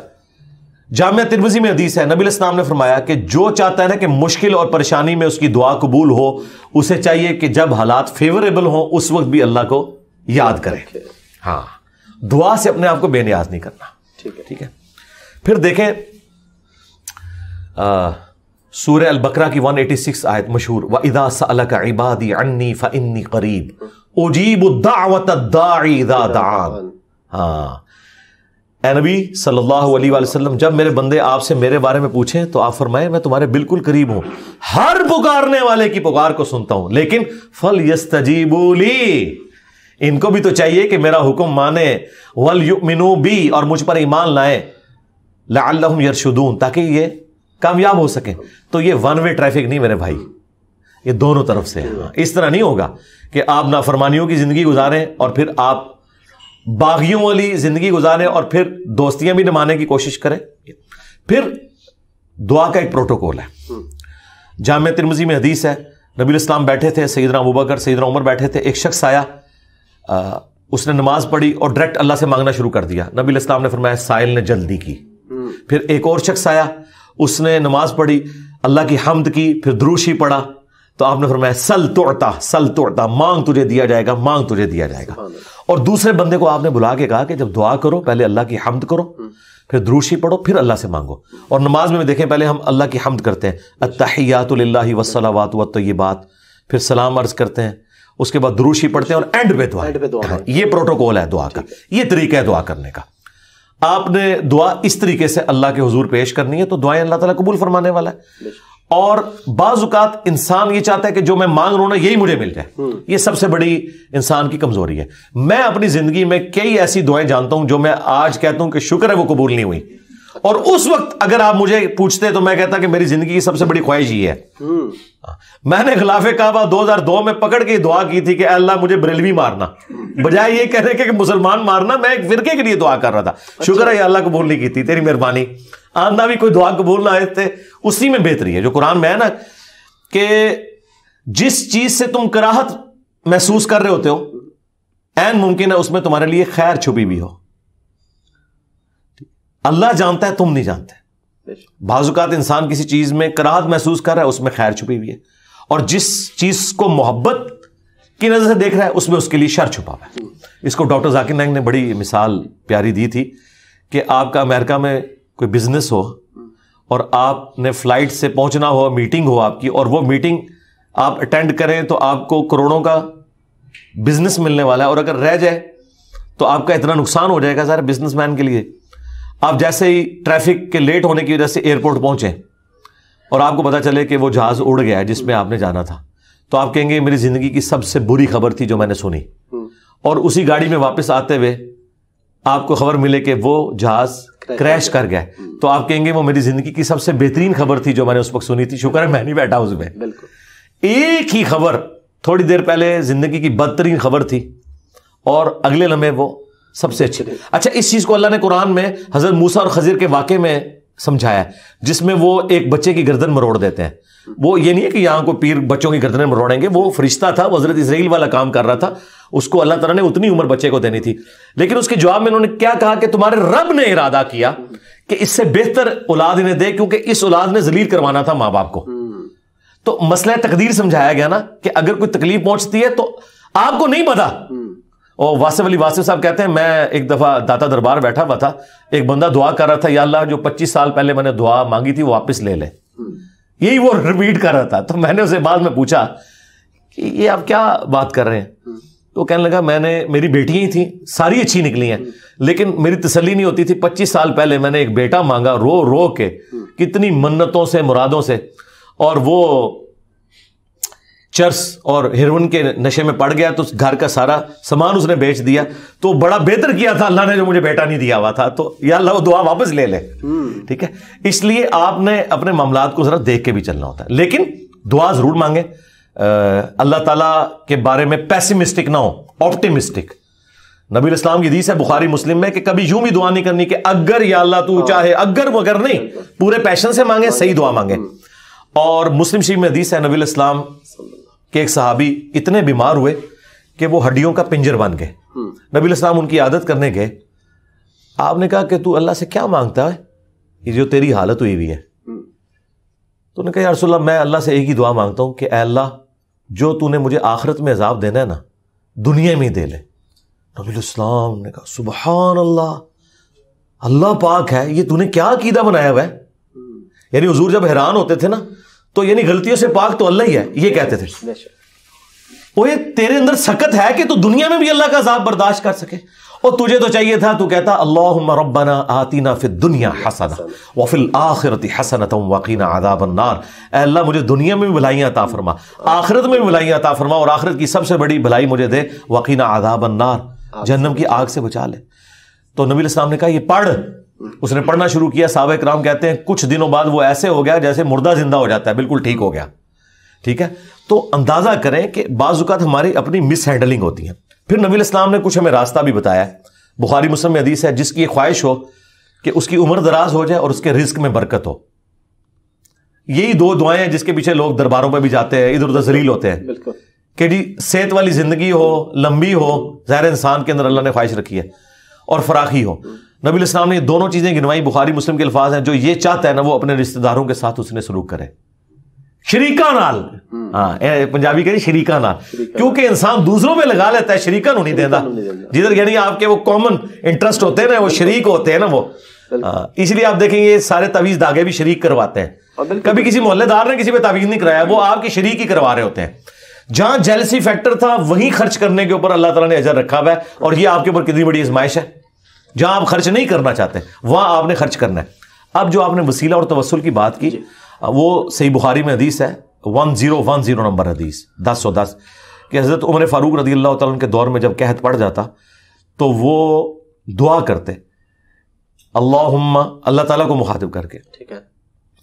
جامعہ ترمذی میں حدیث ہے, نبی الاسلام نے فرمایا کہ جو چاہتا ہے نا کہ مشکل اور پریشانی میں اس کی دعا قبول ہو, اسے چاہیے کہ جب حالات فیوریبل ہوں اس وقت بھی اللہ کو یاد کرے. ہاں, دعا سے اپنے آپ کو بے نیاز نہیں کرنا. ٹھیک ہے. پھر دیکھیں سورہ البقرہ کی 186 آیت مشہور, وَإِذَا سَأَلَكَ عِبَادِي عَنِّي فَإِنِّي قَرِيبٌ أُجِيبُ الدَّعْوَةَ الدَّاعِ إِذَا دَعَانِ. ہاں, اے نبی صلی اللہ علیہ وآلہ وسلم, جب میرے بندے آپ سے میرے بارے میں پوچھیں تو آپ فرمائیں میں تمہارے بالکل قریب ہوں, ہر پکارنے والے کی پکار کو سنتا ہوں, لیکن فَلْيَسْتَجِيبُوا لِي, ان کو بھی تو چاہیے کہ میرا حکم مانے, وَلْيُؤْمِنُوا بِي, اور مجھ پر ایمان لائیں, لَعَلَّهُمْ يَرْشُدُونَ, تاکہ یہ کامیاب ہو سکیں. تو یہ ون وے ٹریفک نہیں میرے بھائی, یہ دونوں طرف سے ہے. اس طرح نہیں ہوگا کہ آپ نافرمانیوں کی زندگی گزاریں اور پھر آپ باغیوں والی زندگی گزاریں اور پھر دوستیاں بھی نمانے کی کوشش کریں. پھر دعا کا ایک پروٹوکول ہے. جامعہ ترمذی میں حدیث ہے, نبی الاسلام بیٹھے تھے, سیدنا ابوبکر سیدنا عمر بیٹھے تھے, ایک شخص آیا, اس نے نماز پڑھی اور ڈائریکٹ اللہ سے مانگنا شروع کر دیا. نبی الاسلام نے فرمایا سائل نے جلدی کی. پھر ایک اور شخص آیا, اس نے نماز پڑھی, اللہ کی حمد کی, پھر دروشی پڑھا, تو آپ نے فرمایا سل تعطا، مانگ تجھے دیا جائے گا، مانگ تجھے دیا جائے گا. اور دوسرے بندے کو آپ نے بلا کے کہا کہ جب دعا کرو پہلے اللہ کی حمد کرو، پھر دروشی پڑھو، پھر اللہ سے مانگو. اور نماز میں دیکھیں پہلے ہم اللہ کی حمد کرتے ہیں، التحیات للہ والصلوات والطیبات، پھر سلام عرض کرتے ہیں، اس کے بعد دروشی پڑھتے ہیں اور اینڈ پہ دعا. یہ پروٹوکول ہے دعا کا، یہ طریقہ ہے دعا کرنے کا. آپ نے دعا اس طریقے سے اللہ کے حضور پیش کرنی ہے تو دعائیں اللہ تعالیٰ قبول فرمانے والا ہے. اور بعض اوقات انسان یہ چاہتا ہے کہ جو میں مانگ رہا ہوں نا یہی مجھے مل جائے. یہ سب سے بڑی انسان کی کمزوری ہے. میں اپنی زندگی میں کئی ایسی دعائیں جانتا ہوں جو میں آج کہتا ہوں کہ شکر ہے وہ قبول نہیں ہوئی، اور اس وقت اگر آپ مجھے پوچھتے تو میں کہتا کہ میری زندگی کی سب سے بڑی خواہش یہ ہے. میں نے خلاف کعبہ 2002 میں پکڑ کے دعا کی تھی کہ اے اللہ مجھے بریلوی مارنا، بجائے یہ کہنے کہ مسلمان مارنا. میں ایک فرقے کے لیے دعا کر رہا تھا. شکر ہے یا اللہ قبول نہیں کی تھی، تیری مہربانی. آنا بھی کوئی دعا قبول نہ آئے تھے، اسی میں بہتری ہے جو قرآن میں ہے نا کہ جس چیز سے تم کراہت محسوس کر رہے ہوتے ہو عین ممکن ہے اس میں تمہارے لیے خیر چھپی بھی ہو. اللہ جانتا ہے، تم نہیں جانتے. بعض اوقات انسان کسی چیز میں کراہت محسوس کر رہا ہے، اس میں خیر چھپی ہوئی ہے، اور جس چیز کو محبت کی نظر سے دیکھ رہا ہے اس میں اس کے لیے شر چھپا ہوا ہے. اس کو ڈاکٹر ذاکر نائک نے بڑی مثال پیاری دی تھی کہ آپ کا امریکہ میں کوئی بزنس ہو اور آپ نے فلائٹ سے پہنچنا ہو، میٹنگ ہو آپ کی، اور وہ میٹنگ آپ اٹینڈ کریں تو آپ کو کروڑوں کا بزنس ملنے والا ہے، اور اگر رہ جائے تو آپ کا اتنا نقصان ہو جائے گا سارے بزنس مین کے لیے. آپ جیسے ہی ٹریفک کے لیٹ ہونے کی وجہ سے ایئرپورٹ پہنچے اور آپ کو پتا چلے کہ وہ جہاز اڑ گیا ہے جس میں آپ نے جانا تھا، تو آپ کہیں گے میری زندگی کی سب سے بری خبر تھی جو میں نے سنی. اور اسی گاڑی میں واپس آتے ہوئے آپ کو خبر ملے کہ وہ جہاز کریش کر گیا، تو آپ کہیں گے وہ میری زندگی کی سب سے بہترین خبر تھی جو میں نے اس وقت سنی تھی. شکر ہے میں نہیں بیٹھا اس میں. ایک ہی خبر تھوڑی دیر پہلے زندگی کی بدترین خبر تھی اور اگلے لمحے وہ سب سے اچھی. اچھا، اس چیز کو اللہ نے قرآن میں حضرت موسیٰ اور خضر کے واقعے میں سمجھایا ہے، جس میں وہ ایک بچے کی گردن مروڑ دیتے ہیں. وہ یہ نہیں ہے کہ یہاں کو پیر بچوں کی گردنیں مروڑیں گے، وہ فرشتہ تھا، وہ حضرت اسرائیل والا کام کر رہا تھا. اس کو اللہ تعالیٰ نے اتنی عمر بچے کو دینی تھی، لیکن اس کے جواب میں انہوں نے کیا کہا کہ تمہارے رب نے ارادہ کیا کہ اس سے بہتر اولاد انہیں دے، کیونکہ اس اولاد نے ذلیل کروانا تھا ماں باپ کو. تو مسئلہ تقدیر سمجھایا گیا نا کہ اگر کوئی تکلیف پہنچتی ہے تو آپ کو نہیں پتا. اور واصف علی واصف صاحب کہتے ہیں میں ایک دفعہ داتا دربار بیٹھا ہوا تھا، ایک بندہ دعا کر رہا تھا یا اللہ جو 25 سال پہلے میں نے دعا مانگی تھی وہ واپس لے لے. یہی وہ ریپیٹ کر رہا تھا. تو میں نے اسے بعد میں پوچھا کہ یہ آپ کیا بات کر رہے ہیں؟ تو کہنے لگا میری بیٹیاں ہی تھیں، ساری اچھی نکلی ہیں، لیکن میری تسلی نہیں ہوتی تھی. 25 سال پہلے میں نے ایک بیٹا مانگا رو رو کے، کتنی منتوں سے مرادوں سے، اور وہ چرس اور ہیروئن کے نشے میں پڑ گیا تو گھر کا سارا سامان اس نے بیچ دیا. تو بڑا بہتر کیا تھا اللہ نے جو مجھے بیٹا نہیں دیا ہوا تھا، تو یا اللہ وہ دعا واپس لے لے. ٹھیک ہے، اس لیے آپ نے اپنے معاملات کو ذرا دیکھ کے بھی چلنا ہوتا ہے، لیکن دعا ضرور مانگیں. اللہ تعالیٰ کے بارے میں پیسمسٹک نہ ہو، آپٹیمسٹک. نبی الاسلام کی حدیث ہے بخاری مسلم میں کہ کبھی یوں بھی دعا نہیں کرنی کہ اگر یا اللہ تو چاہے، اگر مگر نہیں، پورے پیشن سے مانگیں، صحیح دعا مانگیں. اور مسلم شریف میں حدیث ہے نبی الاسلام کہ ایک صحابی اتنے بیمار ہوئے کہ وہ ہڈیوں کا پنجر بن گئے. نبی الاسلام ان کی عادت کرنے گئے. آپ نے کہا کہ تو اللہ سے کیا مانگتا ہے یہ جو تیری حالت ہوئی ہوئی ہے؟ تو نے کہا یا رسول اللہ میں اللہ سے ایک ہی دعا مانگتا ہوں کہ اے اللہ جو تو نے مجھے آخرت میں عذاب دینا ہے نا دنیا میں ہی دے لے. نبی الاسلام نے کہا سبحان اللہ، اللہ پاک ہے، یہ تو نے کیا عقیدہ بنایا ہوا ہے. یعنی حضور جب حیران ہوتے تھے نا تو یعنی غلطیوں سے پاک تو اللہ ہی ہے، یہ کہتے تھے. وہ یہ تیرے اندر سکت ہے کہ تو دنیا میں بھی اللہ کا عذاب برداشت کر سکے، اور تجھے تو چاہیے تھا تو کہتا اللہم ربنا آتینا فی الدنیا حسنہ وفی الآخرۃ حسنۃ وقینا عذاب النار. اے اللہ مجھے دنیا میں بھی بھلائیاں عطا فرما، آخرت میں بھی بھلائیاں عطا فرما، اور آخرت کی سب سے بڑی بھلائی مجھے دے وقینا عذاب النار، جہنم کی آگ سے بچا لے. تو نبی الاسلام نے کہا یہ پڑھ. اس نے پڑھنا شروع کیا. صحابہ کرام کہتے ہیں کچھ دنوں بعد وہ ایسے ہو گیا جیسے مردہ زندہ ہو جاتا ہے، بالکل ٹھیک ہو گیا. ٹھیک ہے، تو اندازہ کریں کہ بعض اوقات ہماری اپنی مس ہینڈلنگ ہوتی ہے. پھر نبی الاسلام نے کچھ ہمیں راستہ بھی بتایا ہے. بخاری مسلم میں حدیث ہے جس کی یہ خواہش ہو کہ اس کی عمر دراز ہو جائے اور اس کے رزق میں برکت ہو. یہی دو دعائیں ہیں جس کے پیچھے لوگ درباروں پہ بھی جاتے ہیں، ادھر ادھر ذلیل ہوتے ہیں کہ جی صحت والی زندگی ہو، لمبی ہو، ظاہر انسان کے اندر اللہ نے خواہش رکھی ہے، اور فراخی ہو. نبی الاسلام نے یہ دونوں چیزیں گنوائی. بخاری مسلم کے الفاظ ہیں جو یہ چاہتا ہے نا وہ اپنے رشتہ داروں کے ساتھ اس نے سلوک کرے. شریکا نال, ہاں پنجابی کہتے ہیں شریکا نال, کیونکہ انسان دوسروں میں لگا لیتا ہے, شریکا نو نہیں دینا جدھر یعنی آپ کے وہ کامن انٹرسٹ ہوتے ہیں نا, وہ شریک ہوتے ہیں نا وہ, اس لیے آپ دیکھیں یہ سارے تعویذ دھاگے بھی شریک کرواتے ہیں. کبھی کسی محلے دار نے کسی پہ تعویذ نہیں کرایا, وہ آپ کے شریک ہی کروا رہے ہوتے ہیں. جہاں جیلسی فیکٹر تھا وہیں خرچ کرنے کے اوپر اللہ تعالیٰ نے اجر رکھا ہوا ہے, اور یہ آپ کے اوپر کتنی بڑی آزمائش ہے. جہاں آپ خرچ نہیں کرنا چاہتے وہاں آپ نے خرچ کرنا ہے. اب جو آپ نے وسیلہ اور توسل کی بات کی, وہ صحیح بخاری میں حدیث ہے 1010 نمبر حدیث 1010 کہ حضرت عمر فاروق رضی اللہ تعالیٰ کے دور میں جب قحط پڑ جاتا تو وہ دعا کرتے اللہم, اللہ تعالیٰ کو مخاطب کر کے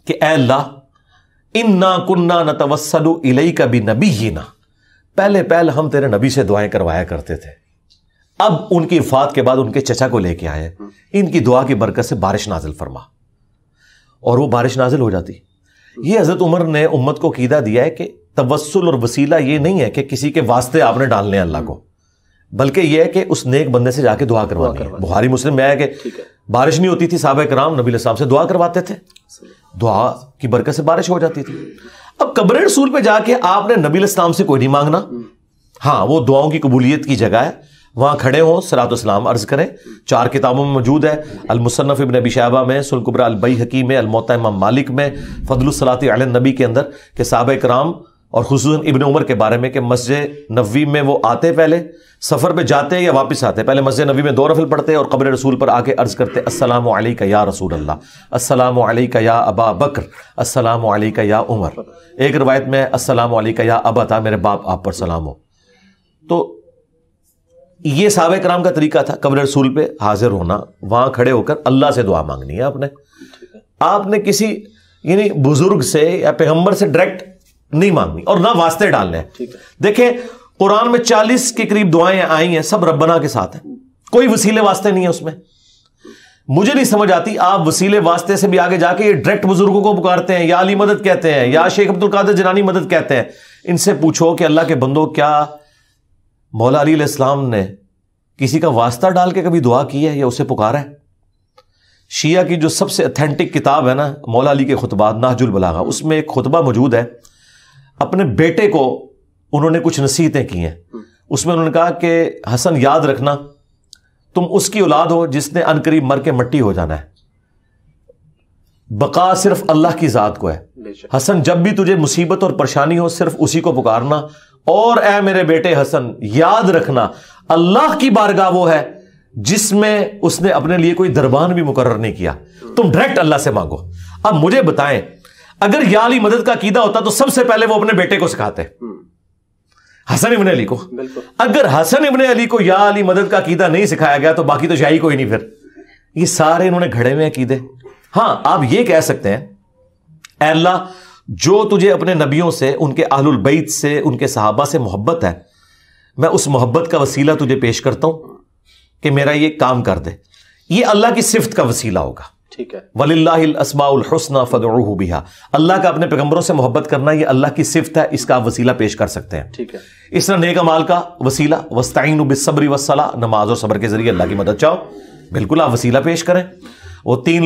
کہ اے اللہ انا کننا نتوسل الیک بنبینا, پہلے ہم تیرے نبی سے دعائیں کروایا کرتے تھے, اب ان کی وفات کے بعد ان کے چچا کو لے کے آئے, ان کی دعا کی برکت سے بارش نازل فرما, اور وہ بارش نازل ہو جاتی. یہ حضرت عمر نے امت کو عقیدہ دیا ہے کہ توسل اور وسیلہ یہ نہیں ہے کہ کسی کے واسطے آپ نے ڈالنے ہیں اللہ کو, بلکہ یہ ہے کہ اس نیک بندے سے جا کے دعا کروانی ہے. بخاری مسلم میں ہے کہ بارش نہیں ہوتی تھی, صحابہ کرام نبی علیہ السلام سے دعا کرواتے تھے, دعا کی برکت سے بارش ہو جاتی تھی. اب قبر رسول پہ جا کے آپ نے نبی علیہ السلام سے کوئی نہیں مانگنا, ہاں وہ دعاؤں کی قبولیت کی جگہ ہے, وہاں کھڑے ہوں صلاۃ والسلام عرض کریں. 4 کتابوں میں موجود ہے, المصنف ابن ابی شیبہ میں, سنن کبری البیہقی میں, الموطأ امام مالک میں, فضل الصلاۃ علی النبی کے اندر کہ صحابہ کرام اور خصوصاً ابن عمر کے بارے میں کہ مسجد نبوی میں وہ آتے, پہلے سفر پہ جاتے یا واپس آتے, پہلے مسجد نبوی میں 2 نفل پڑھتے اور قبر رسول پر آ کے عرض کرتے السلام علیک یا رسول اللہ, السلام علیک یا ابا بکر, السلام علیک یا عمر. ایک روایت میں السلام علیک یا ابا, میرے باپ آپ پر سلام ہو. تو یہ صحابہ کرام کا طریقہ تھا, قبر رسول پہ حاضر ہونا, وہاں کھڑے ہو کر اللہ سے دعا مانگنی ہے. آپ نے کسی یعنی بزرگ سے یا پیغمبر سے ڈائریکٹ نہیں مانگنی, اور نہ واسطے ڈالنے ہیں. دیکھیں قرآن میں 40 کے قریب دعائیں آئی ہیں, سب ربنا کے ساتھ ہیں, کوئی وسیلے واسطے نہیں ہے اس میں. مجھے نہیں سمجھ آتی آپ وسیلے واسطے سے بھی آگے جا کے یہ ڈائریکٹ بزرگوں کو پکارتے ہیں, یا علی مدد کہتے ہیں, یا شیخ عبد القادر جیلانی مدد کہتے ہیں. ان سے پوچھو کہ اللہ کے بندو کیا مولا علی علیہ السلام نے کسی کا واسطہ ڈال کے کبھی دعا کی ہے یا اسے پکارا ہے؟ شیعہ کی جو سب سے اتھینٹک کتاب ہے نا مولا علی کے خطبات نہج البلاغہ, اس میں ایک خطبہ موجود ہے, اپنے بیٹے کو انہوں نے کچھ نصیحتیں کی ہیں. اس میں انہوں نے کہا کہ حسن یاد رکھنا تم اس کی اولاد ہو جس نے عنقریب مر کے مٹی ہو جانا ہے, بقا صرف اللہ کی ذات کو ہے. حسن جب بھی تجھے مصیبت اور پریشانی ہو صرف اسی کو پکارنا, اور اے میرے بیٹے حسن یاد رکھنا اللہ کی بارگاہ وہ ہے جس میں اس نے اپنے لیے کوئی دربان بھی مقرر نہیں کیا, تم ڈائریکٹ اللہ سے مانگو. اب مجھے بتائیں اگر یا علی مدد کا عقیدہ ہوتا تو سب سے پہلے وہ اپنے بیٹے کو سکھاتے, حسن ابن علی کو. اگر حسن ابن علی کو یا علی مدد کا عقیدہ نہیں سکھایا گیا تو باقی تو شاہی کوئی نہیں. پھر یہ سارے انہوں نے گھڑے میں عقیدے. ہاں آپ یہ کہہ سکتے ہیں اے اللہ جو تجھے اپنے نبیوں سے, ان کے اہل البیت سے, ان کے صحابہ سے محبت ہے, میں اس محبت کا وسیلہ تجھے پیش کرتا ہوں کہ میرا یہ کام کر دے. یہ اللہ کی صفت کا وسیلہ ہوگا. ٹھیک ہے, وَلِلَّهِ الْأَسْمَاءُ الْحُسْنَى فَادْعُوهُ بِهَا, اللہ کا اپنے پیغمبروں سے محبت کرنا یہ اللہ کی صفت ہے, اس کا وسیلہ پیش کر سکتے ہیں. ٹھیک ہے. اس طرح نیک اعمال کا وسیلہ وَاسْتَعِينُوا بِالصَّبْرِ وَالصَّلَاةِ, نماز اور صبر کے ذریعے اللہ کی مدد چاہو, بالکل آپ وسیلہ پیش کریں. وہ 3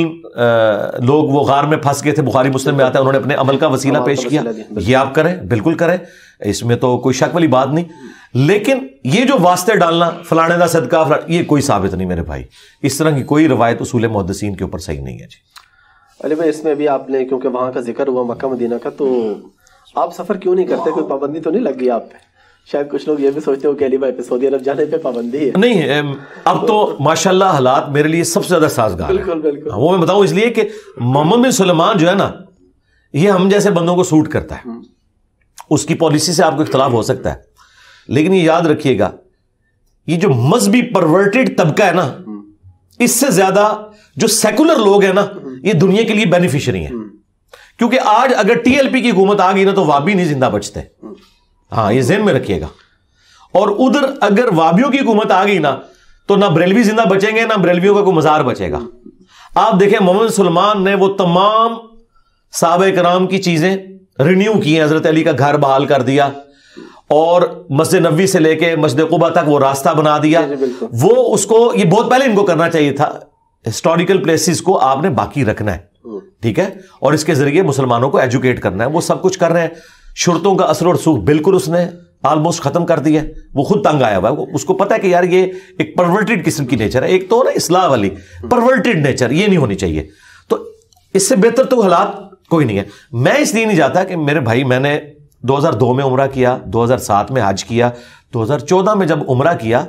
لوگ وہ غار میں پھنس گئے تھے, بخاری مسلم میں آتا ہے, انہوں نے اپنے عمل کا وسیلہ پیش کیا, یہ آپ کریں, بالکل کریں, اس میں تو کوئی شک والی بات نہیں. لیکن یہ جو واسطے ڈالنا فلانے دا صدقہ یہ کوئی ثابت نہیں میرے بھائی, اس طرح کی کوئی روایت اصول محدثین کے اوپر صحیح نہیں ہے. جی علی بھائی, اس میں بھی آپ نے کیونکہ وہاں کا ذکر ہوا مکہ مدینہ کا, تو آپ سفر کیوں نہیں کرتے, کوئی پابندی تو نہیں لگ گئی آپ پہ؟ شاید کچھ لوگ یہ بھی سوچتے ہو کہ علی بھائی پہ سعودی عرب جانے پہ پابندی ہے. نہیں, اب تو ماشاءاللہ حالات میرے لیے سب سے زیادہ سازگار ہیں. بالکل بالکل, وہ میں بتاؤں اس لیے کہ محمد بن سلمان جو ہے نا, یہ ہم جیسے بندوں کو سوٹ کرتا ہے. اس کی پالیسی سے آپ کو اختلاف ہو سکتا ہے, لیکن یہ یاد رکھیے گا یہ جو مذہبی پرورٹڈ طبقہ ہے نا, اس سے زیادہ جو سیکولر لوگ ہیں نا یہ دنیا کے لیے بینیفیشری ہیں. کیونکہ آج اگر ٹی ایل پی کی حکومت آ گئی نا تو وابی نہیں زندہ بچتے. ہاں یہ ذہن میں رکھیے گا. اور ادھر اگر وابیوں کی حکومت آ گئی نا تو نہ بریلوی زندہ بچیں گے, نہ بریلویوں کا کوئی مزار بچے گا. آپ دیکھیں محمد سلمان نے وہ تمام صحابہ کرام کی چیزیں رینیو کی ہیں, حضرت علی کا گھر بحال کر دیا, اور مسجد نبوی سے لے کے مسجد قباء تک وہ راستہ بنا دیا. وہ اس کو یہ بہت پہلے ان کو کرنا چاہیے تھا. ہسٹوریکل پلیسز کو آپ نے باقی رکھنا ہے. ٹھیک ہے, اور اس کے ذریعے مسلمانوں کو ایجوکیٹ کرنا ہے. وہ سب کچھ کر رہے ہیں. شرطوں کا اثر اور رسوخ بالکل اس نے آلموسٹ ختم کر دیا ہے. وہ خود تنگ آیا ہوا ہے, اس کو پتا ہے کہ یار یہ ایک پرورٹڈ قسم کی نیچر ہے. ایک تو نا اصلاح والی پرورٹڈ نیچر, یہ نہیں ہونی چاہیے. تو اس سے بہتر تو حالات کوئی نہیں ہے. میں اس لیے نہیں جاتا کہ میرے بھائی, میں نے 2002 میں عمرہ کیا, 2007 میں حج کیا, 2014 میں جب عمرہ کیا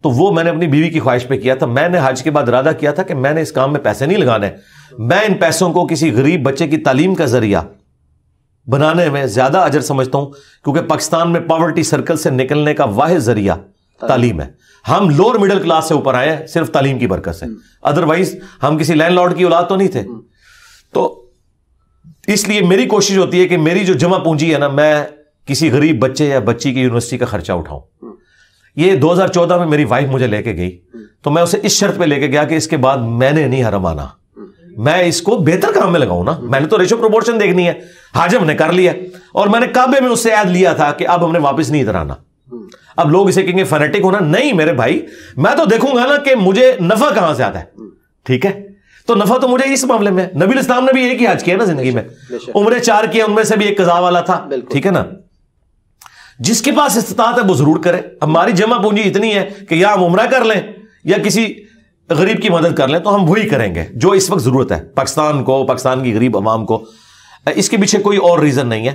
تو وہ میں نے اپنی بیوی کی خواہش پہ کیا تھا. میں نے حج کے بعد ارادہ کیا تھا کہ میں نے اس کام میں پیسے نہیں لگانے, میں ان پیسوں کو کسی غریب بچے کی تعلیم کا ذریعہ بنانے میں زیادہ اجر سمجھتا ہوں, کیونکہ پاکستان میں پاورٹی سرکل سے نکلنے کا واحد ذریعہ تعلیم ہے. ہم لوور مڈل کلاس سے اوپر آئے ہیں صرف تعلیم کی برکت سے, ادروائز ہم کسی لینڈ لارڈ کی اولاد تو نہیں تھے. تو اس لیے میری کوشش ہوتی ہے کہ میری جو جمع پونجی ہے نا, میں کسی غریب بچے یا بچی کی یونیورسٹی کا خرچہ اٹھاؤں. یہ 2014 میں میری وائف مجھے لے کے گئی تو میں اسے اس شرط پہ لے کے گیا کہ اس کے بعد میں نے نہیں حرم آنا, میں اس کو بہتر کام میں لگاؤں نا. میں نے تو ریشو پروپورشن دیکھنی ہے. حج ہم نے کر لیا, اور میں نے کعبے میں اس سے عہد لیا تھا کہ اب ہم نے واپس نہیں ادھر آنا. اب لوگ اسے کہیں گے فینیٹک ہونا, نہیں میرے بھائی, میں تو دیکھوں گا نا کہ مجھے نفع کہاں سے آتا ہے. ٹھیک ہے, تو نفع تو مجھے اس معاملے میں, نبی اسلام نے بھی ایک ہی حج کیا نا زندگی میں, عمرے 4 کیے, ان میں سے بھی ایک قضا والا تھا. ٹھیک ہے نا, جس کے پاس استطاعت ہے وہ ضرور کرے. ہماری جمع پونجی اتنی ہے کہ یا ہم عمرہ کر لیں یا کسی غریب کی مدد کر لیں, تو ہم وہی کریں گے جو اس وقت ضرورت ہے پاکستان کو, پاکستان کی غریب عوام کو. اس کے پیچھے کوئی اور ریزن نہیں ہے.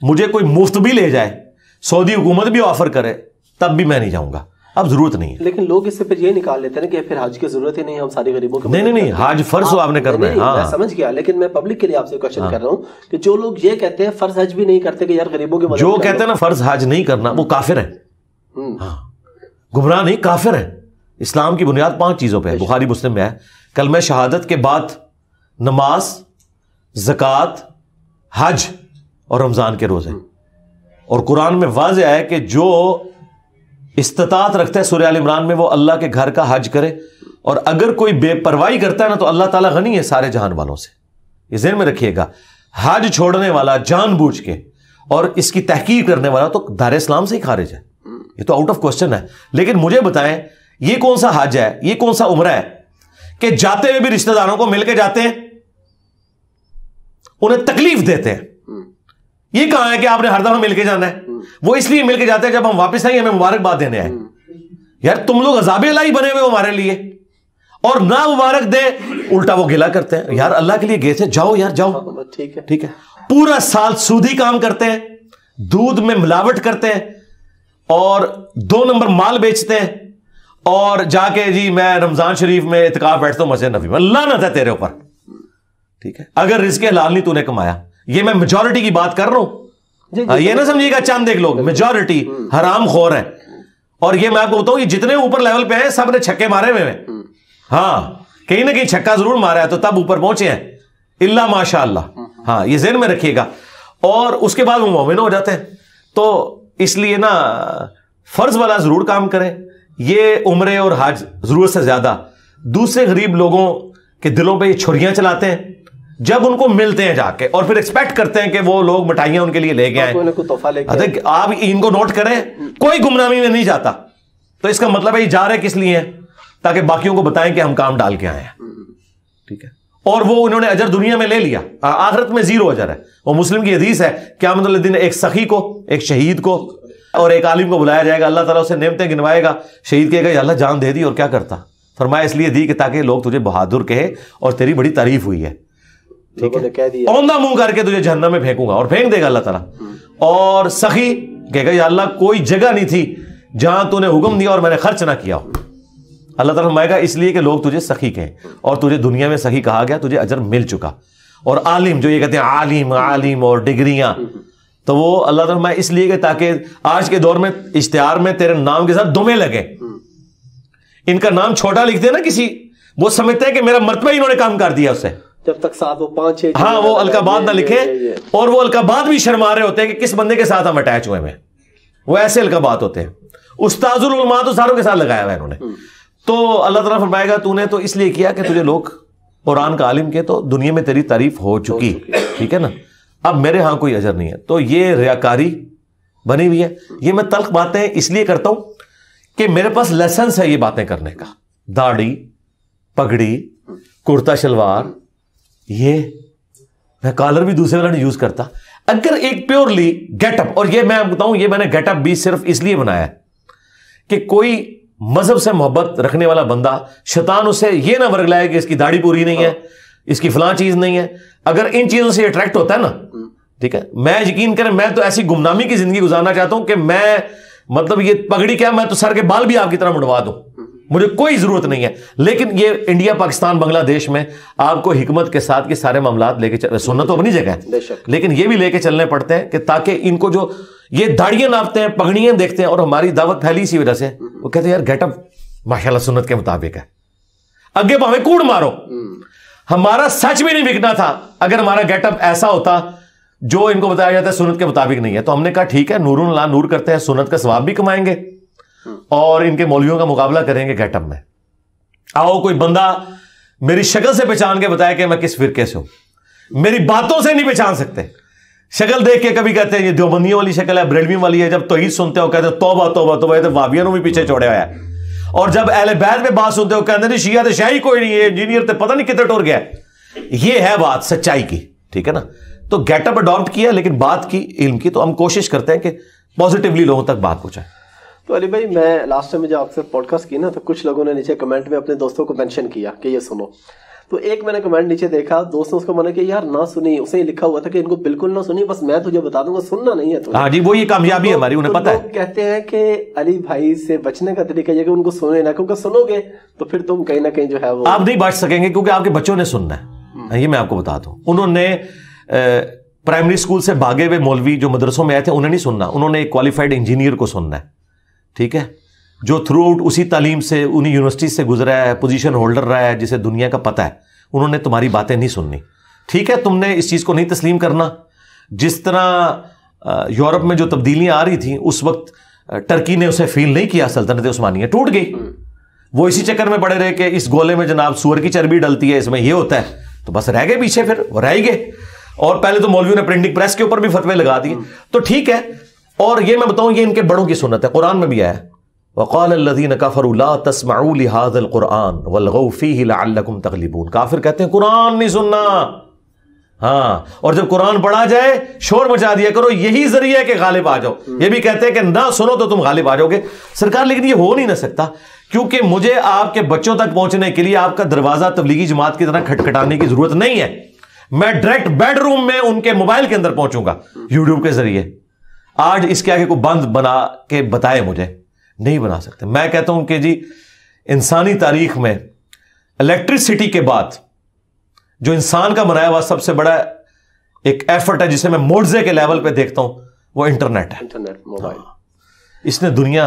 مجھے کوئی مفت بھی لے جائے, سعودی حکومت بھی آفر کرے, تب بھی میں نہیں جاؤں گا. اب ضرورت نہیں ہے. لیکن لوگ اس سے پھر یہ نکال لیتے ہیں کہ پھر حج کی ضرورت ہی نہیں, ہم ساری غریبوں کو. نہیں, حج فرض ہو آپ نے کرنا ہے. میں سمجھ گیا, لیکن میں پبلک کے لیے آپ سے کوشچن کر رہا ہوں کہ جو لوگ یہ کہتے ہیں فرض حج بھی نہیں کرتے کہ یار غریبوں کی مدد, جو کہتے ہیں نا فرض حج نہیں کرنا, وہ کافر ہیں. ہاں, گمراہ نہیں, کافر ہیں. اسلام کی بنیاد 5 چیزوں پہ ہے. بخاری مسلم میں ہے, کلمہ شہادت کے بعد نماز, زکوٰۃ, حج اور رمضان کے روزے. اور قرآن میں واضح ہے کہ جو استطاعت رکھتا ہے سورہ آل عمران میں, وہ اللہ کے گھر کا حج کرے. اور اگر کوئی بے پرواہی کرتا ہے نا تو اللہ تعالیٰ غنی ہے سارے جہان والوں سے. یہ ذہن میں رکھیے گا. حج چھوڑنے والا جان بوجھ کے اور اس کی تحقیق کرنے والا تو دار اسلام سے ہی خارج ہے. یہ تو آؤٹ آف کوسچن ہے. لیکن مجھے بتائیں, یہ کون سا حج ہے, یہ کون سا عمرہ ہے کہ جاتے ہوئے بھی رشتہ داروں کو مل کے جاتے ہیں, انہیں تکلیف دیتے ہیں. یہ کہاں ہے کہ آپ نے ہر دفعہ مل کے جانا ہے؟ وہ اس لیے مل کے جاتے ہیں جب ہم واپس آئیں ہمیں مبارکباد دینے آئے. یار تم لوگ عذاب الہی بنے ہوئے ہمارے لیے, اور نہ مبارک دے الٹا وہ گلا کرتے ہیں. یار اللہ کے لیے گئے تھے, جاؤ یار جاؤ. ٹھیک ہے, پورا سال سودی کام کرتے ہیں, دودھ میں ملاوٹ کرتے ہیں, اور 2 نمبر مال بیچتے ہیں, اور جا کے جی میں رمضان شریف میں اعتکاف بیٹھتا ہوں مسجد نبی میں. لعنت ہے تیرے اوپر. ٹھیک ہے, اگر رزق حلال نہیں تو نے کمایا. یہ میں میجورٹی کی بات کر رہا ہوں, یہ نہ سمجھیے گا چند ایک لوگ, میجورٹی حرام خور ہیں. اور یہ میں آپ کو بتاؤں, یہ جتنے اوپر لیول پہ ہیں سب نے چھکے مارے ہوئے ہیں. ہاں, کہیں نہ کہیں چھکا ضرور مارا ہے تو تب اوپر پہنچے ہیں, اللہ ماشاء اللہ. ہاں, یہ ذہن میں رکھیے گا. اور اس کے بعد وہ مومن ہو جاتے ہیں. تو اس لیے نا فرض والا ضرور کام کریں. یہ عمرے اور حج ضرورت سے زیادہ دوسرے غریب لوگوں کے دلوں پہ یہ چھریاں چلاتے ہیں جب ان کو ملتے ہیں جا کے, اور پھر ایکسپیکٹ کرتے ہیں کہ وہ لوگ مٹھائیاں ان کے لیے لے کے آئیں. آپ ان کو نوٹ کریں, کوئی گمنامی میں نہیں جاتا. تو اس کا مطلب ہے یہ جا رہے کس لیے ہیں, تاکہ باقیوں کو بتائیں کہ ہم کام ڈال کے آئے ہیں. ٹھیک ہے, اور وہ انہوں نے اجر دنیا میں لے لیا, آخرت میں 0 اجر ہے. وہ مسلم کی حدیث ہے, قیامت الدین ایک سخی کو, ایک شہید کو اور ایک عالم کو بلایا جائے گا. اللہ تعالیٰ اسے نعمتیں گنوائے گا. شہید کہے گا یا اللہ جان دے دی, اور کیا کرتا؟ فرمایا اس لیے دی کہ تاکہ لوگ تجھے بہادر کہے اور تیری بڑی تعریف ہوئی ہے. ٹھیک ہے, اوندھا منہ کر کے تجھے جہنم میں پھینکوں گا, اور پھینک دے گا اللہ تعالیٰ. اور سخی کہے گا یا اللہ کوئی جگہ نہیں تھی جہاں تو نے حکم دیا اور میں نے خرچ نہ کیا ہو. اللہ تعالیٰ فرمائے گا اس لیے کہ لوگ تجھے سخی کہیں, اور تجھے دنیا میں سخی کہا گیا, تجھے اجر مل چکا. اور عالم, جو یہ کہتے ہیں عالم اور ڈگریاں, تو وہ اللہ تعالیٰ فرمائے اس لیے کہ تاکہ آج کے دور میں اشتہار میں تیرے نام کے ساتھ دمیں لگے. ان کا نام چھوٹا لکھتے ہیں نا کسی, وہ سمجھتے ہیں کہ میرا مرتبہ انہوں نے کام کر دیا اس سے, جب تک ساتھ وہ 5-6 ہاں وہ القابات نہ لکھیں. اور وہ القابات بھی شرما رہے ہوتے ہیں کہ کس بندے کے ساتھ ہم اٹیچ ہوئے ہیں. وہ ایسے القابات ہوتے ہیں. استاذ العلماء تو ساروں کے ساتھ لگایا ہوا ہے انہوں نے. تو اللہ تعالیٰ فرمائے گا تو نے تو اس لیے کیا کہ تجھے لوگ قرآن کا عالم کے, تو دنیا میں تیری تعریف ہو چکی. ٹھیک ہے نا, اب میرے ہاں کوئی اجر نہیں ہے. تو یہ ریاکاری بنی ہوئی ہے. یہ میں تلخ باتیں اس لیے کرتا ہوں کہ میرے پاس لیسنس ہے یہ باتیں کرنے کا. داڑھی, پگڑی, کرتا شلوار, یہ میں کالر بھی دوسرے والا نہیں یوز کرتا. اگر ایک پیورلی گیٹ اپ, اور یہ میں بتاؤں یہ میں نے گیٹ اپ بھی صرف اس لیے بنایا ہے کہ کوئی مذہب سے محبت رکھنے والا بندہ شیطان اسے یہ نہ ورگ لائے کہ اس کی داڑھی پوری نہیں ہے, اس کی فلاں چیز نہیں ہے. اگر ان چیزوں سے اٹریکٹ ہوتا ہے نا, ٹھیک ہے, میں یقین کریں میں تو ایسی گمنامی کی زندگی گزارنا چاہتا ہوں کہ میں مطلب یہ پگڑی کیا, میں تو سر کے بال بھی آپ کی طرح مڑوا دوں, مجھے کوئی ضرورت نہیں ہے. لیکن یہ انڈیا, پاکستان, بنگلہ دیش میں آپ کو حکمت کے ساتھ یہ سارے معاملات لے کے سننا تو اپنی جگہ ہے, لیکن یہ بھی لے کے چلنے پڑتے ہیں کہ تاکہ ان کو جو یہ داڑیاں ناپتے ہیں, پگڑیاں دیکھتے ہیں, اور ہماری دعوت پھیلی اسی وجہ سے, وہ کہتے ہیں یار گیٹ اپ ماشاءاللہ سنت کے مطابق ہے. اگے بھاویں کوڑ مارو, ہمارا سچ بھی نہیں بکنا تھا اگر ہمارا گیٹ اپ ایسا ہوتا جو ان کو بتایا جاتا ہے سنت کے مطابق نہیں ہے. تو ہم نے کہا ٹھیک ہے, نور لا نور کرتے ہیں, سنت کا ثواب بھی کمائیں گے اور ان کے مولویوں کا مقابلہ کریں گے گیٹ اپ میں. آؤ کوئی بندہ میری شکل سے پہچان کے بتائے کہ میں کس فرقے سے ہوں, میری باتوں سے نہیں پہچان سکتے. شکل دیکھ کے کبھی کہتے ہیں یہ دیوبندیوں والی شکل ہے, بریلوی والی ہے, جب توحید سنتے ہو کہتے ہیں توبہ توبہ توبہ, یہ تو وابیوں بھی پیچھے چھوڑے ہوا ہے. اور جب اہل بیت میں بات سنتے ہو کہتے ہیں شیعہ تو شاہی کوئی نہیں ہے, انجینئر تو پتہ نہیں کتنے ٹور گیا. یہ ہے بات سچائی کی, ٹھیک ہے نا. تو گیٹ اپ اڈاپٹ کیا, لیکن بات کی علم کی, تو ہم کوشش کرتے ہیں کہ پازیٹیولی لوگوں تک بات پہنچائیں. تو علی بھائی میں لاسٹ ٹائم جب آپ سے پوڈ کاسٹ کی نا, تو کچھ لوگوں نے نیچے کمنٹ میں اپنے دوستوں کو مینشن کیا کہ یہ سنو. تو ایک میں نے کمنٹ نیچے دیکھا, دوست نے اس کو منع کہ یار نہ سنی, اسے لکھا ہوا تھا کہ ان کو بالکل نہ سنی, بس میں تجھے بتا دوں گا, سننا نہیں ہے. ہاں جی, وہ یہ کامیابی ہے ہماری, انہیں پتہ ہے. کہتے ہیں کہ علی بھائی سے بچنے کا طریقہ یہ کہ ان کو سنے نہ, کیونکہ سنو گے تو پھر تم کہیں نہ کہیں جو ہے وہ آپ نہیں بچ سکیں گے, کیونکہ آپ کے بچوں نے سننا ہے. یہ میں آپ کو بتا دوں, انہوں نے پرائمری اسکول سے بھاگے ہوئے مولوی جو مدرسوں میں آئے تھے انہیں نہیں سننا, انہوں نے ایک کوالیفائڈ انجینئر کو سننا ہے, ٹھیک ہے, جو تھرو آؤٹ اسی تعلیم سے انہی یونیورسٹی سے گزرا ہے, پوزیشن ہولڈر رہا ہے, جسے دنیا کا پتہ ہے. انہوں نے تمہاری باتیں نہیں سننی, ٹھیک ہے. تم نے اس چیز کو نہیں تسلیم کرنا. جس طرح یورپ میں جو تبدیلیاں آ رہی تھیں اس وقت ٹرکی نے اسے فیل نہیں کیا, سلطنت عثمانیہ ٹوٹ گئی. وہ اسی چکر میں پڑے رہے کہ اس گولے میں جناب سور کی چربی ڈلتی ہے, اس میں یہ ہوتا ہے, تو بس رہ گئے پیچھے, پھر وہ رہ گئے. اور پہلے تو مولویوں نے پرنٹنگ پریس کے اوپر بھی فتوے لگا دیے, تو ٹھیک ہے. اور یہ میں بتاؤں یہ ان کے بڑوں کی سنت ہے, قرآن میں بھی آیا ہے وقال الذين كفروا لا تسمعوا لهذا القرآن والغوا فيه لعلكم تغلبون. کافر کہتے ہیں قرآن نہیں سننا, ہاں, اور جب قرآن پڑھا جائے شور مچا دیا کرو, یہی ذریعہ ہے کہ غالب آ جاؤ. یہ بھی کہتے ہیں کہ نہ سنو تو تم غالب آ جاؤ گے. سرکار لیکن یہ ہو نہیں نہ سکتا, کیونکہ مجھے آپ کے بچوں تک پہنچنے کے لیے آپ کا دروازہ تبلیغی جماعت کی طرح کھٹکھٹانے کی ضرورت نہیں ہے. میں ڈائریکٹ بیڈ روم میں ان کے موبائل کے اندر پہنچوں گا یوٹیوب کے ذریعے. آج اس کے آگے کوئی بند بنا کے بتائے مجھے, نہیں بنا سکتے. میں کہتا ہوں کہ جی انسانی تاریخ میں الیکٹرسٹی کے بعد جو انسان کا بنایا ہوا سب سے بڑا ایک ایفرٹ ہے جسے میں معجزے کے لیول پہ دیکھتا ہوں, وہ انٹرنیٹ ہے. انٹرنیٹ, موبائل, اس نے دنیا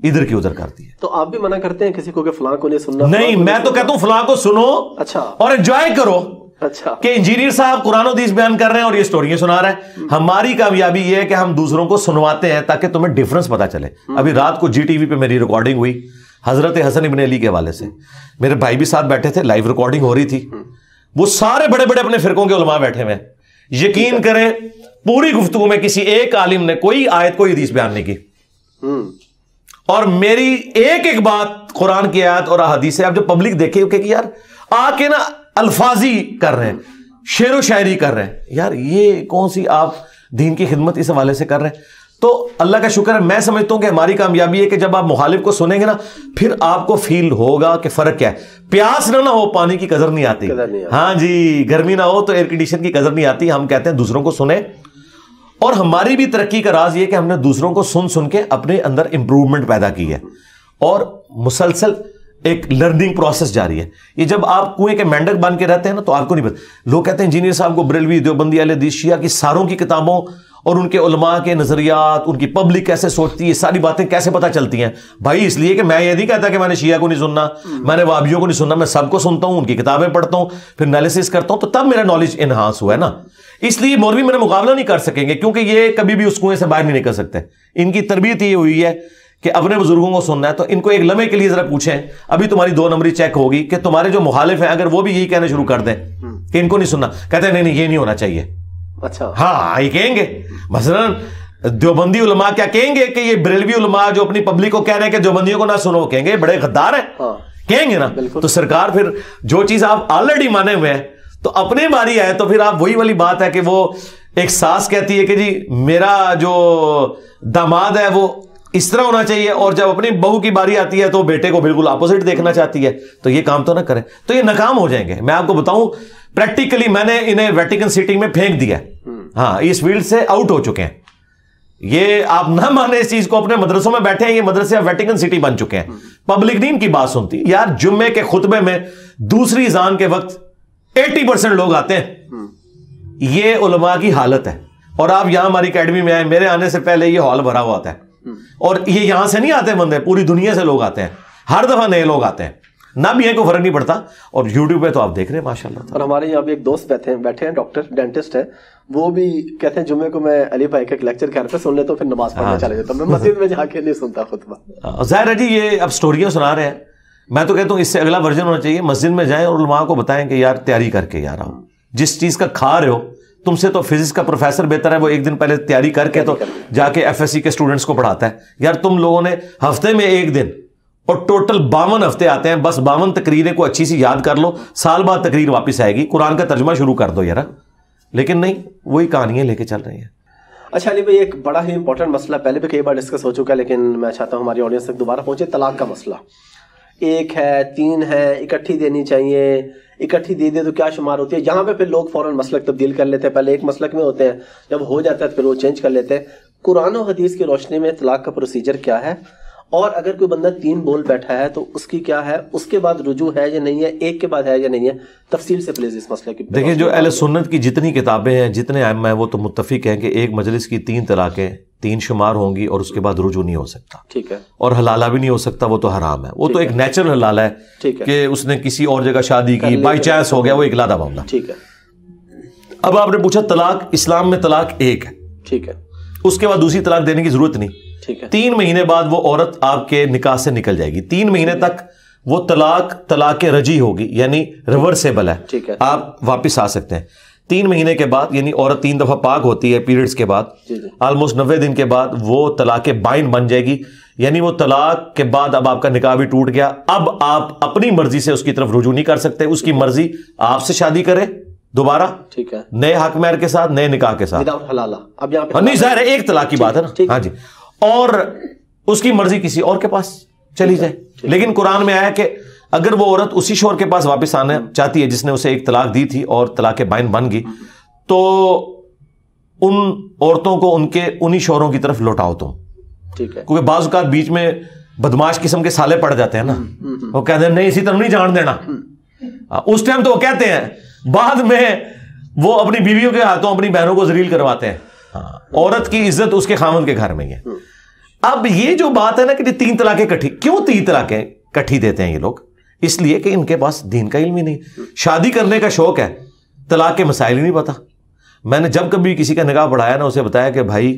ادھر کی ادھر کر دی ہے. تو آپ بھی منع کرتے ہیں کسی کو کہ فلاں کو نہیں سننا؟ نہیں, میں تو کہتا ہوں فلاں کو سنو, اچھا, اور انجوائے کرو. اچھا, کہ انجینئر صاحب قرآن و حدیث بیان کر رہے ہیں اور یہ سٹوریاں سنا رہے ہیں. ہماری کامیابی یہ ہے کہ ہم دوسروں کو سنواتے ہیں تاکہ تمہیں ڈیفرنس پتا چلے. ابھی رات کو جی ٹی وی پہ میری ریکارڈنگ ہوئی حضرت حسن ابن علی کے حوالے سے, میرے بھائی بھی ساتھ بیٹھے تھے, لائیو ریکارڈنگ ہو رہی تھی. وہ سارے بڑے بڑے اپنے فرقوں کے علماء بیٹھے ہوئے, یقین کریں پوری گفتگو میں کسی ایک عالم نے کوئی آیت کوئی حدیث بیان نہیں کی, اور میری ایک ایک بات قرآن کی آیت اور احادیث سے. اب جو پبلک دیکھے کہ یار آ کے نا الفاظی کر رہے ہیں, شعر و شاعری کر رہے ہیں, یار یہ کون سی آپ دین کی خدمت اس حوالے سے کر رہے ہیں. تو اللہ کا شکر ہے, میں سمجھتا ہوں کہ ہماری کامیابی ہے کہ جب آپ مخالف کو سنیں گے نا پھر آپ کو فیل ہوگا کہ فرق کیا ہے. پیاس نہ ہو پانی کی قدر نہیں آتی, ہاں جی, گرمی نہ ہو تو ایئر کنڈیشن کی قدر نہیں آتی. ہم کہتے ہیں دوسروں کو سنیں, اور ہماری بھی ترقی کا راز یہ کہ ہم نے دوسروں کو سن سن کے اپنے اندر امپروومنٹ پیدا کی ہے, اور مسلسل ایک لرننگ پروسیس جاری ہے. یہ جب آپ کنویں کے مینڈک بن کے رہتے ہیں نا تو آپ کو نہیں پتا. لوگ کہتے ہیں انجینئر صاحب کو بریلوی, دیوبندی, اہل حدیث, شیعہ کی ساروں کی کتابوں اور ان کے علماء کے نظریات, ان کی پبلک کیسے سوچتی ہے, ساری باتیں کیسے پتہ چلتی ہیں. بھائی اس لیے کہ میں یہ نہیں کہتا کہ میں نے شیعہ کو نہیں سننا, میں نے وہابیوں کو نہیں سننا, میں سب کو سنتا ہوں, ان کی کتابیں پڑھتا ہوں, پھر انالیسس کرتا ہوں, تو تب میرا نالج انہانس ہوا ہے نا. اس لیے مولوی میرا مقابلہ نہیں کر سکیں گے, کیونکہ یہ کبھی بھی اس کنویں سے باہر نہیں نکل سکتے. ان کی تربیت یہ ہوئی ہے کہ اپنے بزرگوں کو سننا ہے. تو ان کو ایک لمحے کے لیے ذرا پوچھیں, ابھی تمہاری 2 نمبری چیک ہوگی کہ تمہارے جو مخالف ہیں اگر وہ بھی یہی کہنا شروع کر دیں کہ ان کو نہیں سننا, کہتے ہیں نہیں یہ نہیں ہونا چاہیے. اچھا, ہاں, یہ کہیں گے. مثلا دیوبندی علماء کیا کہیں گے کہ یہ بریلوی علماء جو اپنی پبلک کو کہہ رہے ہیں کہ دیوبندیوں کو نہ سنو, کہیں گے بڑے غدار ہیں, کہیں گے نا. تو سرکار پھر جو چیز آپ آلریڈی مانے ہوئے ہیں تو اپنے باری آئے تو پھر آپ وہی والی بات ہے کہ وہ ایک ساس کہتی ہے کہ جی میرا جو داماد ہے وہ اس طرح ہونا چاہیے, اور جب اپنی بہو کی باری آتی ہے تو بیٹے کو بالکل اپوزٹ دیکھنا چاہتی ہے, تو یہ کام تو نہ کریں, تو یہ ناکام ہو جائیں گے. میں آپ کو بتاؤں پریکٹیکلی میں نے انہیں ویٹیکن سٹی میں پھینک دیا, ہاں اس فیلڈ سے آؤٹ ہو چکے ہیں. یہ آپ نہ مانے اس چیز کو, اپنے مدرسوں میں بیٹھے ہیں, یہ مدرسے ویٹیکن سٹی بن چکے ہیں. پبلک نہیں ان کی بات سنتی. یار جمعے کے خطبے میں دوسری اذان کے وقت 80% لوگ آتے ہیں, یہ علماء کی حالت ہے. اور آپ یہاں ہماری اکیڈمی میں آئے, میرے آنے سے پہلے یہ ہال بھرا ہوا ہوتا ہے, اور یہ یہاں سے نہیں آتے بندے, پوری دنیا سے لوگ آتے ہیں, ہر دفعہ نئے لوگ آتے ہیں, نہ بھی ہے کوئی فرق نہیں پڑتا. اور یوٹیوب پہ تو آپ دیکھ رہے ہیں ماشاءاللہ. اور ہمارے یہاں بھی ایک دوست بیٹھے ہیں ڈاکٹر ڈینٹسٹ ہے, وہ بھی کہتے ہیں جمعے کو میں علی بھائی کا ایک لیکچر گھر پہ سن لیتا ہوں, پھر نماز پڑھنے چلے جاتا ہوں, میں مسجد میں جا کے نہیں سنتا خطبہ. ظاہر ہے جی یہ اب سٹوریاں سنا رہے ہیں. میں تو کہتا ہوں اس سے اگلا ورژن ہونا چاہیے, مسجد میں جائیں اور علماء کو بتائیں کہ یار تیاری کر کے یار آؤ, جس چیز کا کھا رہے ہو, تم سے تو فزکس کا پروفیسر بہتر ہے, وہ ایک دن پہلے تیاری کر کے تو جا کے ایف ایس سی کے اسٹوڈنٹس کو پڑھاتا ہے. یار تم لوگوں نے ہفتے میں ایک دن اور ٹوٹل 52 ہفتے آتے ہیں, بس 52 تقریریں کو اچھی سی یاد کر لو, سال بعد تقریر واپس آئے گی, قرآن کا ترجمہ شروع کر دو یار. لیکن نہیں, وہی کہانیاں لے کے چل رہی ہیں. اچھا علی بھائی, ایک بڑا ہی امپورٹنٹ مسئلہ پہلے بھی کئی بار ڈسکس ہو چکا ہے, لیکن میں چاہتا ہوں ہماری آڈینس تک دوبارہ پہنچے. طلاق کا مسئلہ, 1 ہے 3 ہے, اکٹھی دینی چاہیے, اکٹھی دے دے تو کیا شمار ہوتی ہے. یہاں پہ پھر لوگ فوراً مسلک تبدیل کر لیتے ہیں, پہلے ایک مسلک میں ہوتے ہیں, جب ہو جاتا ہے پھر وہ چینج کر لیتے ہیں. قرآن و حدیث کی روشنی میں طلاق کا پروسیجر کیا ہے, اور اگر کوئی بندہ 3 بول بیٹھا ہے تو اس کی کیا ہے, اس کے بعد رجوع ہے یا نہیں ہے, ایک کے بعد ہے یا نہیں ہے, تفصیل سے پلیز اس مسئلے کی. دیکھیں جو اہل سنت کی جتنی کتابیں ہیں, جتنے ائمہ ہیں, وہ تو متفق ہیں کہ ایک مجلس کی 3 طلاقیں 3 شمار ہوں گی, اور اس کے بعد رجوع نہیں ہو سکتا. ٹھیک ہے. اور حلالہ بھی نہیں ہو سکتا, وہ تو حرام ہے. وہ تو ایک نیچرل حلالہ ہے کہ اس نے کسی اور جگہ شادی کی, بائی چانس ہو گیا, وہ ایک علیحدہ معاملہ. ٹھیک ہے. اب آپ نے پوچھا طلاق, اسلام میں طلاق ایک ہے. ٹھیک ہے. اس کے بعد دوسری طلاق دینے کی ضرورت نہیں. 3 مہینے بعد وہ عورت آپ کے نکاح سے نکل جائے گی. 3 مہینے تک وہ طلاق رجی ہوگی, یعنی ریورسیبل ہے, آپ واپس آ سکتے ہیں. 3 مہینے کے بعد, یعنی عورت 3 دفعہ پاک ہوتی ہے پیریڈز کے بعد, آلموسٹ 90 دن کے بعد وہ طلاق بائن بن جائے گی. یعنی وہ طلاق کے بعد اب آپ کا نکاح بھی ٹوٹ گیا, اب آپ اپنی مرضی سے اس کی طرف رجوع نہیں کر سکتے. اس کی مرضی آپ سے شادی کرے دوبارہ, ٹھیک ہے, نئے حق مہر کے ساتھ, نئے نکاح کے ساتھ. اب یہاں نہیں ظاہر ہے ایک طلاق کی بات ہے نا, ہاں جی, اور اس کی مرضی کسی اور کے پاس چلی جائے. لیکن قرآن میں آیا کہ اگر وہ عورت اسی شوہر کے پاس واپس آنا چاہتی ہے جس نے اسے ایک طلاق دی تھی, اور طلاق بائن بن گئی, تو ان عورتوں کو ان کے انہی شوہروں کی طرف لوٹاؤ تم. ٹھیک ہے. کیونکہ بعض اوقات بیچ میں بدماش قسم کے سالے پڑ جاتے ہیں نا, وہ کہتے ہیں نہیں اسی طرح نہیں جان دینا. اس ٹائم تو وہ کہتے ہیں, بعد میں وہ اپنی بیویوں کے ہاتھوں اپنی بہنوں کو ذلیل کرواتے ہیں. عورت کی عزت اس کے خاوند کے گھر میں ہی ہے. اب یہ جو بات ہے نا کہ 3 طلاقیں کٹھی, کیوں 3 طلاقیں کٹھی دیتے ہیں یہ لوگ؟ اس لیے کہ ان کے پاس دین کا علم ہی نہیں. شادی کرنے کا شوق ہے, طلاق کے مسائل ہی نہیں پتا. میں نے جب کبھی کسی کا نکاح پڑھایا نا, اسے بتایا کہ بھائی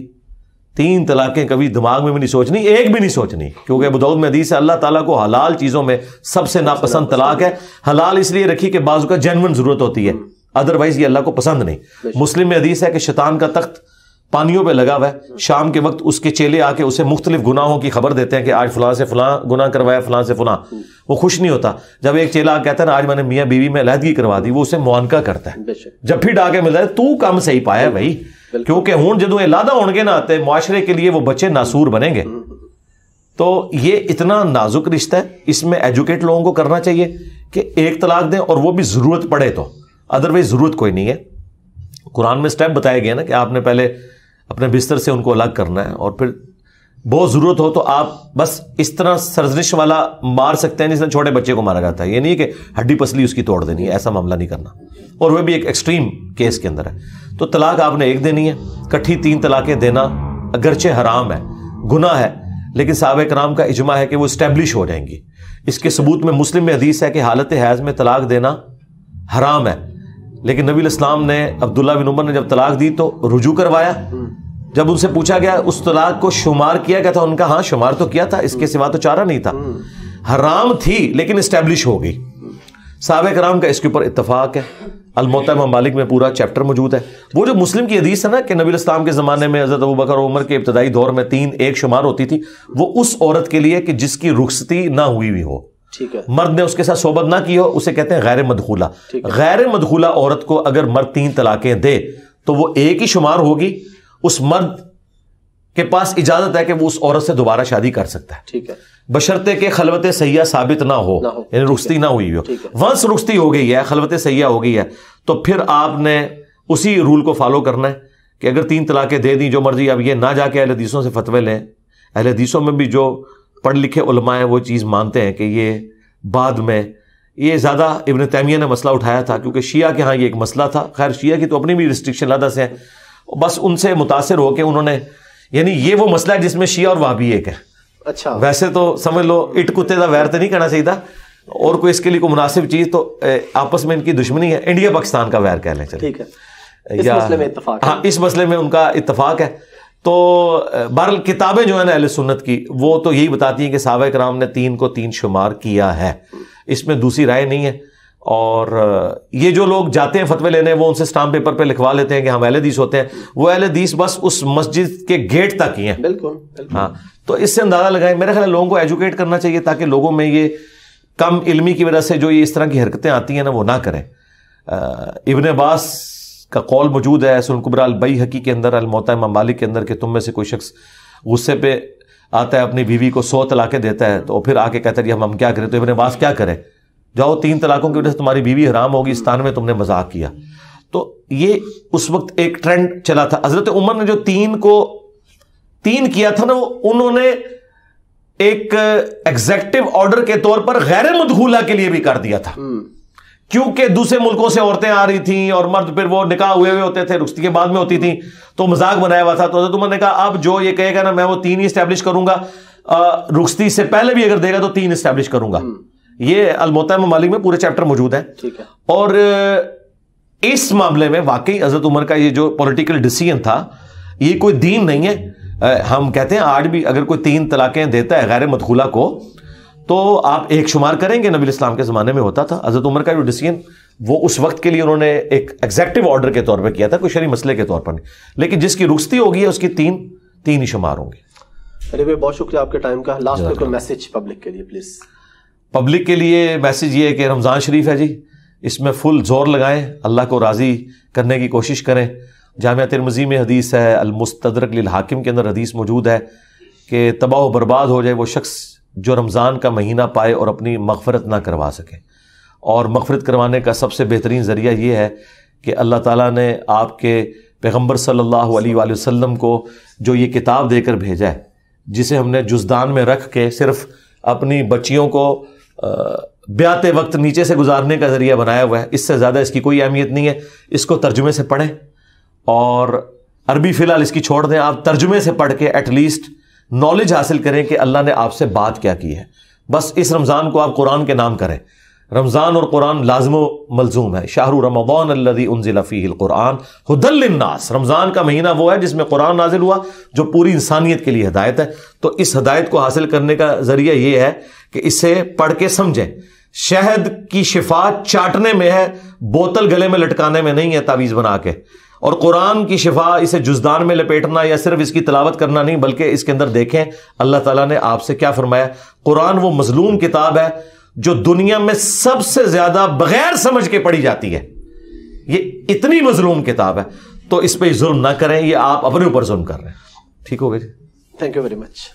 3 طلاقیں کبھی دماغ میں بھی نہیں سوچنی, ایک بھی نہیں سوچنی, کیونکہ ابو داؤد میں حدیث ہے اللہ تعالیٰ کو حلال چیزوں میں سب سے ناپسند طلاق ہے. حلال اس لیے رکھی کہ بعض کا جینون ضرورت ہوتی ہے, ادروائز یہ اللہ کو پسند نہیں. مسلم میں حدیث ہے کہ شیطان کا تخت پانیوں پہ لگا ہوا ہے, شام کے وقت اس کے چیلے آ کے اسے مختلف گناہوں کی خبر دیتے ہیں کہ آج فلاں سے فلاں گناہ کروایا, فلاں سے فلاں. وہ خوش نہیں ہوتا. جب ایک چیلا کہتا ہے نا آج میں نے میاں بیوی میں علیحدگی کروا دی, وہ اسے معانقہ کرتا ہے. جب پھر ڈاکے ملتا ہے تو کم صحیح پایا بھائی, کیونکہ ہوں جدوں علیحدہ ہون گے نہ آتے معاشرے کے لیے وہ بچے ناسور بنیں گے. تو یہ اتنا نازک رشتہ ہے, اس میں ایجوکیٹ لوگوں کو کرنا چاہیے کہ ایک طلاق دیں, اور وہ بھی ضرورت پڑے تو, ادروائز ضرورت کوئی نہیں ہے. قرآن میں سٹیپ بتایا گیا نا کہ آپ نے پہلے اپنے بستر سے ان کو الگ کرنا ہے, اور پھر بہت ضرورت ہو تو آپ بس اس طرح سرزنش والا مار سکتے ہیں جس نے چھوٹے بچے کو مارا جاتا ہے. یہ نہیں کہ ہڈی پسلی اس کی توڑ دینی ہے, ایسا معاملہ نہیں کرنا, اور وہ بھی ایک ایکسٹریم کیس کے اندر ہے. تو طلاق آپ نے ایک دینی ہے, کٹھی 3 طلاقیں دینا اگرچہ حرام ہے, گناہ ہے, لیکن صحابہ کرام کا اجماع ہے کہ وہ اسٹیبلش ہو جائیں گی. اس کے ثبوت میں مسلم میں حدیث ہے کہ حالت حیض میں طلاق دینا حرام ہے, لیکن نبی الاسلام نے عبداللہ بن عمر نے جب طلاق دی تو رجوع کروایا. جب ان سے پوچھا گیا اس طلاق کو شمار کیا گیا تھا, ان کا ہاں شمار تو کیا تھا, اس کے سوا تو چارہ نہیں تھا. حرام تھی لیکن اسٹیبلش ہو گئی. صحابہ کرام کا اس کے اوپر اتفاق ہے. الموطا امام مالک میں پورا چیپٹر موجود ہے. وہ جو مسلم کی حدیث ہے نا کہ نبی الاسلام کے زمانے میں حضرت ابوبکر اور عمر کے ابتدائی دور میں 3 ایک شمار ہوتی تھی, وہ اس عورت کے لیے کہ جس کی رخصتی نہ ہوئی ہوئی ہو, ٹھیک ہے. مرد نے اس کے ساتھ صحبت نہ کی ہو اسے کہتے ہیں غیر مدخولہ. غیر مدخولہ عورت کو اگر مرد 3 طلاقیں دے تو وہ ایک ہی شمار ہوگی. اس مرد کے پاس اجازت ہے کہ وہ اس عورت سے دوبارہ شادی کر سکتا ہے. ٹھیک ہے. بشرطے کہ خلوت سیاح ثابت نہ ہو, یعنی رخصتی نہ ہوئی ہو. ونس رخصتی ہو گئی ہے, خلوت سیاح ہو گئی ہے, تو پھر آپ نے اسی رول کو فالو کرنا ہے کہ اگر 3 طلاقیں دے دیں جو مرضی. اب یہ نہ جا کے اہل حدیثوں سے فتوے لیں. اہل حدیثوں میں بھی جو پڑھ لکھے علماء ہیں وہ چیز مانتے ہیں کہ یہ بعد میں یہ زیادہ ابن تیمیہ نے مسئلہ اٹھایا تھا کیونکہ شیعہ کے ہاں یہ ایک مسئلہ تھا. خیر شیعہ کی تو اپنی بھی ریسٹرکشن علیحدہ سے ہیں, بس ان سے متاثر ہو کے انہوں نے, یعنی یہ وہ مسئلہ ہے جس میں شیعہ اور وہابی ایک ہے. اچھا. ویسے تو سمجھ لو اٹ کتے دا ویر تو نہیں کرنا چاہیے تھا, اور کوئی اس کے لیے کوئی مناسب چیز تو آپس میں ان کی دشمنی ہے. انڈیا پاکستان کا ویر کہہ لیں. ٹھیک ہے. اس مسئلے میں اتفاق ہے. ہاں اس مسئلے میں ان کا اتفاق ہے. تو بہرحال کتابیں جو ہیں نا اہل سنت کی وہ تو یہی بتاتی ہیں کہ صحابہ کرام نے 3 کو 3 شمار کیا ہے, اس میں دوسری رائے نہیں ہے. اور یہ جو لوگ جاتے ہیں فتوے لینے وہ ان سے اسٹامپ پیپر پہ لکھوا لیتے ہیں کہ ہم اہل حدیث ہوتے ہیں. وہ اہل حدیث بس اس مسجد کے گیٹ تک ہی ہیں. بالکل. ہاں تو اس سے اندازہ لگائیں. میرے خیال لوگوں کو ایجوکیٹ کرنا چاہیے تاکہ لوگوں میں یہ کم علمی کی وجہ سے جو یہ اس طرح کی حرکتیں آتی ہیں نا وہ نہ کریں. ابن عباس کا قول موجود ہے سنن کبری البیہقی کے اندر, الموطا امام مالک کے اندر, کہ تم میں سے کوئی شخص غصے پہ آتا ہے اپنی بیوی کو 100 طلاقیں دیتا ہے تو پھر آ کے کہتا ہے ہم کیا کریں. تو ابن عباس کیا کرے, جاؤ 3 طلاقوں کی وجہ سے تمہاری بیوی حرام ہوگی, اس تان میں تم نے مذاق کیا. تو یہ اس وقت ایک ٹرینڈ چلا تھا. حضرت عمر نے جو 3 کو 3 کیا تھا نا, انہوں نے ایک ایگزیکٹو آرڈر کے طور پر غیر مدخولہ کے لیے بھی کر دیا تھا, کیونکہ دوسرے ملکوں سے عورتیں آ رہی تھیں اور مرد پھر وہ نکاح ہوئے ہوتے تھے, رخصتی کے بعد میں ہوتی تھیں, تو مذاق بنایا ہوا تھا. تو حضرت عمر نے کہا اب جو یہ کہے گا نا میں وہ 3 ہی اسٹیبلش کروں گا, رخصتی سے پہلے بھی اگر دے گا تو 3 اسٹیبلش کروں گا. یہ الموطا امام مالک میں پورے چیپٹر موجود ہیں. اور اس معاملے میں واقعی حضرت عمر کا یہ جو پولیٹیکل ڈیسیژن تھا یہ کوئی دین نہیں ہے. ہم کہتے ہیں آج بھی اگر کوئی 3 طلاقیں دیتا ہے غیر مدخولہ کو تو آپ ایک شمار کریں گے, نبی اسلام کے زمانے میں ہوتا تھا. حضرت عمر کا جو ڈیسیژن وہ اس وقت کے لیے انہوں نے ایک ایگزیکٹو آرڈر کے طور پہ کیا تھا, کوئی شرعی مسئلے کے طور پر نہیں. لیکن جس کی رخصتی ہوگی اس کی 3 ہی شمار ہوں گے. ارے بھائی بہت شکریہ آپ کے ٹائم کا. لاسٹ میں کوئی میسج پبلک کے لیے پلیز. پبلک کے لیے میسج یہ ہے کہ رمضان شریف ہے جی, اس میں فل زور لگائیں, اللہ کو راضی کرنے کی کوشش کریں. جامعہ ترمذی میں حدیث ہے, المستدرک للحاکم کے اندر حدیث موجود ہے کہ تباہ و برباد ہو جائے وہ شخص جو رمضان کا مہینہ پائے اور اپنی مغفرت نہ کروا سکے. اور مغفرت کروانے کا سب سے بہترین ذریعہ یہ ہے کہ اللہ تعالیٰ نے آپ کے پیغمبر صلی اللہ علیہ وآلہ وسلم کو جو یہ کتاب دے کر بھیجا ہے, جسے ہم نے جزدان میں رکھ کے صرف اپنی بچیوں کو بیات وقت نیچے سے گزارنے کا ذریعہ بنایا ہوا ہے, اس سے زیادہ اس کی کوئی اہمیت نہیں ہے. اس کو ترجمے سے پڑھیں, اور عربی فی الحال اس کی چھوڑ دیں, آپ ترجمے سے پڑھ کے ایٹ لیسٹ نالج حاصل کریں کہ اللہ نے آپ سے بات کیا کی ہے. بس اس رمضان کو آپ قرآن کے نام کریں. رمضان اور قرآن لازم و ملزوم ہے. شہر رمضان الذی انزل فیہ القرآن ھدی للناس. رمضان کا مہینہ وہ ہے جس میں قرآن نازل ہوا جو پوری انسانیت کے لیے ہدایت ہے. تو اس ہدایت کو حاصل کرنے کا ذریعہ یہ ہے کہ اسے پڑھ کے سمجھیں. شہد کی شفا چاٹنے میں ہے, بوتل گلے میں لٹکانے میں نہیں ہے تعویذ بنا کے. اور قرآن کی شفا اسے جزدان میں لپیٹنا یا صرف اس کی تلاوت کرنا نہیں, بلکہ اس کے اندر دیکھیں اللہ تعالیٰ نے آپ سے کیا فرمایا. قرآن وہ مظلوم کتاب ہے جو دنیا میں سب سے زیادہ بغیر سمجھ کے پڑھی جاتی ہے. یہ اتنی مظلوم کتاب ہے, تو اس پہ ظلم نہ کریں, یہ آپ اپنے اوپر ظلم کر رہے ہیں. ٹھیک ہو گیا جی, تھینک یو ویری مچ.